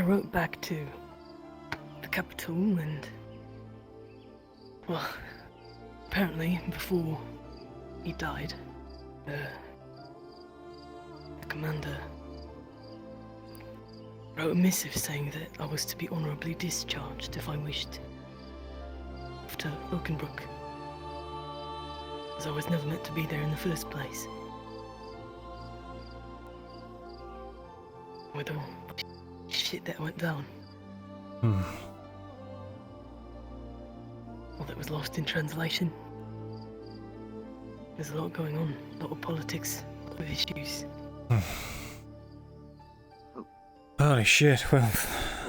M: wrote back to the capital and... Well, apparently, before he died, the commander
N: wrote a missive saying that I was to be honourably discharged if I wished. After Oakenbrook. As I was never meant to be there in the first place. With all the shit that went down. All that was lost in translation. There's a lot going on, a lot of politics, a lot of issues.
A: Holy shit, well...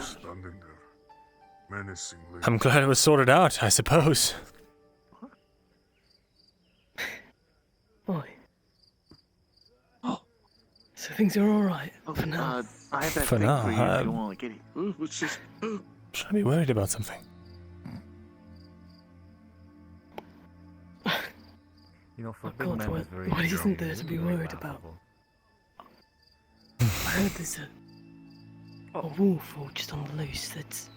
F: Standing there, menacingly.
A: I'm glad it was sorted out, I suppose.
N: Boy. So things are alright for now.
J: I have that
A: For
J: thing
A: now,
J: for you if you want to get it. What's this?
A: Should I be worried about something?
T: You know, for
N: Oh
T: big
N: God,
T: men,
N: what
T: it's very
N: isn't
T: strong,
N: there
T: it's
N: to be
T: very
N: worried about?
T: laughable.
N: I heard there's a wolf or just on the loose that's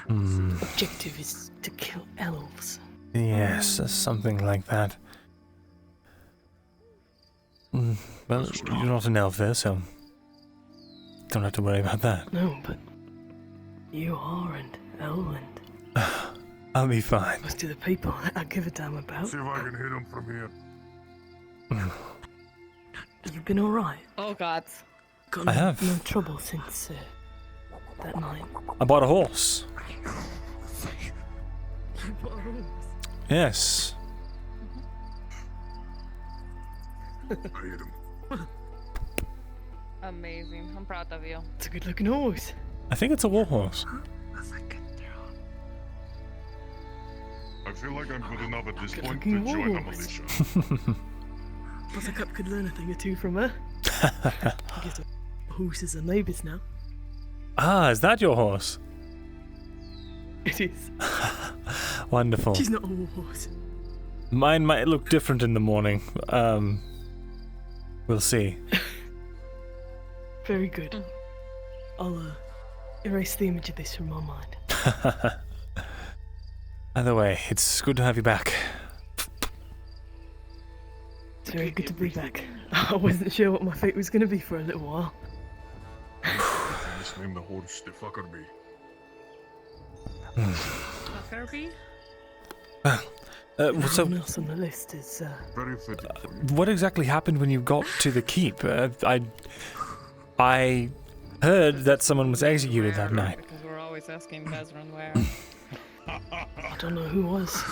N: objective is to kill elves.
A: Yes, something like that. Well, you're not an elf there, so don't have to worry about that.
N: No, but you are, and Elven.
A: I'll be fine.
N: Most of the people that I give a damn about.
F: See if I can hit him from here.
N: You've been alright?
P: Oh God.
N: Got
A: I have.
N: no trouble since that night.
A: I bought a horse. Yes.
F: I hit him.
P: Amazing. I'm proud of you.
N: It's a good looking horse.
A: I think it's a war horse.
F: I feel like I'm good enough at this
N: Good
F: point to
N: looking
F: join the
N: wolves.
F: militia.
N: Buttercup could learn a thing or two from her. I guess horses are neighbours now.
A: Ah, is that your horse?
N: It is.
A: Wonderful.
N: She's not a war horse.
A: Mine might look different in the morning. We'll see.
N: Very good. I'll erase the image of this from my mind.
A: Either way, it's good to have you back.
N: It's very good to be back. I wasn't sure what my fate was going to be for a little while.
F: Just name the horse the Fuckerby.
P: Fuckerby?
A: So,
N: Everyone else on the list is
F: Very fitting for you.
A: what exactly happened when you got to the keep? I heard that someone was executed that night.
P: Because we're always asking Bezran where.
N: I don't know who was.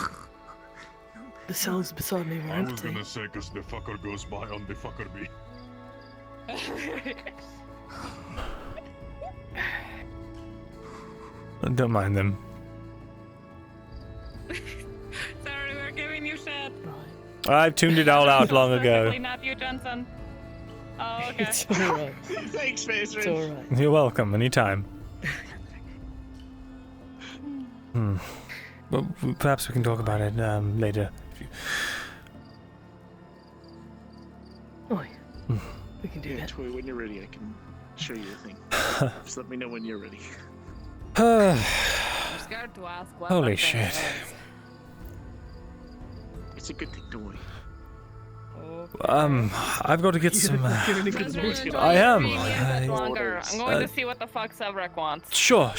N: The cells beside me were
F: I was
N: empty.
F: gonna say, cause the fucker goes by on the Fuckerby.
A: Don't mind them.
P: Sorry, we're giving you shit.
A: I've tuned it all out long ago.
P: Specifically not you, Jensen. Oh, okay.
N: It's alright.
J: Thanks, Mason.
N: It's alright.
A: You're welcome, anytime. Well, perhaps we can talk about it later.
N: Oh, we can do that.
J: Troy, when you're ready, I can show you the thing. Just let me know when you're ready.
P: I'm scared to ask what
A: Holy
P: that thing
A: shit.
P: is.
J: It's a good thing, don't worry.
A: I've got to get some.
P: Bezran,
A: I am.
P: enjoy your dream a bit longer. I'm going to see what the fuck Sevrek wants.
A: Sure.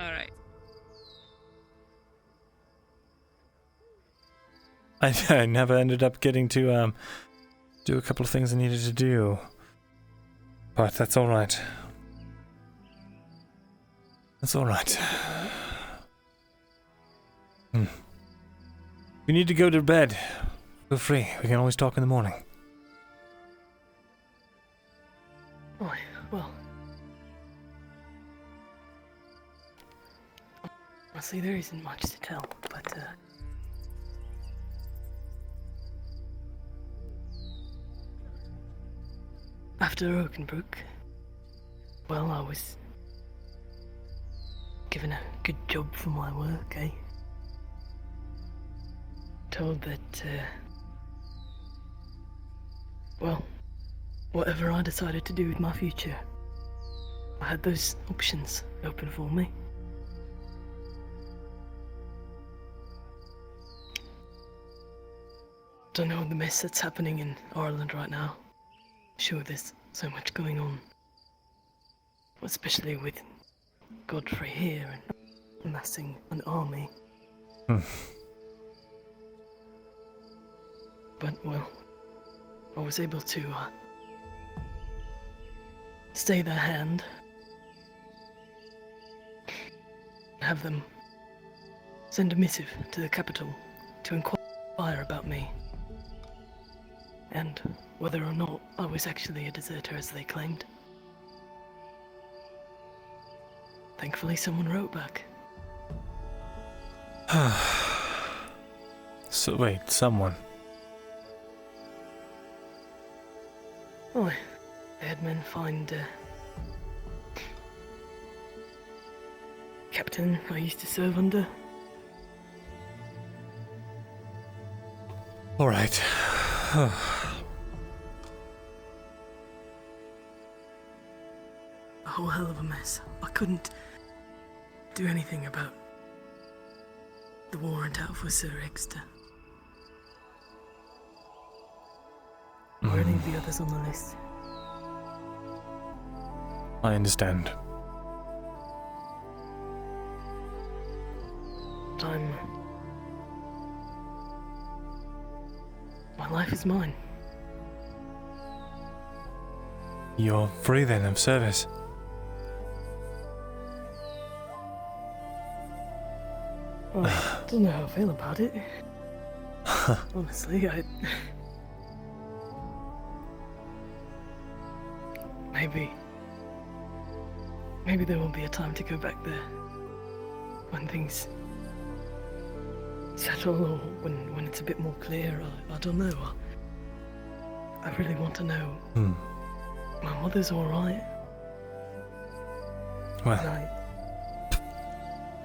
P: Alright.
A: I never ended up getting to do a couple of things I needed to do, but that's all right. That's all right. If you need to go to bed, feel free. We can always talk in the morning.
N: Oh, well. Honestly, there isn't much to tell, but after Oakenbrook, well, I was given a good job for my work, eh? Told that, well, whatever I decided to do with my future, I had those options open for me. Don't know the mess that's happening in Ireland right now. Sure, there's so much going on. Especially with Godfrey here and amassing an army. But, well, I was able to stay their hand, have them send a missive to the capital to inquire about me, and whether or not I was actually a deserter as they claimed. Thankfully, someone wrote back.
A: So wait, someone.
N: Oh, they had men find captain I used to serve under.
A: All right.
N: A whole hell of a mess. I couldn't do anything about the warrant out for Sir Exeter. Or any of the others on the list.
A: I understand.
N: My life is mine.
A: You're free then of service.
N: Well, I don't know how I feel about it. Honestly, Maybe there will be a time to go back there. When things settle, or when it's a bit more clear. I don't know. I really want to know. My mother's alright.
A: Well,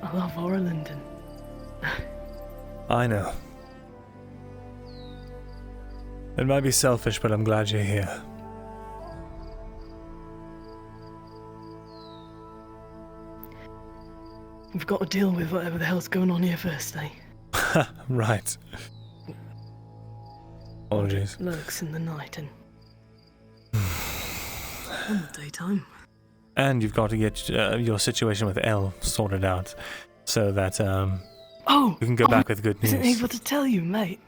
N: I love Ireland and
A: I know. It might be selfish, but I'm glad you're here.
N: we've got to deal with whatever the hell's going on here first, eh?
A: Right. Apologies.
N: Lurks in the night and in the daytime.
A: And you've got to get your situation with Elle sorted out, so that you can go back with good news.
N: I wasn't able to tell you, mate.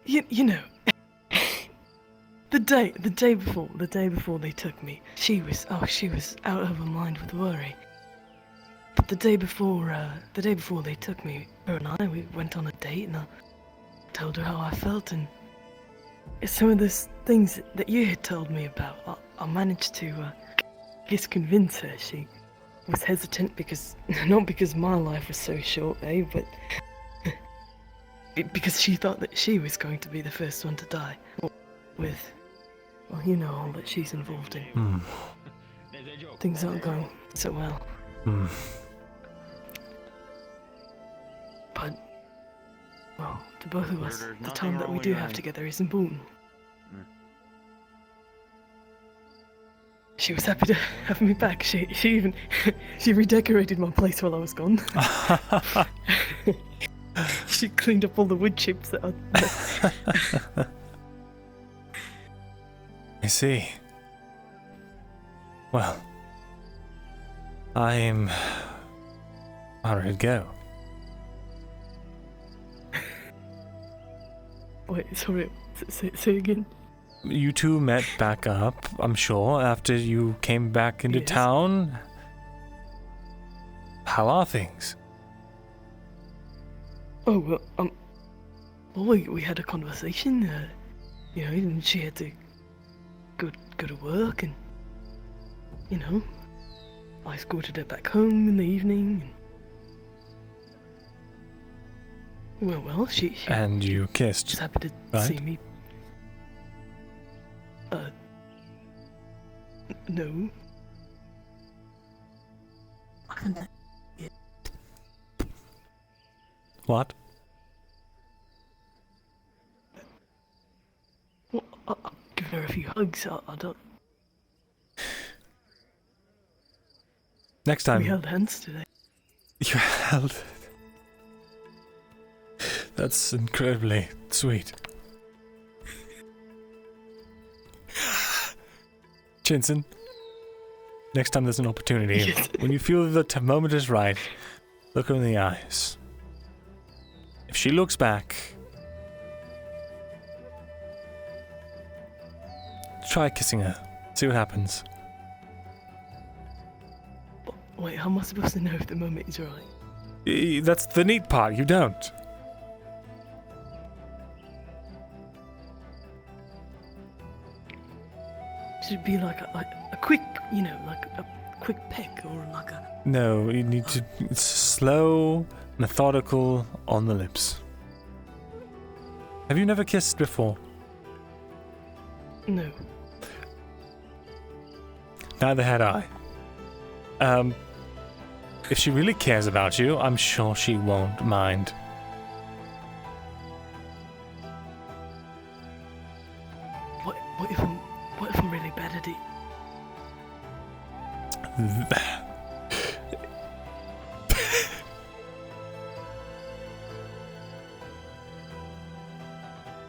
N: You know, the day before they took me, she was out of her mind with worry. But the day before they took me, her and we went on a date, and I told her how I felt, and some of those things that you had told me about, I managed to convince her. She was hesitant not because my life was so short, but because she thought that she was going to be the first one to die with, well, you know, all that she's involved in. Things aren't going so well. But, well, to both of us, the time that we do have together is important. She was happy to have me back. She even she redecorated my place while I was gone. She cleaned up all the wood chips that
A: I see. Well, I'm ready to go.
N: Wait, sorry, say again.
A: You two met back up, I'm sure, after you came back into town. How are things?
N: Oh, well, we had a conversation, you know, and she had to go to work, and, you know, I escorted her back home in the evening, and well, she
A: and you kissed,
N: was happy to
A: right?
N: see me. No.
A: What?
N: Well, I'll give her a few hugs. I don't.
A: Next time.
N: We held hands today.
A: You held. That's incredibly sweet. Jensen, next time there's an opportunity,
N: Yes.
A: when you feel the moment is right, look her in the eyes. If she looks back, try kissing her. See what happens.
N: Wait, how am I supposed to know if the moment is right?
A: That's the neat part. You don't.
N: Should it be like a quick, like a quick peck or like a...
A: No, you need to. It's slow, methodical, on the lips. Have you never kissed before?
N: No.
A: Neither had I. If she really cares about you, I'm sure she won't mind.
N: What if I'm really bad at it?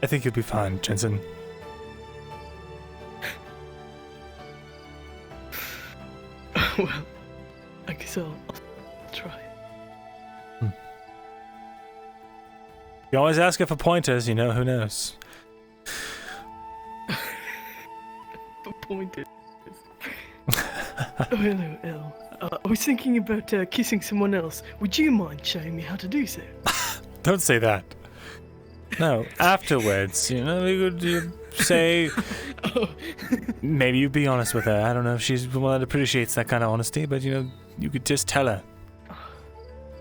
A: I think you'll be fine, Jensen.
N: Well, I guess I'll try.
A: You always ask her for pointers, who knows.
N: The point is... Oh, hello, El. I was thinking about kissing someone else. Would you mind showing me how to do so?
A: Don't say that. No, afterwards, we could say... Maybe you'd be honest with her. I don't know if she's one that appreciates that kind of honesty, but, you could just tell her.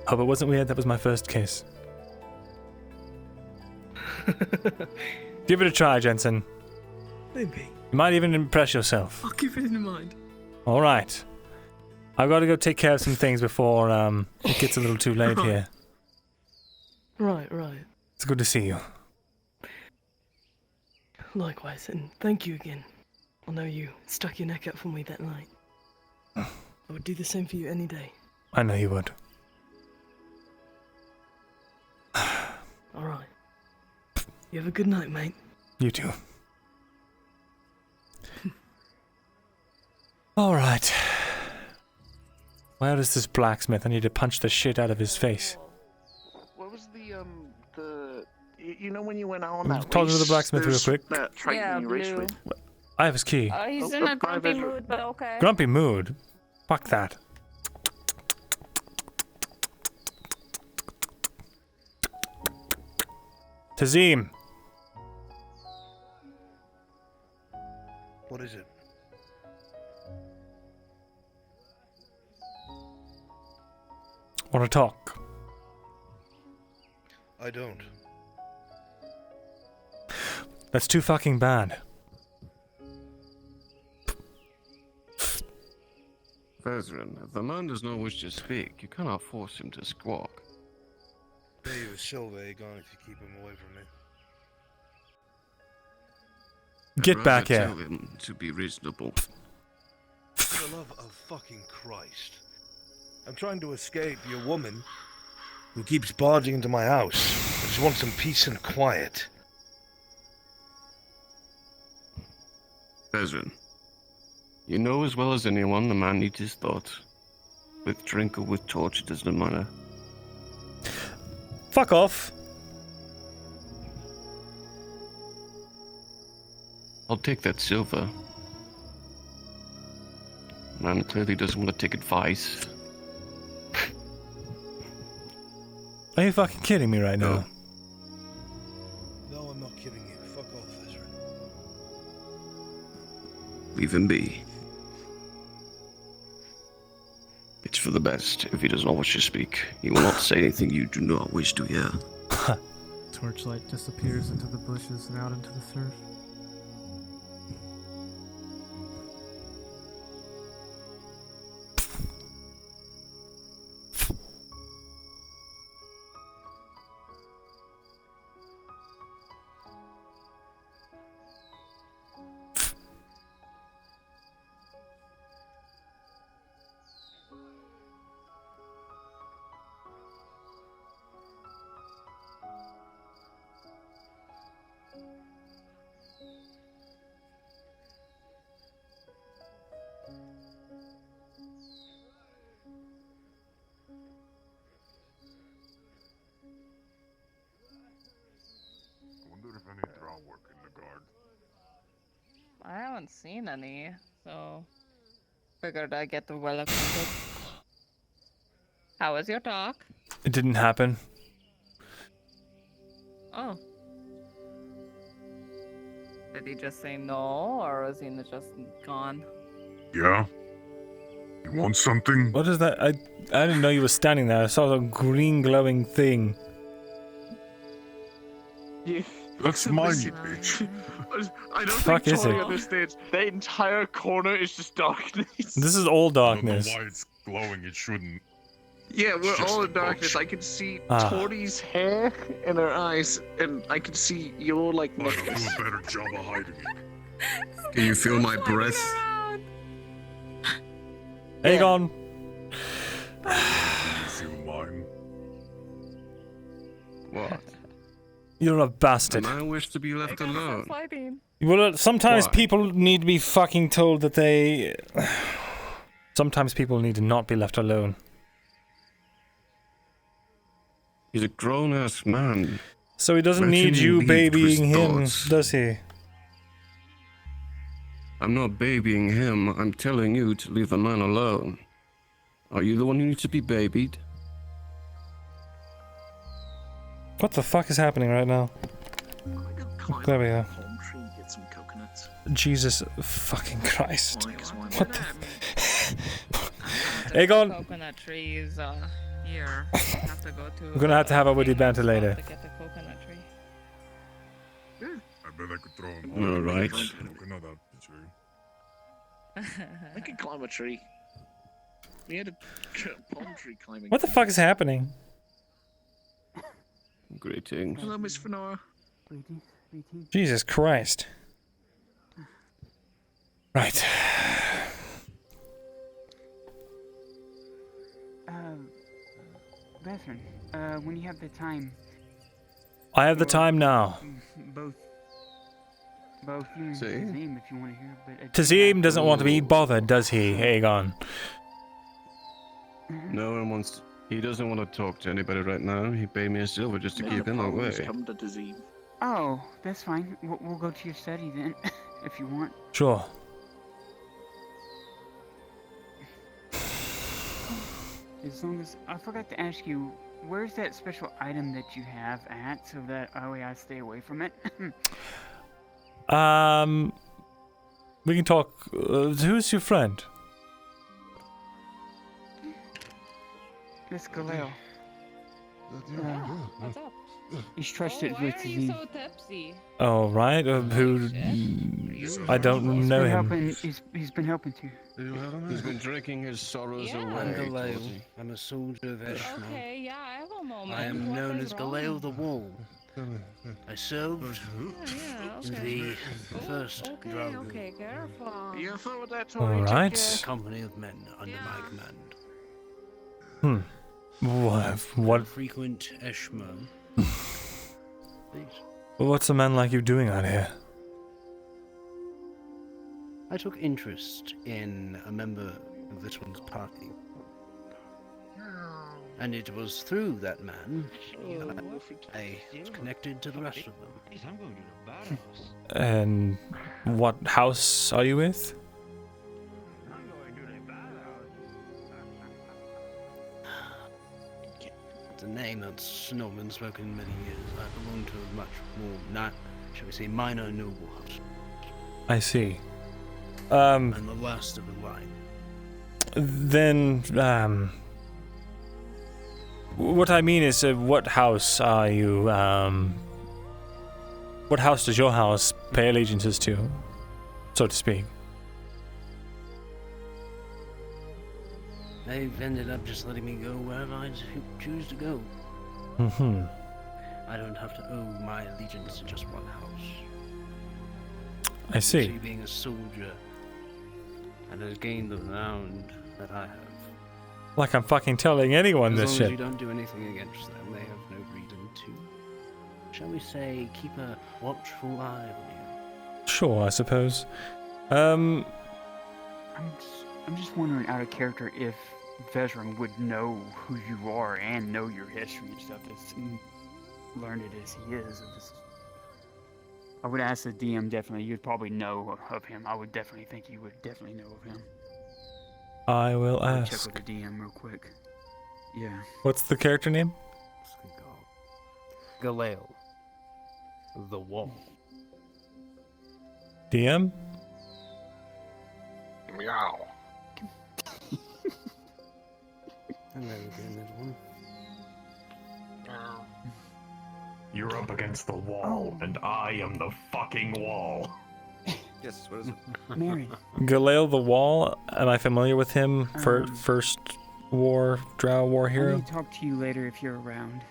A: Hope it wasn't weird. That was my first kiss. Give it a try, Jensen.
N: Maybe.
A: You might even impress yourself.
N: I'll keep it in mind.
A: All right. I've got to go take care of some things before it gets a little too late here.
N: Right.
A: It's good to see you.
N: Likewise, and thank you again. I know you stuck your neck out for me that night. I would do the same for you any day.
A: I know you would.
N: Alright. You have a good night, mate.
A: You too. All right. Where is this blacksmith? I need to punch the shit out of his face.
J: What was the when you went out on that
A: Talking to the
J: race,
A: blacksmith real
J: there's
A: quick.
J: that Triton you raced
P: Blue.
J: with?
A: I have his key.
P: He's in a grumpy mood, but okay.
A: Grumpy mood? Fuck that. Tazim.
V: What is it?
A: Want to talk?
V: I don't.
A: That's too fucking bad.
B: Vezrin, if the man does not wish to speak, you cannot force him to squawk.
V: Pay you a silver, Aegon, if you keep him away from me.
A: Get
B: I'd
A: back
B: rather
A: here.
B: Tell him to be reasonable.
V: For the love of fucking Christ. I'm trying to escape your woman who keeps barging into my house. I just want some peace and quiet.
B: Vezrin, you know as well as anyone the man needs his thoughts. With drink or with torch, it doesn't matter.
A: Fuck off.
B: I'll take that silver. Man clearly doesn't want to take advice.
A: Are you fucking kidding me right now?
V: No, I'm not kidding you. Fuck off, Ezra.
B: Leave him be. It's for the best. If he does not wish to speak, he will not say anything you do not wish to hear.
G: Torchlight disappears into the bushes and out into the surf.
P: seen any, so figured I'd get well acquainted. How was your talk?
A: It didn't happen.
P: Oh. Did he just say no, or was he just gone?
F: Yeah? You want something?
A: What is that? I didn't know you were standing there. I saw a green glowing thing.
F: That's mine, you bitch.
J: I don't
A: Fuck
J: think
A: is
J: Tori
A: it?
J: understands. That entire corner is just darkness.
A: This is all
F: I don't
A: darkness.
F: know why it's glowing. It shouldn't.
J: Yeah, we're
F: Just
J: all
F: a
J: in darkness.
F: bunch.
J: I can see
A: Ah.
J: Tori's hair in her eyes, and I can see your like
F: I don't
J: necklace.
F: do a better job of hiding it.
B: Can you feel my breath?
A: Aegon!
F: You feel mine?
B: What?
A: You're a bastard.
B: And I wish to be left alone.
A: Well, sometimes
B: Why?
A: people need to be fucking told that they... Sometimes people need to not be left alone.
B: He's a grown-ass man.
A: So he doesn't
B: Let
A: need
B: him
A: you
B: lead to his
A: babying him,
B: thoughts.
A: does he?
B: I'm not babying him. I'm telling you to leave the man alone. Are you the one who needs to be babied?
A: What the fuck is happening right now?
J: Climb
A: There we
J: up
A: are.
J: a palm tree, get some coconuts.
A: Jesus fucking Christ.
J: Why? 'Cause why not?
A: What the...
P: There's
A: Aegon!
P: coconut trees here. I have to go to.
A: We're gonna have to have a witty banter later.
P: To get the coconut tree.
F: I bet I could throw him.
B: All right.
F: Coconut out the tree.
J: I can climb a tree. We had a palm tree climbing.
A: What the fuck is happening?
B: Greetings.
J: Hello, Miss Fenora.
A: Jesus Christ. Right.
R: Brethren, when you have the time,
A: I have the time now.
R: both you and
B: See?
R: Tazim, if you want to hear, but
A: Tazim doesn't want to be bothered, does he, Aegon?
B: No one wants. He doesn't want to talk to anybody right now. He paid me a silver just to keep him away.
J: Come to Tazim.
R: Oh, that's fine. We'll go to your study then, if you want.
A: Sure.
R: As long as I forgot to ask you, where's that special item that you have at, so that I stay away from it.
A: We can talk. Who's your friend?
R: Miss Galeo.
P: What's up?
R: He's trusted
P: Why
R: with
P: are you
R: the.
P: so tipsy?
A: Oh, right. Who? I don't know him.
R: He's been helping too.
B: He's been drinking his sorrows
P: Yeah.
B: away.
M: I'm
B: towards
M: Galeo.
B: you.
M: I'm a soldier of Eshma.
P: Okay, yeah, I have a moment.
M: I am
P: What
M: known
P: was
M: as
P: wrong?
M: Galeo the Wall. I served
P: Yeah, okay.
M: the first
P: Okay,
M: Dragon.
P: okay, careful.
J: You thought with that,
A: All
J: Tori?
A: right.
M: A company of men under my command.
A: What?
M: Frequent Eshma. Please.
A: What's a man like you doing out here?
M: I took interest in a member of this one's party. And it was through that man I was connected to the rest of them.
A: And what house are you with?
M: It's a name that's not been spoken in many years. I belong to a much more, not, shall we say, minor noble house.
A: I see.
M: And the last of the line.
A: Then, what I mean is, what house are you, what house does your house pay allegiances to, so to speak?
M: They've ended up just letting me go wherever I choose to go.
A: Mm-hmm.
M: I don't have to owe my allegiance to just one house.
A: I see.
M: See, being a soldier and has gained the renown that I have.
A: Like I'm fucking telling anyone
M: As
A: this
M: long
A: shit.
M: as you don't do anything against them, they have no reason to, shall we say, keep a watchful eye on you.
A: Sure, I suppose.
R: I'm just wondering, out of character, if Vezran would know who you are and know your history and stuff, as learned as he is of this I would ask the DM definitely. You'd probably know of him. I would definitely think you would definitely know of him.
A: I will
R: I'll check
A: ask.
R: with the DM real quick. Yeah.
A: What's the character name?
U: Galale. The wall.
A: DM?
U: Meow. I'm never getting that one.
Q: You're up against the wall, and I am the fucking wall.
T: Yes, what is it?
R: Mary.
A: Galale the Wall. Am I familiar with him? For first war, drow war
R: I
A: hero?
R: may talk to you later if you're around.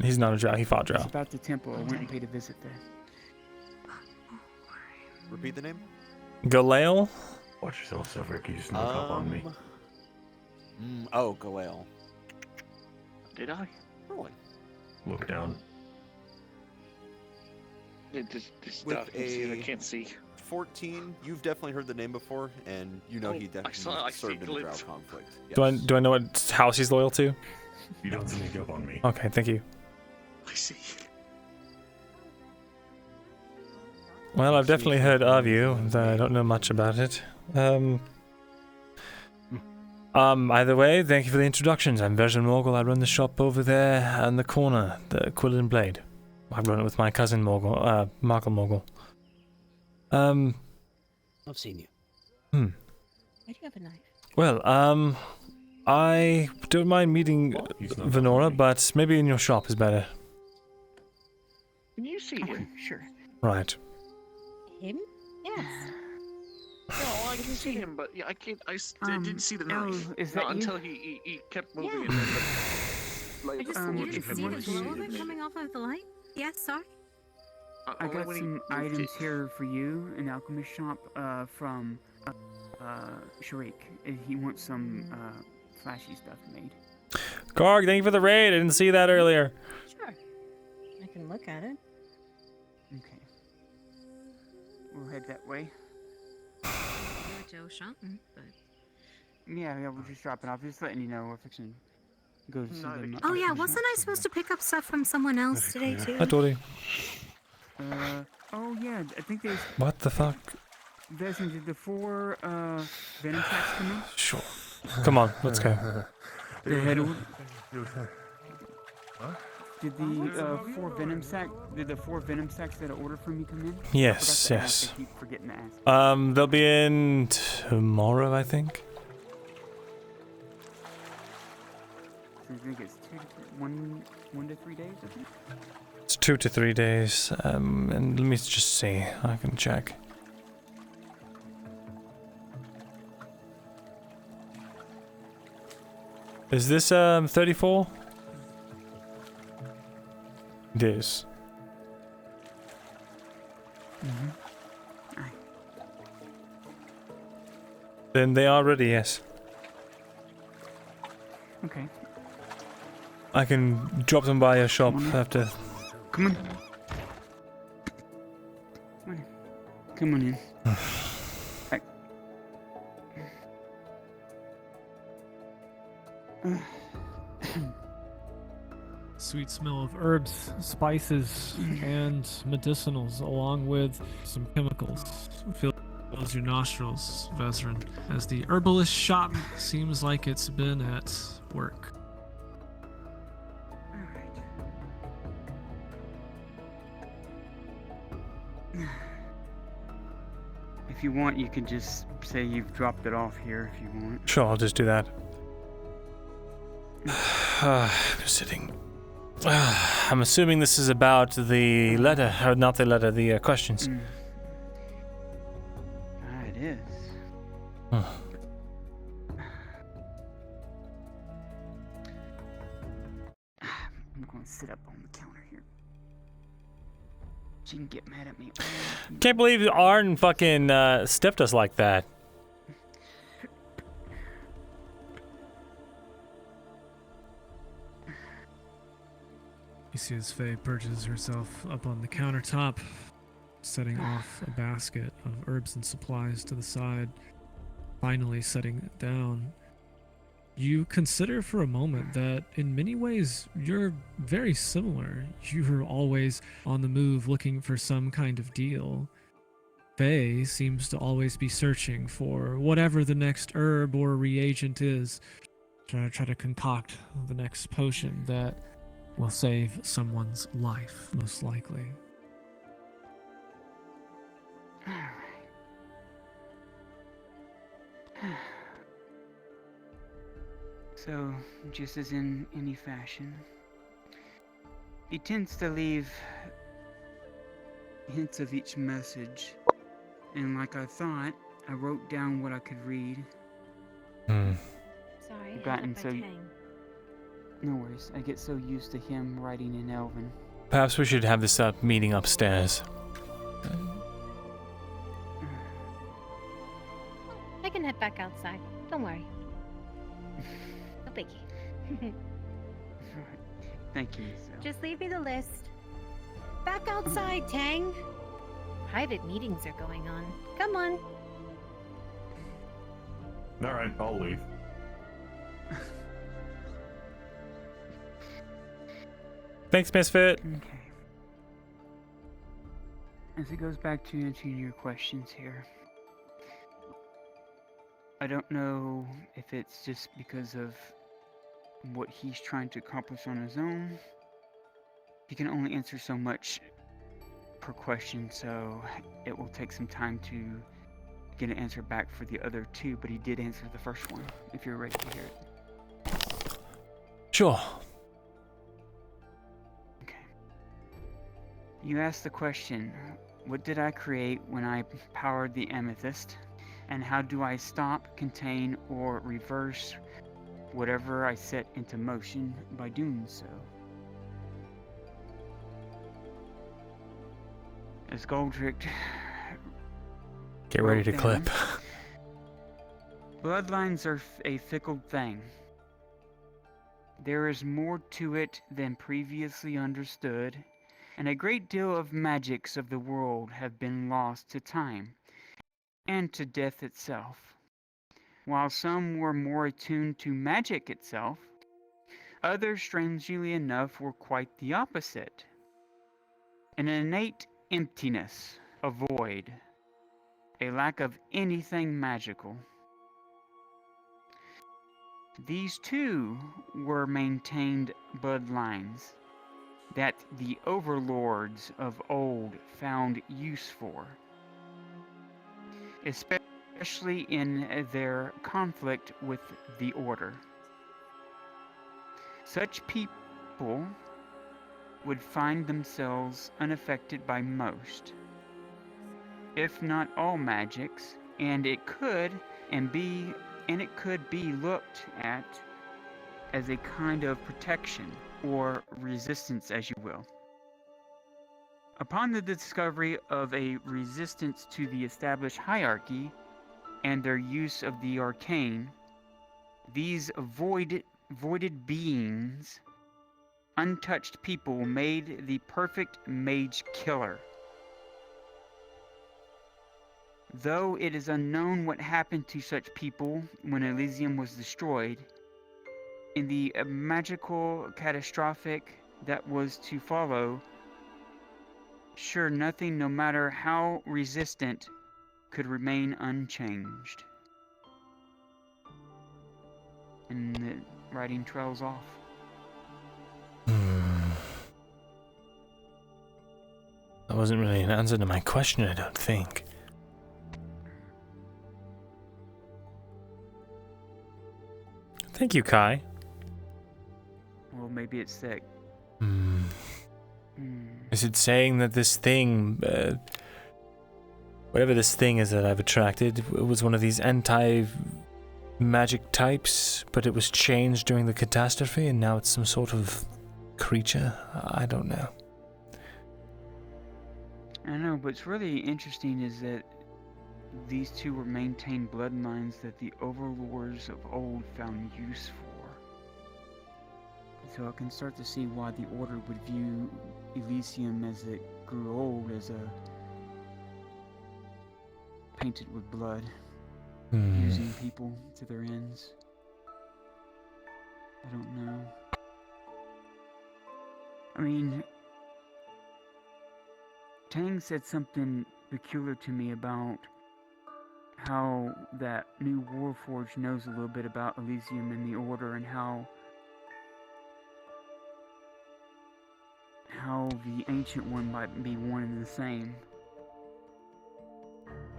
A: He's not a drow. He fought drow.
R: It's about the temple. I went and paid a visit there.
T: Repeat the name?
A: Galale?
Q: Watch yourself, Severick. You snuck up on me.
T: Oh, Galale.
J: Did I?
T: Really?
Q: Look down.
J: This
T: With
J: darkness here, I can't see.
T: 14, you've definitely heard the name before, and you know he definitely served in the Drow conflict. Yes.
A: Do I know what house he's loyal to?
Q: You don't sneak up on me.
A: Okay, thank you.
J: I see.
A: Well, I've definitely heard of you, though I don't know much about it. Either way, thank you for the introductions. I'm Veteran Morgul. I run the shop over there on the corner, the Quill and Blade. I run it with my cousin Morgul, Markle Morgul.
U: I've seen you.
K: Why do you have a knife?
A: Well, I don't mind meeting Venora, but maybe in your shop is better.
J: Can you see him?
R: Sure.
A: Right.
K: Him? Yes.
J: No, I can see him, but yeah, I can't. I didn't see the knife.
R: is that you?
J: until he kept moving.
K: Yeah.
J: And then,
K: I just you didn't see the glow of it coming off of the light? Yes, sorry.
R: I got some items here for you in the alchemist shop from Sharik. He wants some flashy stuff made.
A: Garg, thank you for the raid. I didn't see that earlier.
K: Sure. I can look at it.
R: Okay. We'll head that way.
K: Joe Shanton, but
R: Yeah, we'll just drop it off. Just letting you know we're fixing to go to see them.
K: oh yeah, wasn't I supposed to pick up stuff from someone else today too?
A: Hi, Tori.
R: Oh yeah, I think there's.
A: What the fuck?
R: Did the 4 venom sacks come in?
A: Sure. Come on, let's go.
R: The head. Did the 4 venom sack? Did the 4 venom sacks that I ordered from you come in?
A: Yes,
R: I forgot to ask,
A: yes.
R: I keep forgetting to ask.
A: They'll be in tomorrow, I think.
R: So I think it's 1 to 3 days, I think.
A: It's 2 to 3 days. And let me just see. I can check. Is this 34? It is. Then they are ready, yes.
R: Okay.
A: I can drop them by your shop after.
R: Come on. Come on in. Right.
G: Sweet smell of herbs, spices, and medicinals, along with some chemicals, fills your nostrils, Vezran, as the herbalist shop seems like it's been at work.
R: If you want, you can just say you've dropped it off here if you want.
A: Sure, I'll just do that. I'm sitting. I'm assuming this is about the letter, or not the letter, the questions.
R: It is. I'm going to sit up on the counter here. She can get mad at me.
A: Can't believe Arn fucking stiffed us like that.
G: You see as Faye perches herself up on the countertop, setting off a basket of herbs and supplies to the side, finally setting it down. you consider for a moment that in many ways you're very similar. You're always on the move looking for some kind of deal. Faye seems to always be searching for whatever the next herb or reagent is, try to concoct the next potion that will save someone's life, most likely.
R: Alright. So, just as in any fashion, he tends to leave hints of each message, and like I thought, I wrote down what I could read.
K: Sorry,
R: I've gotten so... No worries, I get so used to him writing in Elven.
A: Perhaps we should have this meeting upstairs.
K: I can head back outside. Don't worry. No biggie.
R: Thank you, Sal.
K: Just leave me the list. Back outside, Tang. Private meetings are going on. Come on.
Q: Alright, I'll leave.
A: Thanks, Misfit.
R: Okay. As it goes back to answering your questions here, I don't know if it's just because of what he's trying to accomplish on his own. He can only answer so much per question, so it will take some time to get an answer back for the other two, but he did answer the first one, if you're ready to hear it.
A: Sure.
R: You asked the question, what did I create when I powered the amethyst? And how do I stop, contain, or reverse whatever I set into motion by doing so? As Goldrick...
A: Get ready to clip.
R: Bloodlines are a fickle thing. There is more to it than previously understood, and a great deal of magics of the world have been lost to time, and to death itself. While some were more attuned to magic itself, others, strangely enough, were quite the opposite. An innate emptiness, a void, a lack of anything magical. These two were maintained bloodlines that the overlords of old found use for, especially in their conflict with the Order. Such people would find themselves unaffected by most, if not all, magics, and it could be looked at as a kind of protection or resistance, as you will. Upon the discovery of a resistance to the established hierarchy and their use of the arcane, these voided beings, untouched people, made the perfect mage killer. Though it is unknown what happened to such people when Elysium was destroyed, in the magical catastrophic that was to follow, sure nothing, no matter how resistant, could remain unchanged. And the writing trails off.
A: That wasn't really an answer to my question, I don't think. Thank you, Kai.
R: Well, maybe it's sick.
A: Is it saying that this thing, whatever this thing is that I've attracted, it was one of these anti-magic types, but it was changed during the catastrophe, and now it's some sort of creature? I don't know.
R: I know, but what's really interesting is that these two were maintained bloodlines that the overlords of old found use for. So I can start to see why the Order would view Elysium as it grew old as a painted with blood, using people to their ends. I don't know. I mean, Tang said something peculiar to me about how that new Warforged knows a little bit about Elysium and the Order, and how the Ancient One might be one and the same.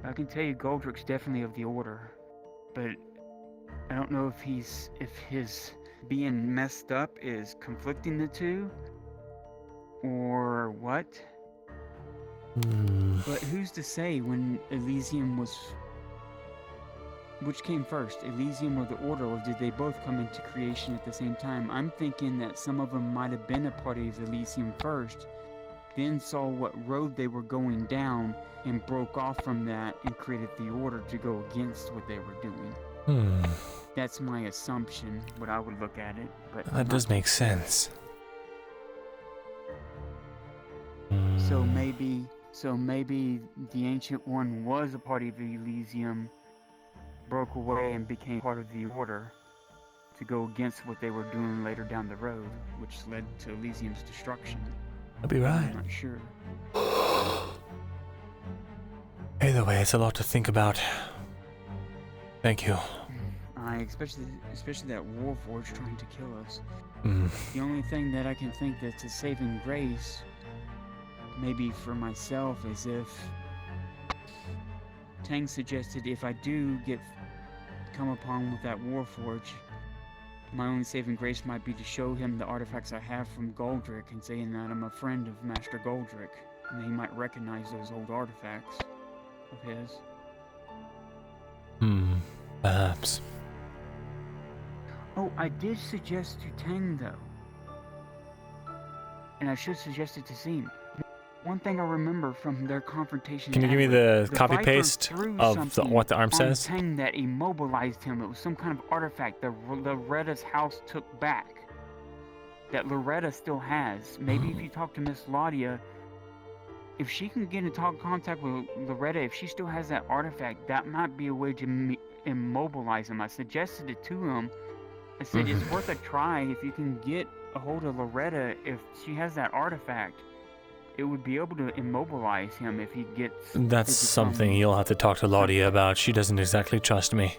R: I can tell you Goldrick's definitely of the Order, but I don't know if his being messed up is conflicting the two, or what. But who's to say when Elysium was... Which came first, Elysium or the Order, or did they both come into creation at the same time? I'm thinking that some of them might have been a part of Elysium first, then saw what road they were going down, and broke off from that and created the Order to go against what they were doing. That's my assumption, what I would look at it. But
A: That does make sense.
R: So maybe the Ancient One was a part of Elysium, broke away and became part of the Order to go against what they were doing later down the road, which led to Elysium's destruction.
A: I'll be right.
R: I'm not sure.
A: Either way, it's a lot to think about. Thank you.
R: Especially that Warforged trying to kill us.
A: Mm.
R: The only thing that I can think that's a saving grace, maybe for myself, is if Tang suggested if I do come upon with that Warforged, my only saving grace might be to show him the artifacts I have from Goldrick and saying that I'm a friend of Master Goldrick, and he might recognize those old artifacts of his.
A: Perhaps.
R: Oh, I did suggest to Tang though, and I should suggest it to Zim. One thing I remember from their confrontation.
A: Can you give me the copy paste of what the arm says?
R: Tang that immobilized him. It was some kind of artifact that Loretta's house took back. That Loretta still has. Maybe if you talk to Miss Laudia, if she can get in contact with Loretta, if she still has that artifact, that might be a way to immobilize him. I suggested it to him. I said it's worth a try if you can get a hold of Loretta. If she has that artifact, it would be able to immobilize him if he gets...
A: That's something you'll have to talk to Laudia about. She doesn't exactly trust me.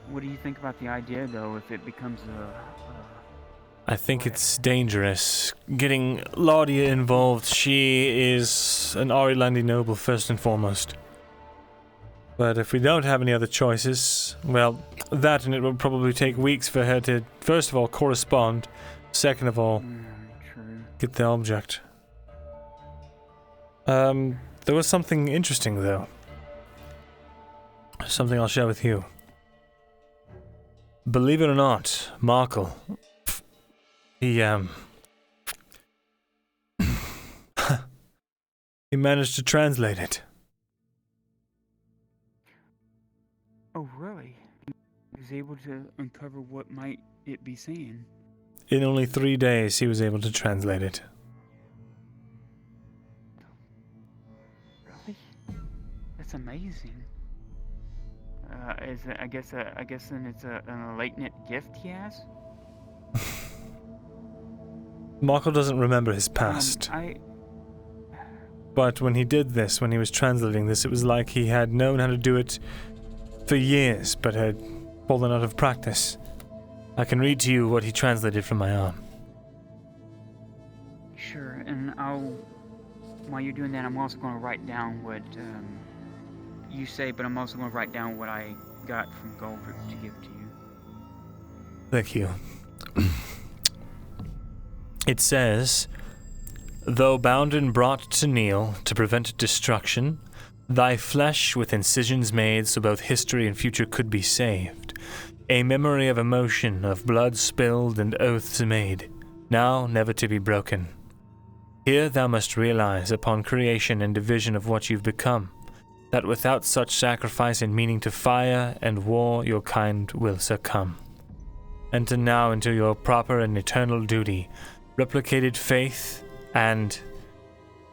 R: What do you think about the idea, though, if it becomes
A: I think it's dangerous. Getting Laudia involved, she is an Aurelandi noble first and foremost. But if we don't have any other choices, well, that and it will probably take weeks for her to, first of all, correspond. Second of all, get the object. There was something interesting, though. Something I'll share with you. Believe it or not, Markle, he managed to translate it.
R: Oh, really? He was able to uncover what might it be saying?
A: In only 3 days, he was able to translate it.
R: Really? That's amazing. I guess then it's an latent gift he has?
A: Markle doesn't remember his past. But when he did this, when he was translating this, it was like he had known how to do it for years, but had fallen out of practice. I can read to you what he translated from my arm.
R: Sure, and while you're doing that, I'm also going to write down what you say, but I'm also going to write down what I got from Goldrick to give to you.
A: Thank you. It says, though bound and brought to kneel to prevent destruction, thy flesh with incisions made so both history and future could be saved. A memory of emotion, of blood spilled and oaths made, now never to be broken. Here thou must realize upon creation and division of what you've become, that without such sacrifice and meaning to fire and war your kind will succumb. Enter now into your proper and eternal duty, replicated faith, and...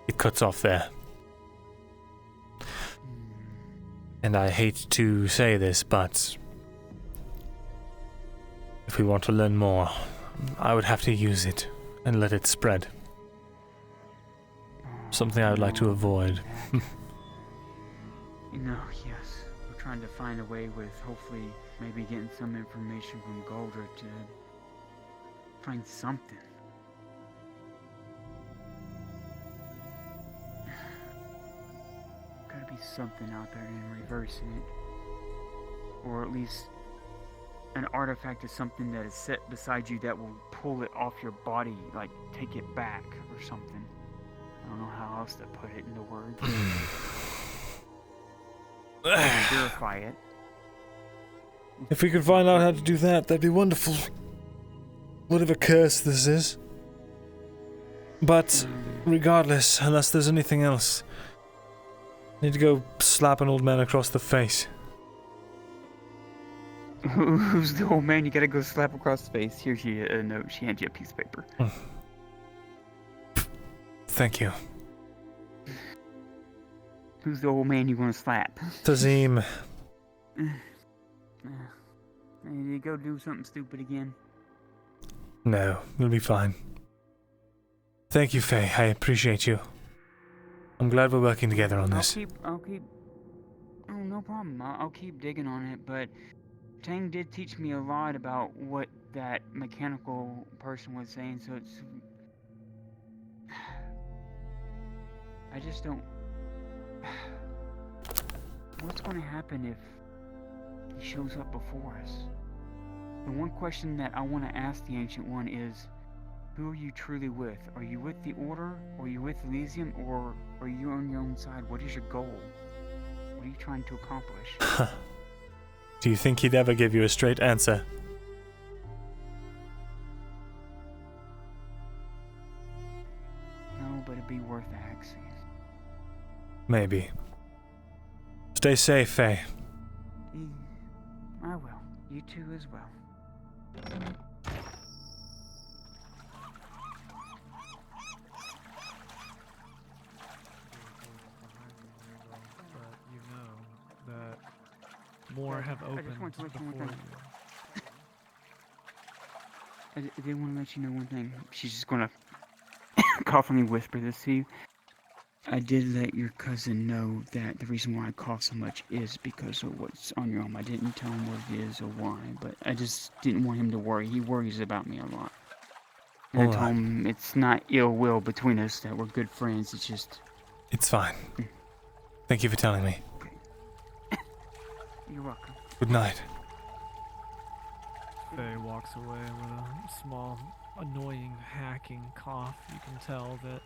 A: It cuts off there. And I hate to say this, but If we want to learn more, I would have to use it and let it spread. Something I would like to avoid.
R: You know, yes. We're trying to find a way with hopefully maybe getting some information from Golder to find something. Gotta be something out there in reversing it. Or at least an artifact is something that is set beside you that will pull it off your body, like take it back or something. I don't know how else to put it into words. Verify it.
A: If we could find out how to do that, that'd be wonderful. Whatever curse this is. But, regardless, unless there's anything else, I need to go slap an old man across the face.
R: Who's the old man you gotta go slap across the face? Here's you a note. She hands you a piece of paper.
A: Thank you.
R: Who's the old man you want to slap?
A: Tazim.
R: Did you go do something stupid again?
A: No, you'll be fine. Thank you, Faye. I appreciate you. I'm glad we're working together on this.
R: I'll keep. Oh, no problem. I'll keep digging on it, but Tang did teach me a lot about what that mechanical person was saying, so it's. I just don't. What's going to happen if he shows up before us? The one question that I want to ask the Ancient One is, who are you truly with? Are you with the Order? Are you with Elysium? Or are you on your own side? What is your goal? What are you trying to accomplish?
A: Do you think he'd ever give you a straight answer?
R: No, but it'd be worth asking.
A: Maybe. Stay safe, Faye.
R: I will. You too as well.
G: But you know that more have opened before you.
R: I did want to let you know one thing. She's just gonna coughingly whisper this to you. I did let your cousin know that the reason why I cough so much is because of what's on your arm. I didn't tell him what it is or why, but I just didn't want him to worry. He worries about me a lot. And I told him it's not ill will between us, that we're good friends. It's just...
A: It's fine. Thank you for telling me.
R: You're welcome.
A: Good night.
G: Faye walks away with a small, annoying, hacking cough. You can tell that,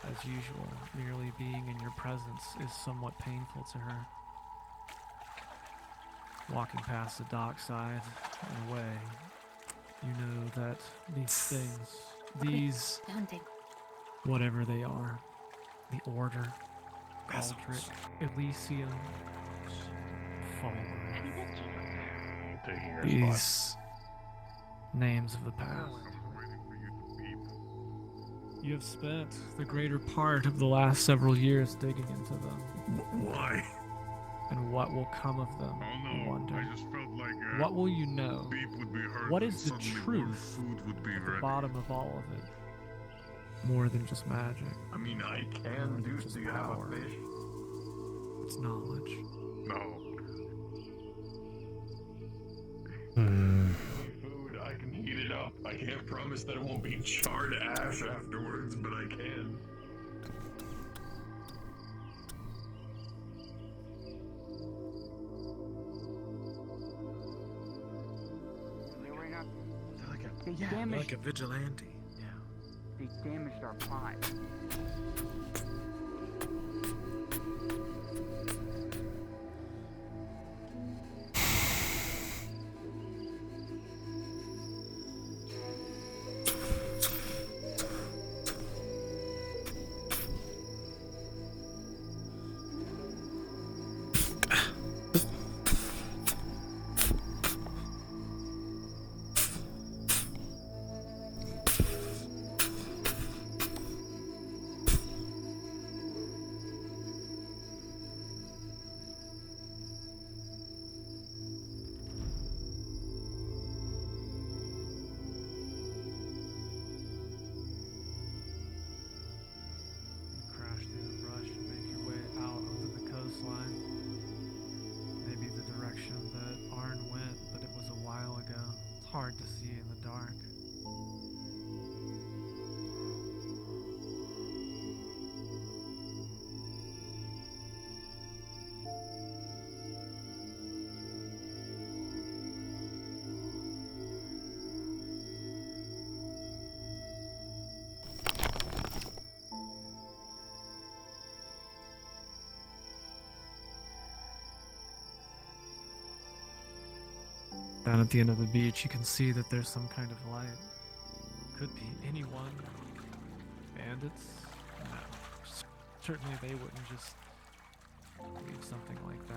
G: as usual, merely being in your presence is somewhat painful to her. Walking past the dockside and away, you know that these things, these, whatever they are, the Order, Aldrich, Elysium, Fallen, these names of the past. You have spent the greater part of the last several years digging into them.
F: Why?
G: And what will come of them, I wonder.
F: I just felt like
G: what will you know?
F: beef would be hurt
G: What
F: and
G: is the
F: suddenly more
G: truth
F: food would be
G: at the
F: ready.
G: bottom of all of it? More than just magic.
Q: I mean, I can do. Do you have a fish?
G: It's knowledge.
F: No.
Q: Food, I can heat it up. I can't promise that it won't be charred ash afterwards, but I can.
B: Like a vigilante.
R: They damaged our pot.
G: Down at the end of the beach, you can see that there's some kind of light. Could be anyone. Bandits? No. Certainly they wouldn't just leave something like that.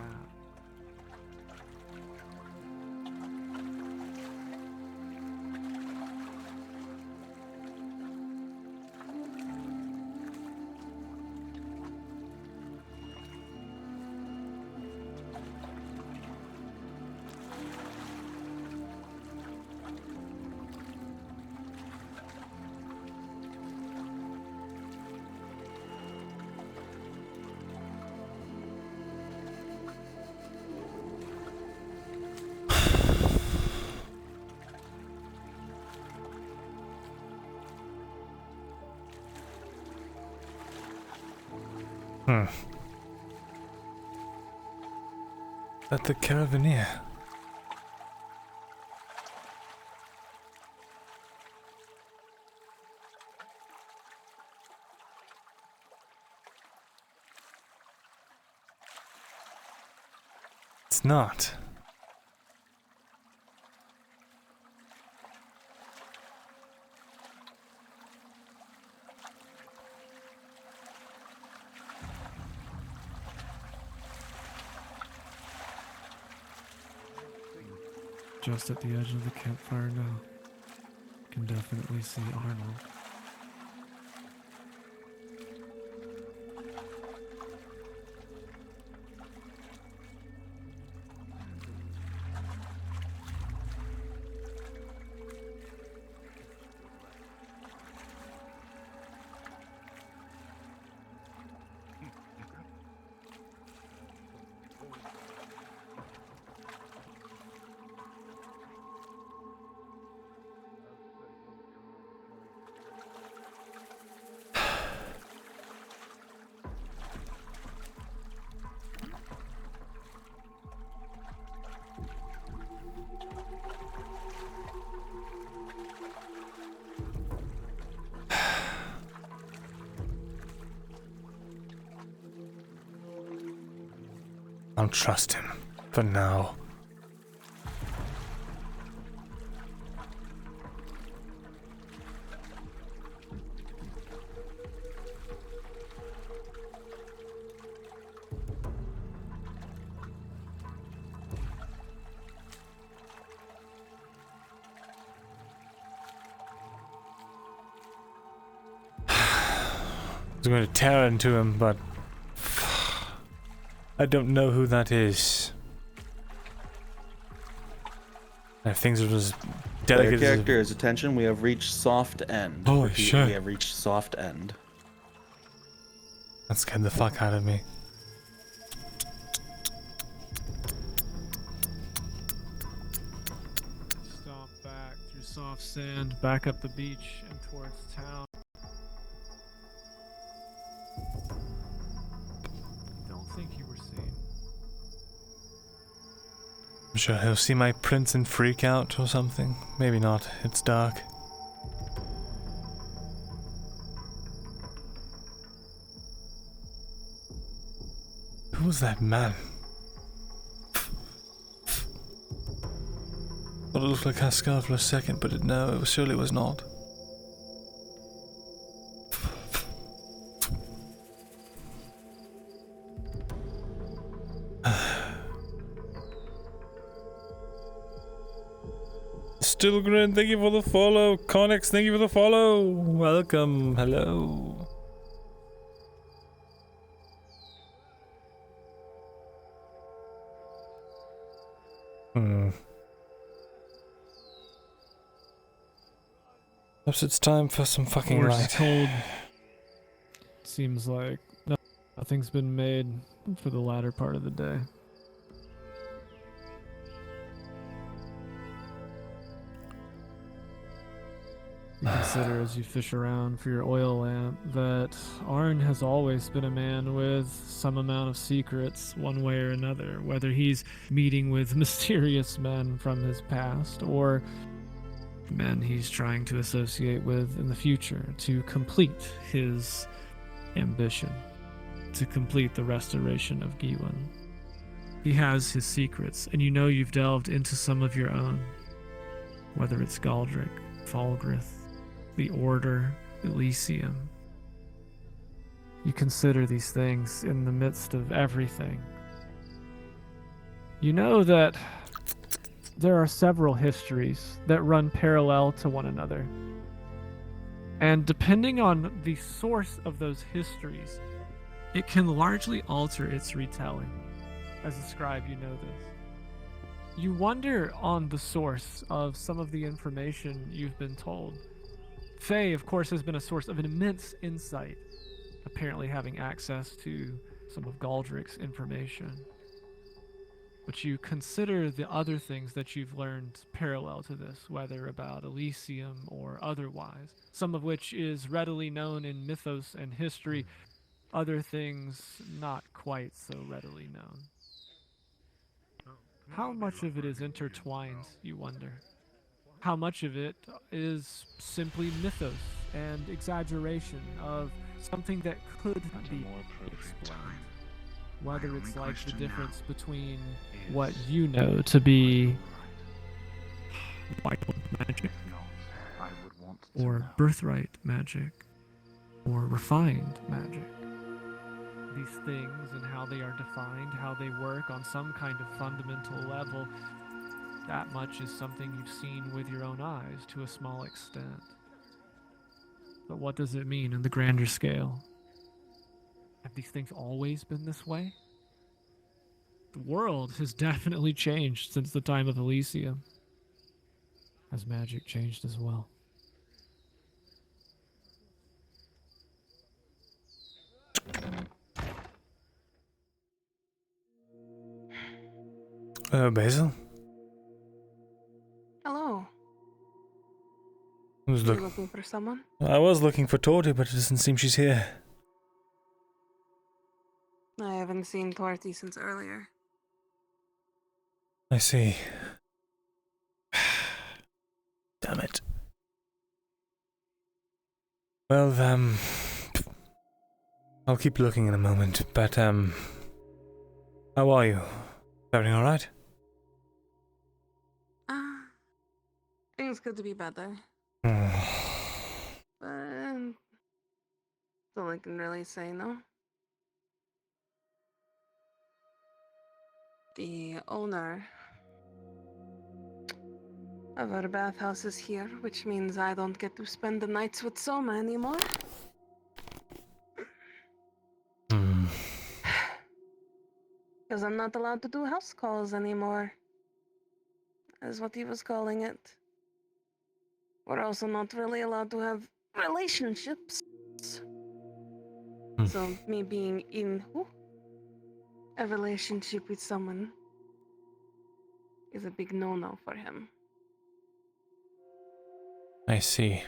A: At the Caravaneer. It's not.
G: Just at the edge of the campfire now. Can definitely see Arnold.
A: I'll trust him for now. I was going to tear into him, but I don't know who that is. And things are as delicate as...
H: Characters, attention, we have reached soft end.
A: Holy
H: Repeat,
A: shit.
H: We have reached soft end.
A: That scared the fuck out of me.
G: Stomp back through soft sand, back up the beach and towards town. Don't think you were seen.
A: I'm sure he'll see my prints and freak out or something. Maybe not. It's dark. Who was that man? Thought it looked like Haskell for a second, but no, it surely was not. Stillgrin, thank you for the follow. Connex, thank you for the follow. Welcome. Hello. Perhaps it's time for some fucking
G: We're
A: light.
G: told. Seems like nothing's been made for the latter part of the day. You consider as you fish around for your oil lamp that Arn has always been a man with some amount of secrets one way or another, whether he's meeting with mysterious men from his past or men he's trying to associate with in the future to complete his ambition, to complete the restoration of Giwan. He has his secrets, and you know you've delved into some of your own. Whether it's Galdric, Falgrith, the Order, Elysium. You consider these things in the midst of everything. You know that there are several histories that run parallel to one another. And depending on the source of those histories, it can largely alter its retelling. As a scribe, you know this. You wonder on the source of some of the information you've been told. Faye, of course, has been a source of an immense insight, apparently having access to some of Galdric's information. But you consider the other things that you've learned parallel to this, whether about Elysium or otherwise, some of which is readily known in mythos and history, other things not quite so readily known. How much of it is intertwined, you wonder? How much of it is simply mythos and exaggeration of something that could be explained? Whether it's like the difference between what you know to be wild magic, or birthright magic, or refined magic. These things and how they are defined, how they work on some kind of fundamental level, that much is something you've seen with your own eyes to a small extent. But what does it mean in the grander scale? Have these things always been this way? The world has definitely changed since the time of Elysium. Has magic changed as well?
A: Basil?
N: Hello.
A: I was
N: You looking for someone?
A: I was looking for Torty, but it doesn't seem she's here.
N: I haven't seen Torty since earlier.
A: I see. Damn it. Well, I'll keep looking in a moment, but, how are you? Everything alright?
N: Things could be better.
A: Hmm.
N: But that's all I can really say, no? The owner of our bathhouse is here, which means I don't get to spend the nights with Soma anymore. Because I'm not allowed to do house calls anymore, is what he was calling it. We're also not really allowed to have relationships. So me being in a relationship with someone is a big no-no for him.
A: I see.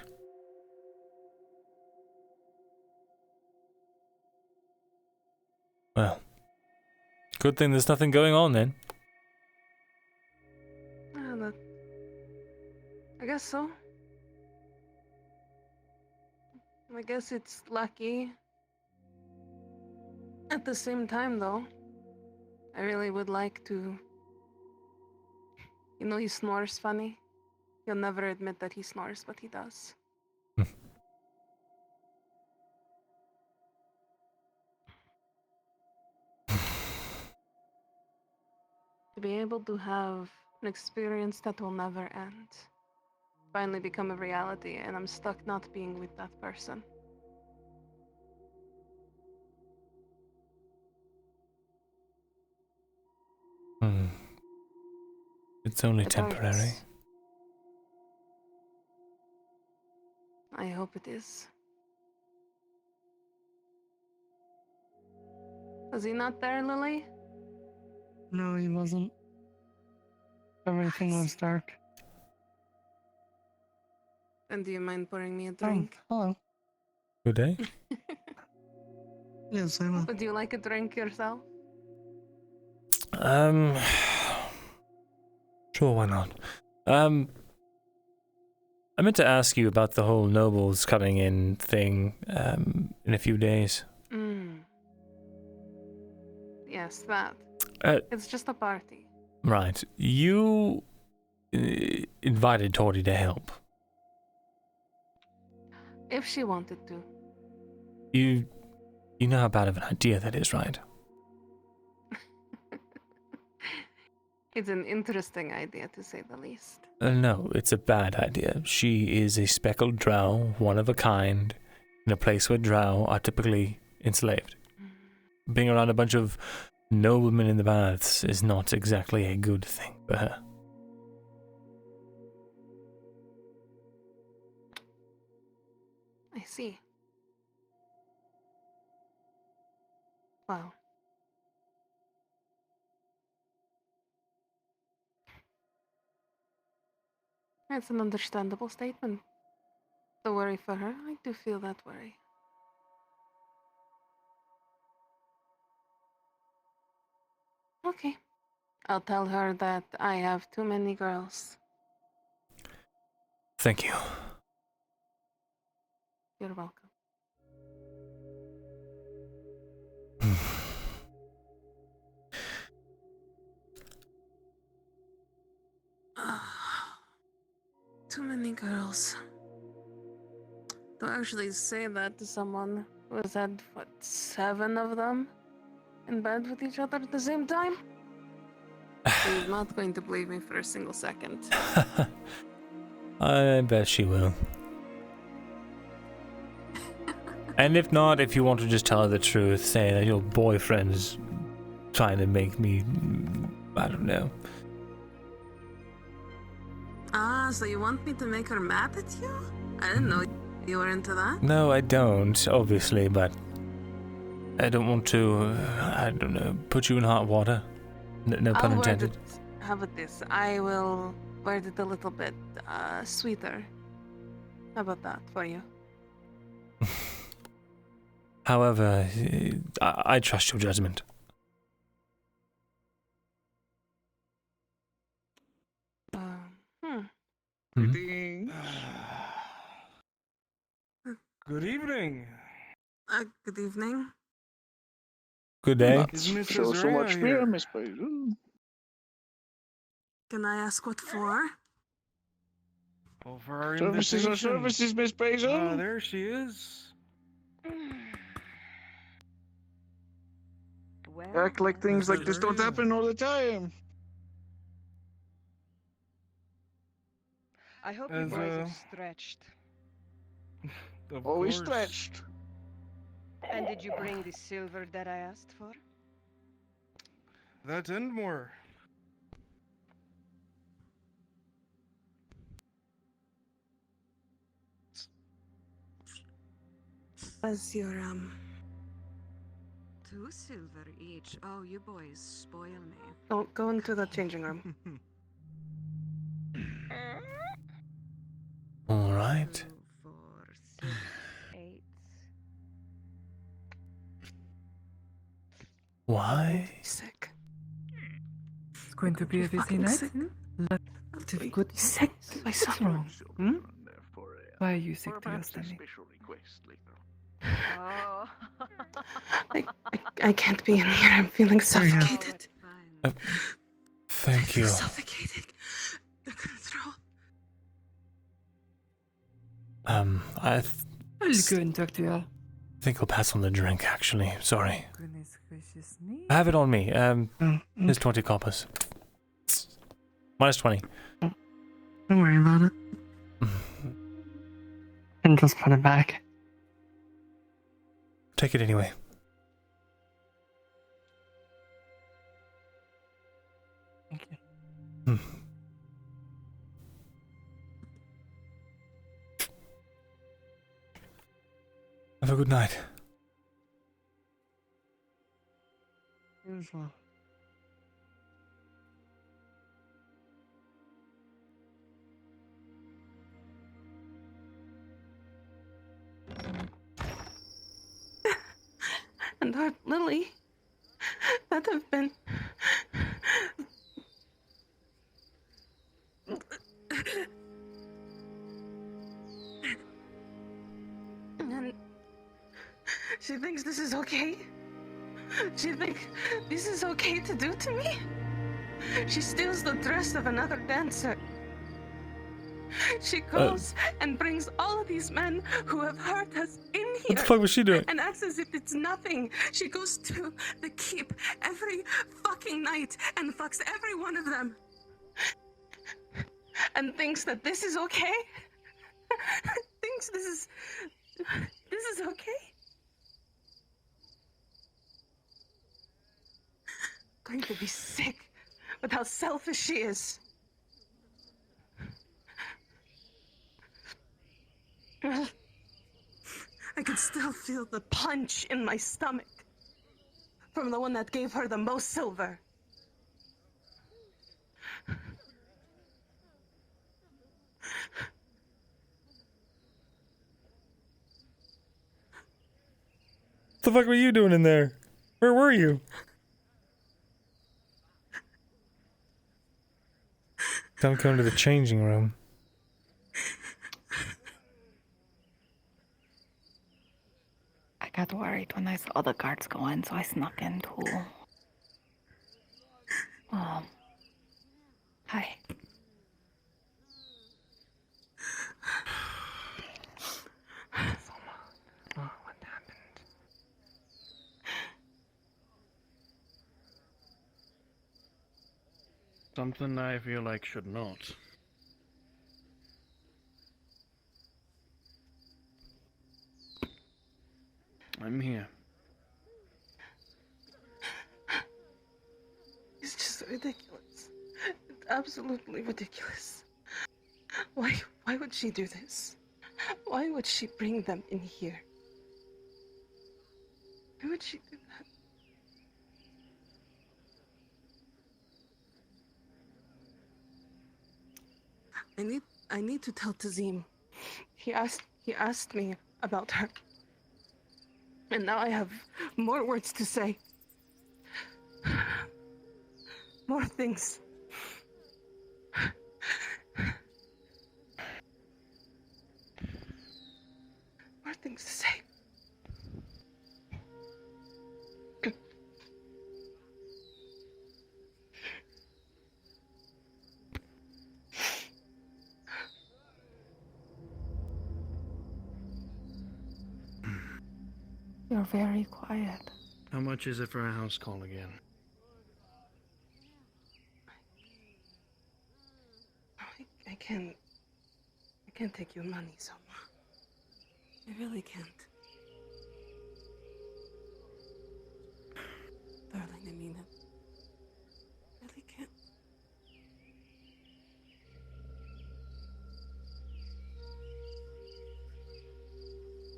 A: Well, good thing there's nothing going on then.
N: I guess so. I guess it's lucky. At the same time, though, I really would like to... You know, he snores funny. He'll never admit that he snores, but he does. To be able to have an experience that will never end. Finally become a reality, and I'm stuck not being with that person.
A: It's only temporary.
N: I hope it is. Was he not there, Lily?
E: No, he wasn't. Everything was dark.
N: And do you mind pouring me a drink?
E: Hello.
A: Good day.
E: Yes, I will.
N: Would you like a drink yourself?
A: Sure, why not? I meant to ask you about the whole nobles coming in thing, in a few days.
N: Yes, that. It's just a party.
A: Right. You invited Tori to help.
N: If she wanted to.
A: You know how bad of an idea that is, right?
N: It's an interesting idea, to say the least.
A: No, it's a bad idea. She is a speckled drow, one of a kind, in a place where drow are typically enslaved. Being around a bunch of noblemen in the baths is not exactly a good thing for her.
N: I see. Wow. That's an understandable statement. The worry for her, I do feel that worry. Okay. I'll tell her that I have too many girls.
A: Thank you.
N: You're welcome. Too many girls. To actually say that to someone who has had, what, 7 of them in bed with each other at the same time? She's not going to believe me for a single second.
A: I bet she will. And if not, if you want to just tell her the truth, say that your boyfriend's trying to make me, I don't know.
N: Ah, so you want me to make her mad at you? I didn't know you were into that.
A: No, I don't, obviously, but I don't want to, I don't know, put you in hot water. No pun intended.
N: How about this? I will word it a little bit sweeter. How about that for you?
A: However, I trust your judgment.
V: Greetings. Good evening.
N: Good evening.
A: Good day.
V: Show so much fear, Miss Basil.
N: Can I ask what for?
V: Oh, for our services, Miss Basil. Ah, there she is. Act like things like this don't happen all the time.
L: I hope you boys are stretched.
V: Always stretched.
L: And did you bring the silver that I asked for?
V: That and more.
N: Was your
L: 2 silver each. Oh, you boys spoil me.
N: Go into the changing room.
A: All right.
L: 4, 6, 8.
A: Why?
N: Sick.
I: It's going to be a busy night. Lots of good sick. What's wrong? Why are you sick to your stomach?
L: Oh.
N: I can't be in here. I'm feeling suffocated.
A: Thank you.
N: Suffocated. They're gonna throw.
A: I
I: I'll go and talk to her.
A: think I'll pass on the drink, actually. Sorry.
I: Goodness gracious me.
A: I have it on me. Here's 20 coppers. Minus 20.
E: Don't worry about it. And just put it back.
A: Take it anyway.
E: Thank you.
A: Have a good night.
E: Beautiful.
N: And our Lily, that have been. And she thinks this is okay. She think this is okay to do to me? She steals the dress of another dancer. She goes and brings all of these men who have hurt us in here.
A: What the fuck was she doing?
N: And acts as if it's nothing. She goes to the keep every fucking night and fucks every one of them. And thinks that this is okay? Thinks this is okay? Going to be sick with how selfish she is. I can still feel the punch in my stomach from the one that gave her the most silver.
A: What the fuck were you doing in there? Where were you? Don't go into the changing room.
P: I got worried when I saw the guards go in, so I snuck in too. Hi.
E: What happened?
U: Something I feel like should not. I'm here.
N: It's just ridiculous. It's absolutely ridiculous. Why would she do this? Why would she bring them in here? Why would she do that? I need to tell Tazim. He asked me about her. And now I have more words to say. More things. More things to say.
P: You're very quiet.
U: How much is it for a house call again?
N: I can't take your money, Selma. I really can't. Darling, I mean it. I really can't.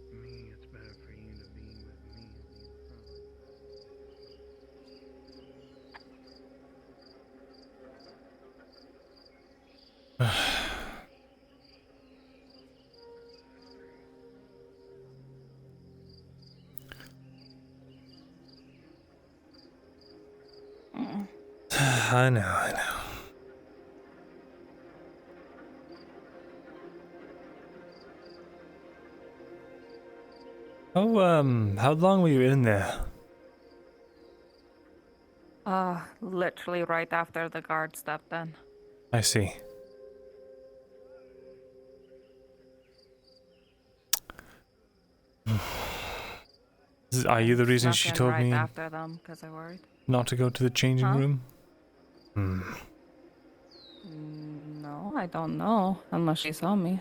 U: For me, it's better for you to be with me and be in front.
A: I know. Oh, how long were you in there?
P: Literally right after the guard stepped in.
A: I see. Are you the reason she
P: Snuck in
A: told
P: right
A: me
P: after them, because I worried.
A: not to go to the changing
P: Huh?
A: room?
P: No, I don't know, unless she saw me.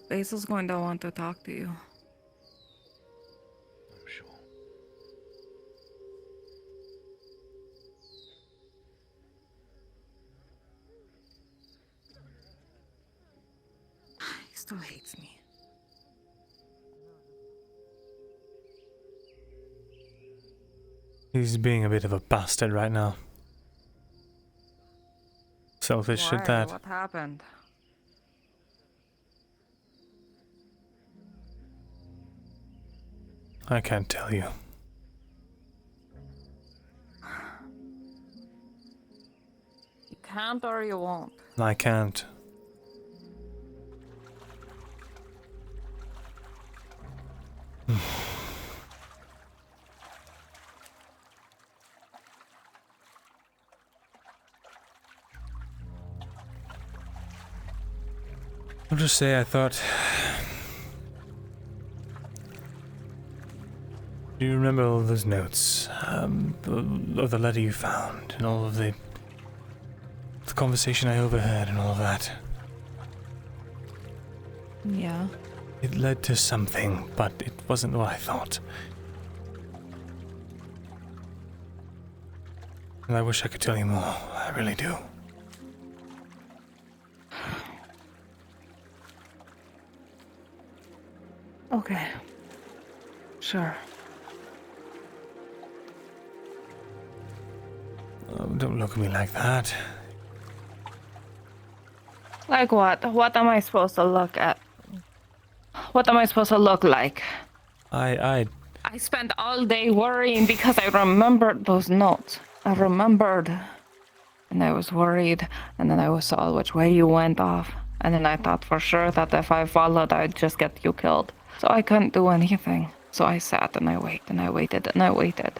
P: Basil's going to want to talk to you.
U: I'm sure.
P: He still hates me.
A: He's being a bit of a bastard right now. Selfish at that.
P: What happened?
A: I can't tell you.
P: You can't or you won't.
A: I can't. I'll just say I thought... Do you remember all those notes? Of the letter you found, and all of the conversation I overheard and all of that?
P: Yeah.
A: It led to something, but it wasn't what I thought. And I wish I could tell you more. I really do.
P: Okay. Sure.
A: Oh, don't look at me like that.
P: Like what? What am I supposed to look at? What am I supposed to look like?
A: I
P: spent all day worrying because I remembered those notes. I remembered. And I was worried. And then I saw which way you went off. And then I thought for sure that if I followed, I'd just get you killed. So I couldn't do anything. So I sat and I waited and I waited and I waited.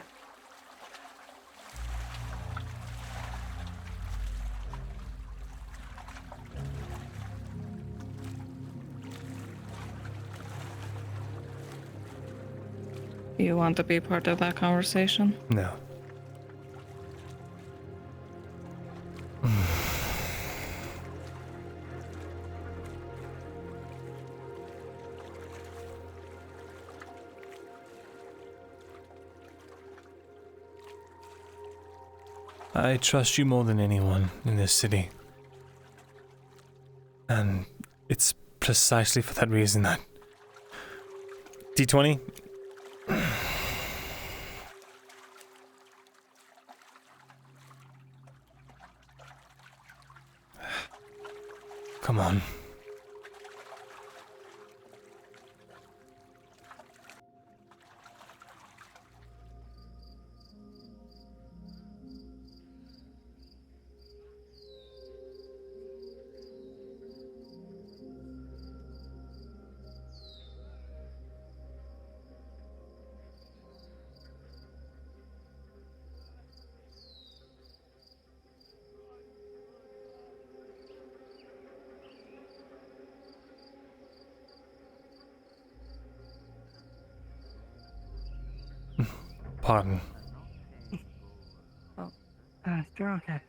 P: You want to be part of that conversation?
A: No. I trust you more than anyone in this city. And it's precisely for that reason that... D20? Come on. Pardon.
E: Oh, you're okay.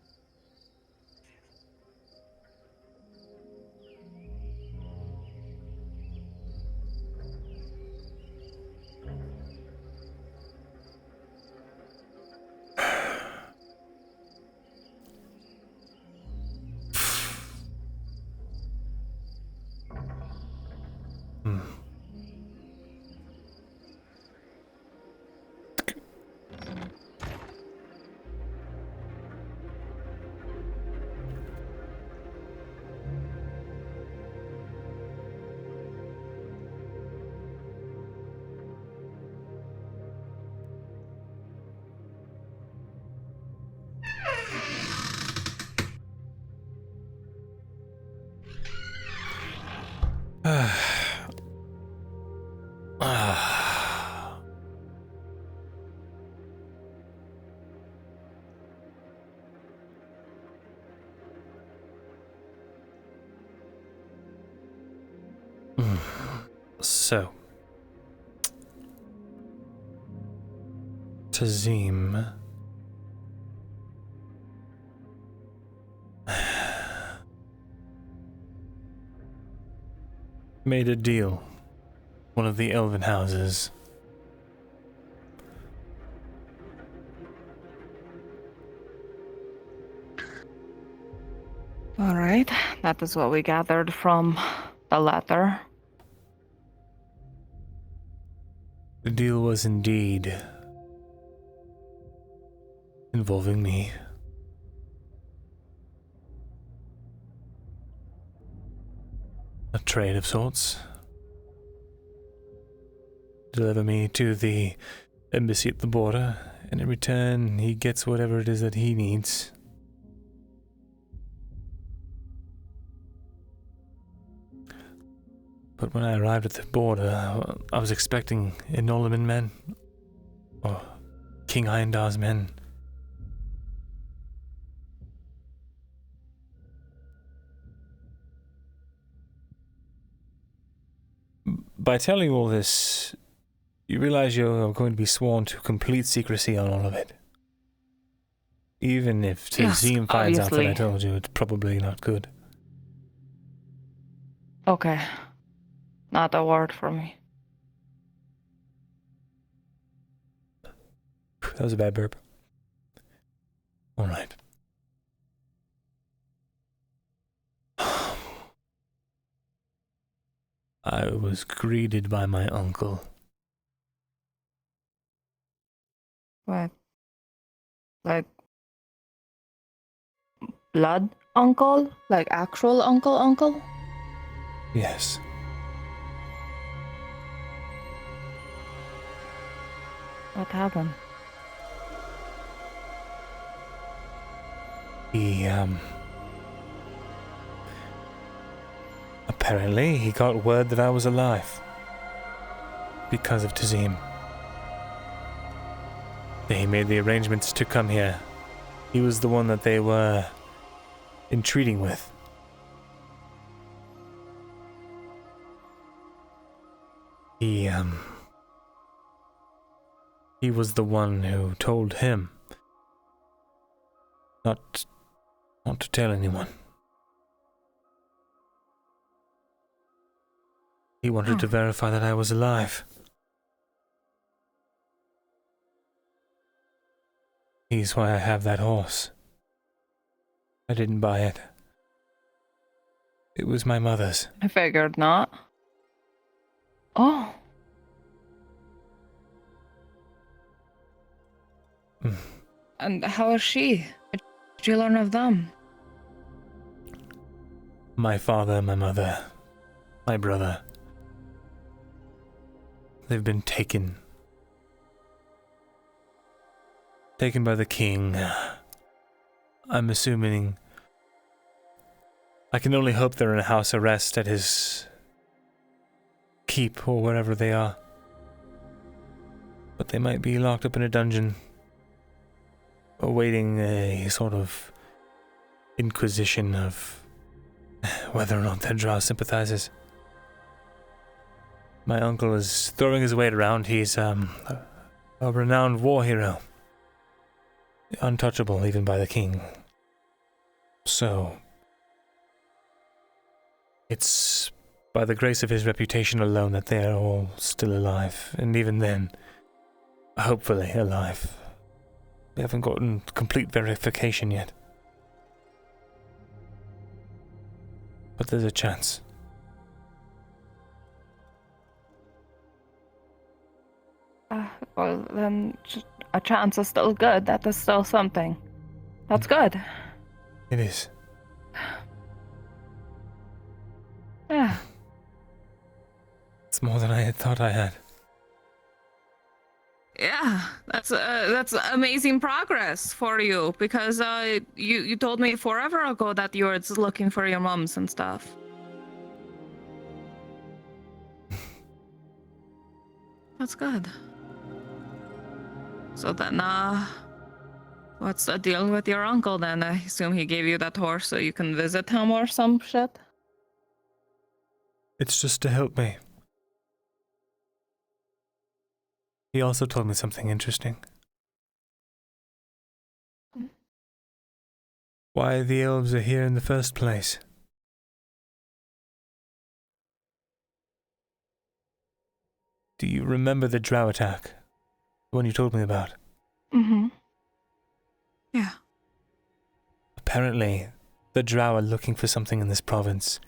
E: So, Tazim made a deal, one of the Elven houses.
P: All right, that is what we gathered from the letter.
A: The deal was indeed involving me. A trade of sorts. Deliver me to the embassy at the border, and in return, he gets whatever it is that he needs. But when I arrived at the border, I was expecting Enolaman men, or King Irondar's men.
E: by telling you all this, you realize you're going to be sworn to complete secrecy on all of it. Even if Tazim finds out that I told you, it's probably not good.
P: Okay. Not a word from me.
E: That was a bad burp. All right. I was greeted by my uncle.
P: What? Like blood uncle? Like actual uncle?
E: Yes.
P: What happened?
E: He, apparently he got word that I was alive. Because of Tazim. He made the arrangements to come here. He was the one that they were entreating with. He was the one who told him not to tell anyone. He wanted to verify that I was alive. He's why I have that horse. I didn't buy it. It was my mother's.
P: I figured not. Oh. And how is she? Did you learn of them?
E: My father, my mother, my brother. They've been taken. Taken by the king. I'm assuming... I can only hope they're in a house arrest at his keep or wherever they are. But they might be locked up in a dungeon, awaiting a sort of inquisition of whether or not they're Drow sympathizers. My uncle is throwing his weight around. He's a renowned war hero. Untouchable even by the king. So, it's by the grace of his reputation alone that they are all still alive. And even then, hopefully alive. We haven't gotten complete verification yet. But there's a chance.
P: Well, then a chance is still good. That is still something. That's good.
E: It is.
P: Yeah.
E: It's more than I had thought I had.
P: Yeah, that's amazing progress for you, because you told me forever ago that you were looking for your moms and stuff. That's good. So then, what's the deal with your uncle then? I assume he gave you that horse so you can visit him or some shit?
E: It's just to help me. He also told me something interesting. Why the elves are here in the first place. Do you remember the drow attack? The one you told me about?
P: Mm-hmm. Yeah.
E: Apparently, the drow are looking for something in this province.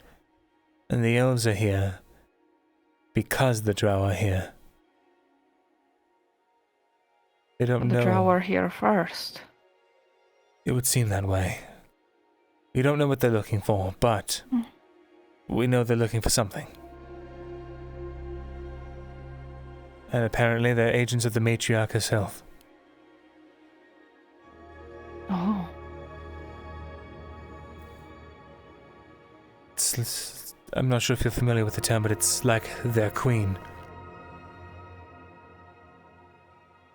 E: And the elves are here because the drow are here. They don't know.
P: The drow are here first.
E: It would seem that way. We don't know what they're looking for, but we know they're looking for something. And apparently they're agents of the matriarch herself.
P: Oh.
E: I'm not sure if you're familiar with the term, but it's like their queen.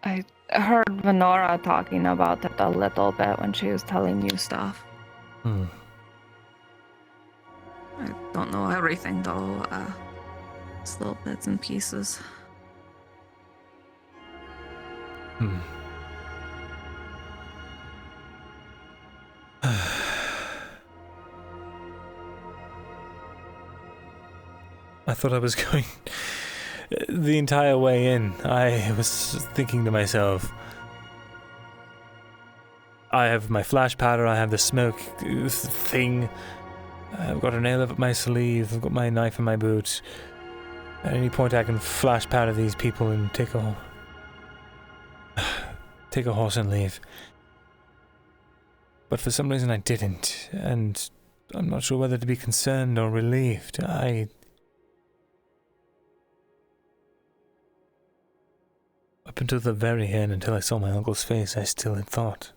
P: I heard Venora talking about it a little bit when she was telling you stuff. I don't know everything though. Just little bits and pieces.
E: I thought I was going the entire way in. I was thinking to myself, I have my flash powder, I have the smoke thing, I've got a nail up my sleeve, I've got my knife in my boot. At any point I can flash powder these people and take a horse and leave. But for some reason I didn't, and I'm not sure whether to be concerned or relieved. Up until the very end, until I saw my uncle's face, I still had thought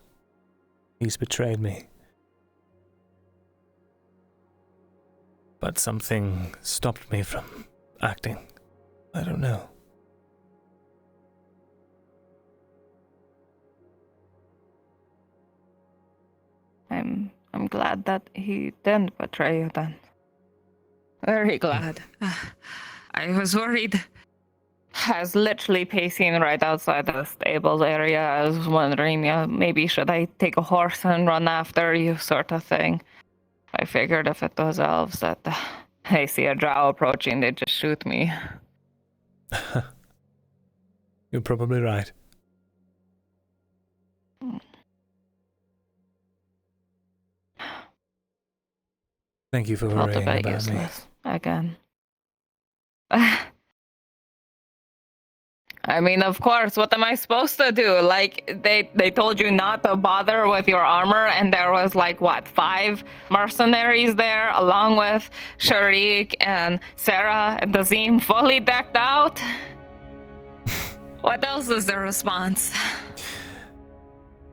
E: he's betrayed me. But something stopped me from acting. I don't know.
P: I'm glad that he didn't betray you then. Very glad. I was worried. I was literally pacing right outside the stables area. I was wondering, maybe should I take a horse and run after you, sort of thing. I figured if it was elves that they see a drow approaching, they'd just shoot me.
E: You're probably right. Thank you for worrying about
P: useless. Me. Again. I mean, of course, what am I supposed to do? Like, they told you not to bother with your armor, and there was, like, what, 5 mercenaries there, along with Sharik and Sarah and Dazim, fully decked out? What else is the response?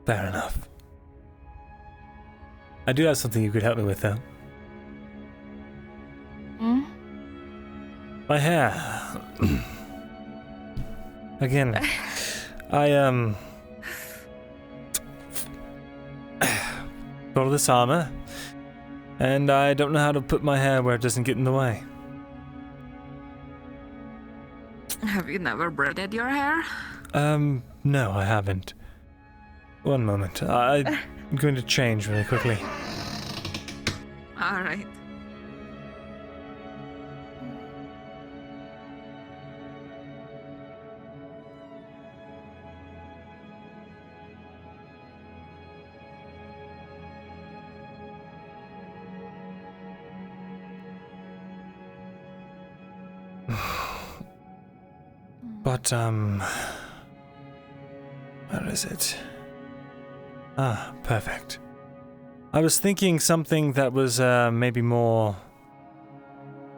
E: Fair enough. I do have something you could help me with, though. My hair. Again, I, got all this armor, and I don't know how to put my hair where it doesn't get in the way.
P: Have you never braided your hair?
E: No, I haven't. One moment. I'm going to change really quickly.
P: All right.
E: But, where is it? Ah, perfect. I was thinking something that was, maybe more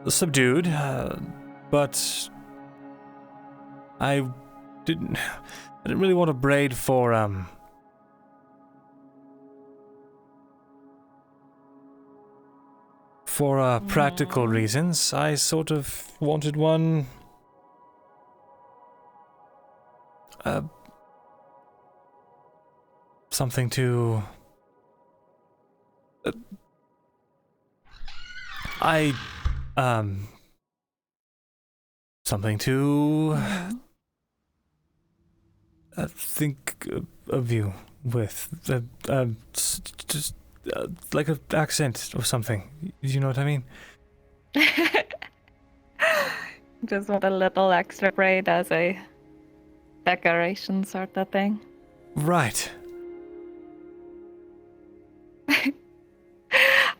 E: subdued, but I didn't really want to braid for practical reasons. I sort of wanted one something to something to think of you with, just like an accent or something. You know what I mean?
P: Just want a little extra braid as a decoration sort of thing.
E: Right.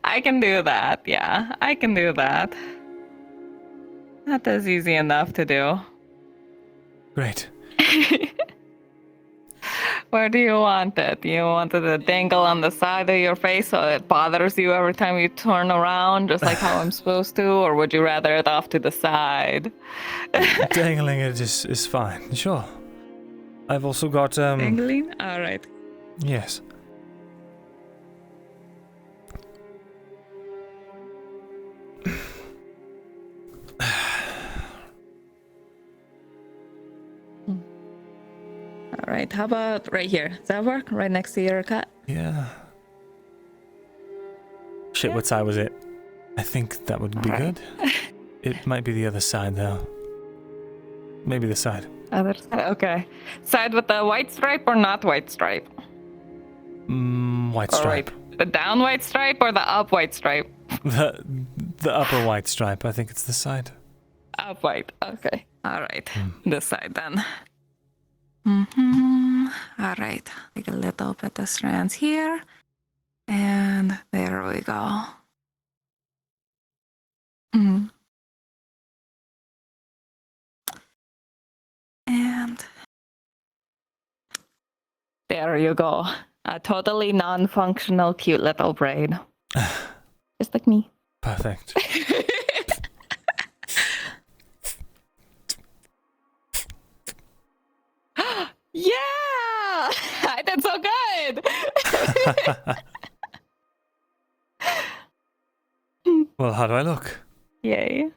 P: I can do that, yeah. I can do that. That is easy enough to do.
E: Great.
P: Where do you want it? Do you want it to dangle on the side of your face so it bothers you every time you turn around, just like how I'm supposed to? Or would you rather it off to the side?
E: Dangling it is fine, sure. I've also got,
P: Dangling? Alright.
E: Yes.
P: Alright, how about right here? Does that work? Right next to your cut?
E: Yeah. Shit, what side was it? I think that would be good. It might be the other side, though. Maybe the side.
P: Other side, okay. Side with the white stripe or not white stripe?
E: White stripe.
P: The down white stripe or the up white stripe?
E: The upper white stripe. I think it's the side.
P: Up white. Okay. All right. This side then. All right. Take a little bit of strands here. And there we go. And there you go. A totally non-functional, cute little braid. Just like me.
E: Perfect.
P: Yeah! I did so good!
E: Well, how do I look?
P: Yay.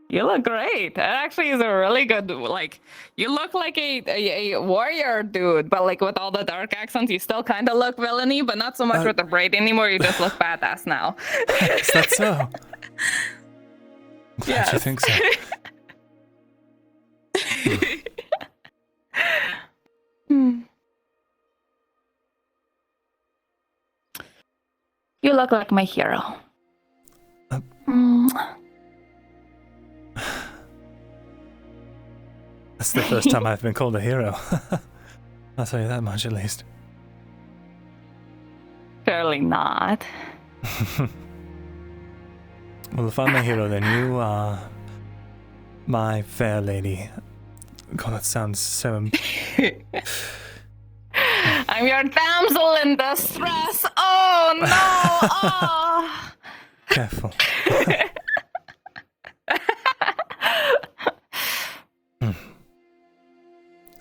P: You look great. It actually is a really good, like, you look like a warrior dude, but like with all the dark accents, you still kind of look villainy, but not so much with the braid anymore. You just look badass now.
E: Is that so? Glad you think so.
P: You look like my hero.
E: That's the first time I've been called a hero. I'll tell you that much, at least.
P: Surely not.
E: Well, if I'm a hero, then you are my fair lady. God, that sounds so...
P: I'm your damsel in distress. Oh, no. Oh.
E: Careful.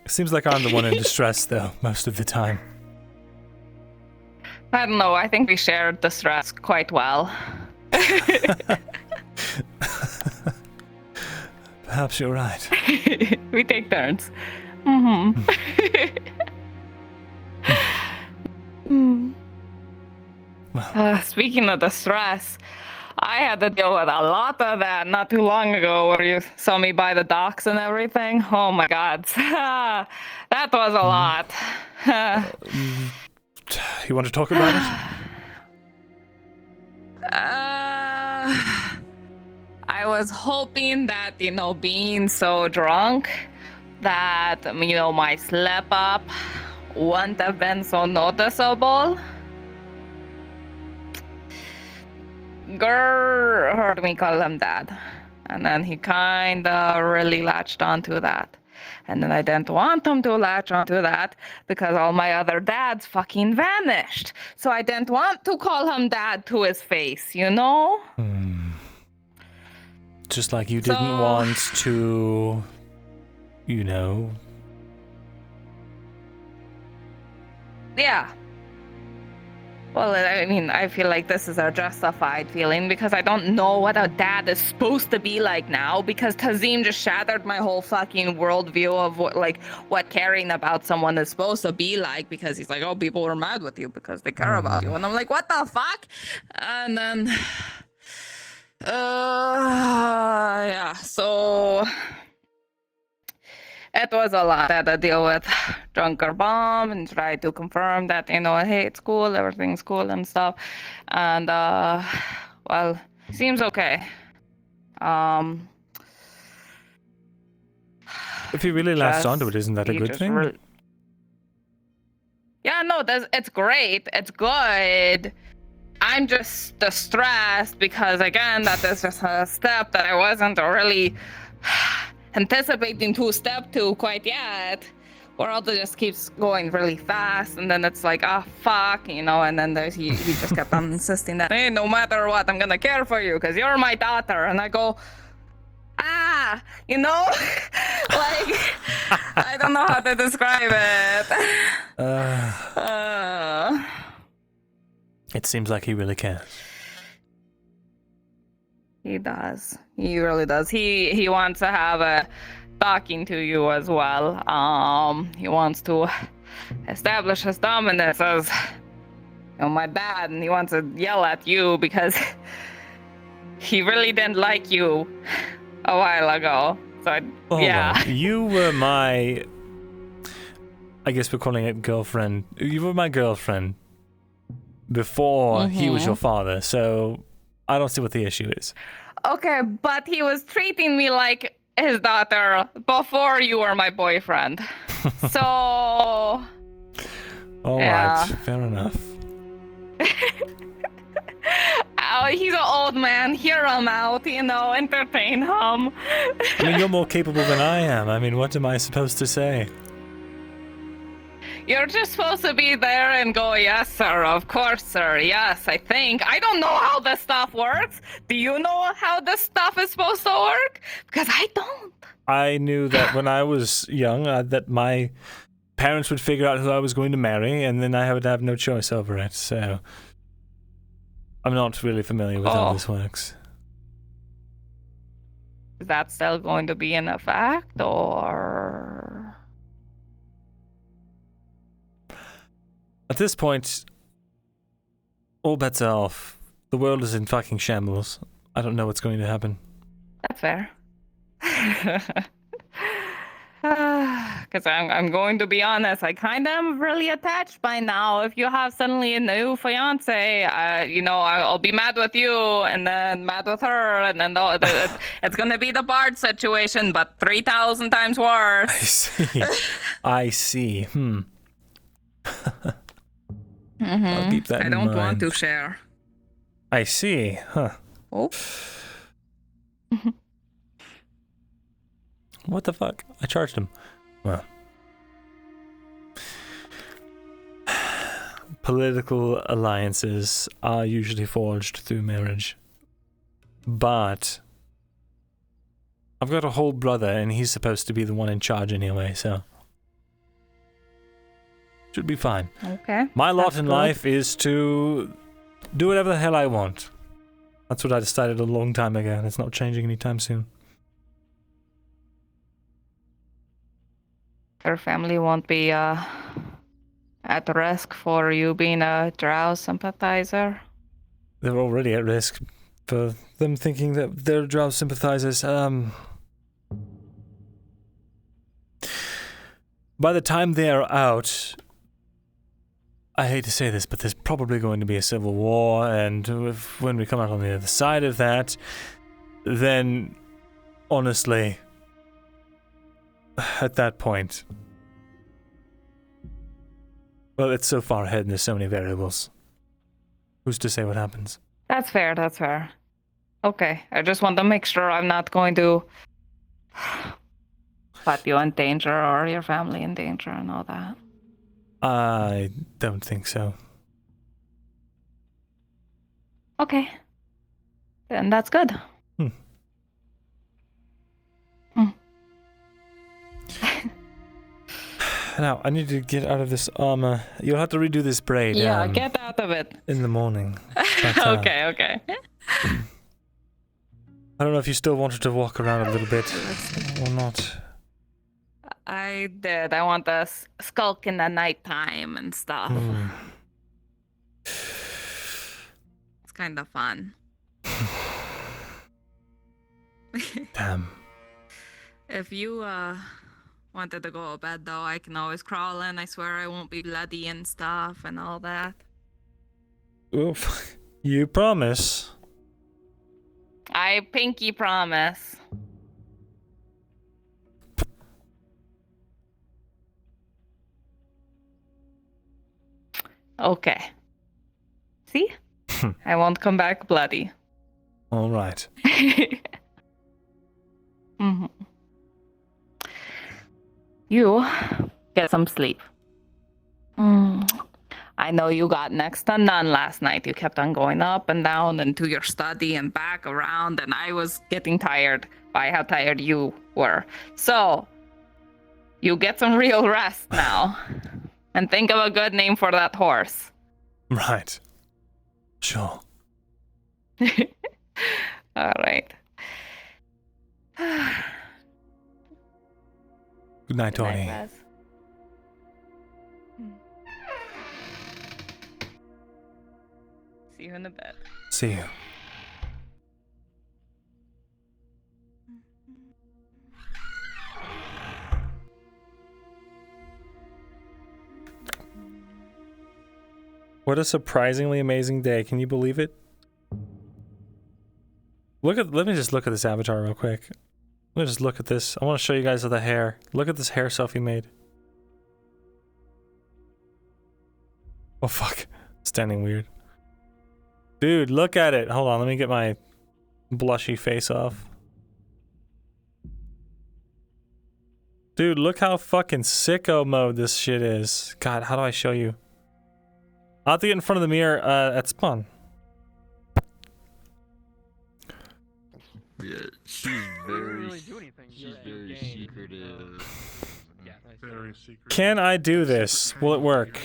E: Seems like I'm the one in distress, though, most of the time.
P: I don't know. I think we shared distress quite well.
E: Perhaps you're right.
P: We take turns. Speaking of distress, I had to deal with a lot of that not too long ago where you saw me by the docks and everything. Oh my god. That was a lot.
E: You want to talk about it?
P: I was hoping that, being so drunk that, my slip up wouldn't have been so noticeable. Grrr, heard me call him dad. And then he kinda really latched onto that. And then I didn't want him to latch onto that because all my other dads fucking vanished. So I didn't want to call him dad to his face,
E: Just like you didn't want to,
P: Yeah. Well, I mean, I feel like this is a justified feeling because I don't know what a dad is supposed to be like now because Tazim just shattered my whole fucking worldview of what caring about someone is supposed to be like because he's like, oh, people are mad with you because they care about you. And I'm like, what the fuck? And then, yeah, so... It was a lot. I had to deal with Drunker Bomb and try to confirm that, hey, it's cool, everything's cool and stuff. And, well, seems okay.
E: If he really latched onto it, isn't that a good thing?
P: Yeah, no, it's great. It's good. I'm just distressed because, again, that is just a step that I wasn't really... anticipating to step to quite yet. World just keeps going really fast, and then it's like, oh fuck, and then he just kept on insisting that, hey, no matter what, I'm gonna care for you because you're my daughter. And I go, like, I don't know how to describe it.
E: It seems like he really cares.
P: He does. He really does. He wants to have a talking to you as well. He wants to establish his dominance as, my dad, and he wants to yell at you because he really didn't like you a while ago. So
E: Hold
P: yeah.
E: on. You were my... I guess we're calling it girlfriend. You were my girlfriend before he was your father, so I don't see what the issue is.
P: Okay, but he was treating me like his daughter before you were my boyfriend. So...
E: Alright, fair enough.
P: Oh, he's an old man. Hear him out, entertain him.
E: I mean, you're more capable than I am. I mean, what am I supposed to say?
P: You're just supposed to be there and go, yes, sir, of course, sir, yes, I think. I don't know how this stuff works. Do you know how this stuff is supposed to work? Because I don't.
E: I knew that when I was young, that my parents would figure out who I was going to marry, and then I would have no choice over it, so... I'm not really familiar with how this works.
P: Is that still going to be in effect, or...?
E: At this point, all bets are off. The world is in fucking shambles. I don't know what's going to happen.
P: That's fair. Because I'm going to be honest, I kind of am really attached by now. If you have suddenly a new fiance, I'll be mad with you, and then mad with her, and then it's going to be the Bard situation, but 3,000 times worse.
E: I see. I see. I'll keep that in mind.
P: I don't want to share.
E: I see. Huh.
P: Oh.
E: What the fuck? I charged him. Well. Political alliances are usually forged through marriage. But I've got a whole brother, and he's supposed to be the one in charge anyway, so should be fine.
P: Okay.
E: My lot in life is to do whatever the hell I want. That's what I decided a long time ago, and it's not changing anytime soon.
P: Your family won't be at risk for you being a Drow sympathizer?
E: They're already at risk for them thinking that they're Drow sympathizers. By the time they're out, I hate to say this, but there's probably going to be a civil war, and when we come out on the other side of that, then, honestly, at that point, well, it's so far ahead and there's so many variables. Who's to say what happens?
P: That's fair, that's fair. Okay, I just want to make sure I'm not going to put you in danger or your family in danger and all that.
E: I don't think so.
P: Okay. Then that's good.
E: Now, I need to get out of this armor. You'll have to redo this braid.
P: Yeah, get out of it.
E: In the morning. But,
P: Okay.
E: I don't know if you still wanted to walk around a little bit or not.
P: I did. I want to skulk in the nighttime and stuff. It's kind of fun.
E: Damn.
P: If you wanted to go to bed, though, I can always crawl in. I swear I won't be bloody and stuff and all that.
E: Oof. You promise?
P: I pinky promise. Okay. See? I won't come back bloody.
E: All right.
P: You get some sleep. I know you got next to none last night. You kept on going up and down into your study and back around, and I was getting tired by how tired you were. So, you get some real rest now. And think of a good name for that horse.
E: Right. Sure.
P: All right.
E: Good night, Tony.
P: See you in the bed.
E: See you. What a surprisingly amazing day. Can you believe it? Let me just look at this avatar real quick. Let me just look at this. I want to show you guys the hair. Look at this hair selfie made. Oh fuck. Standing weird. Dude, look at it. Hold on, let me get my blushy face off. Dude, look how fucking sicko mode this shit is. God, how do I show you? I'll have to get in front of the mirror at spawn.
Q: Yeah, she's very secretive. Very secretive.
E: Can I do this? Will it work?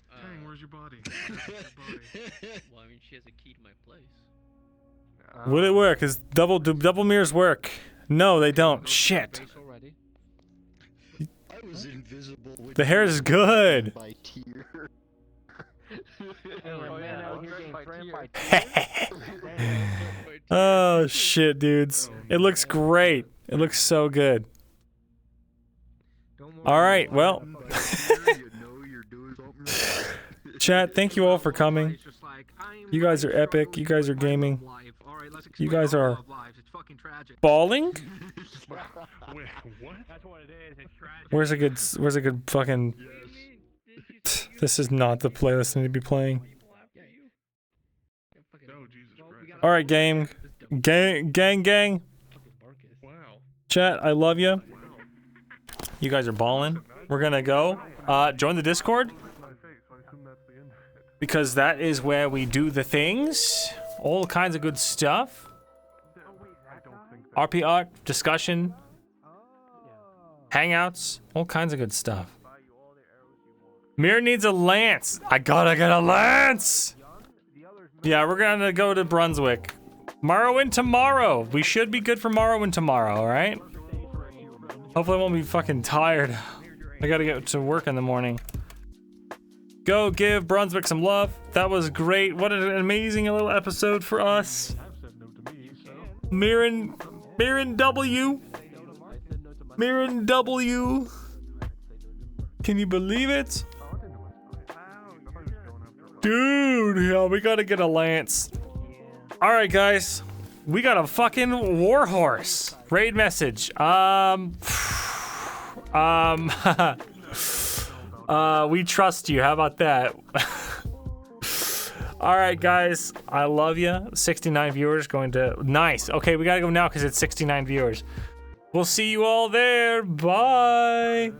Q: Dang, where's your body?
C: Well, I mean, she has a key to my place.
E: Will it work? Do double mirrors work? No, they don't. Shit.
Q: I was invisible with
E: The hair is good.
Q: by tier.
E: Oh shit, dudes. It looks great. It looks so good. Alright, well. Chat, thank you all for coming. You guys are epic. You guys are gaming. You guys are balling? Where's a good fucking... This is not the playlist I need to be playing. Alright, gang. Gang. Chat, I love you. You guys are balling. We're gonna go. Join the Discord. Because that is where we do the things. All kinds of good stuff. RP art, discussion. Hangouts. All kinds of good stuff. Mir needs a lance. I gotta get a lance. Yeah, we're gonna go to Brunswick. Morrowind tomorrow. We should be good for Morrowind tomorrow, alright? Hopefully I won't be fucking tired. I gotta get to work in the morning. Go give Brunswick some love. That was great. What an amazing little episode for us. Myrin W. Can you believe it? Dude, yeah, we gotta get a lance. Alright, guys. We got a fucking warhorse. Raid message. We trust you. How about that? Alright, guys. I love you. 69 viewers going to... Nice. Okay, we gotta go now because it's 69 viewers. We'll see you all there. Bye.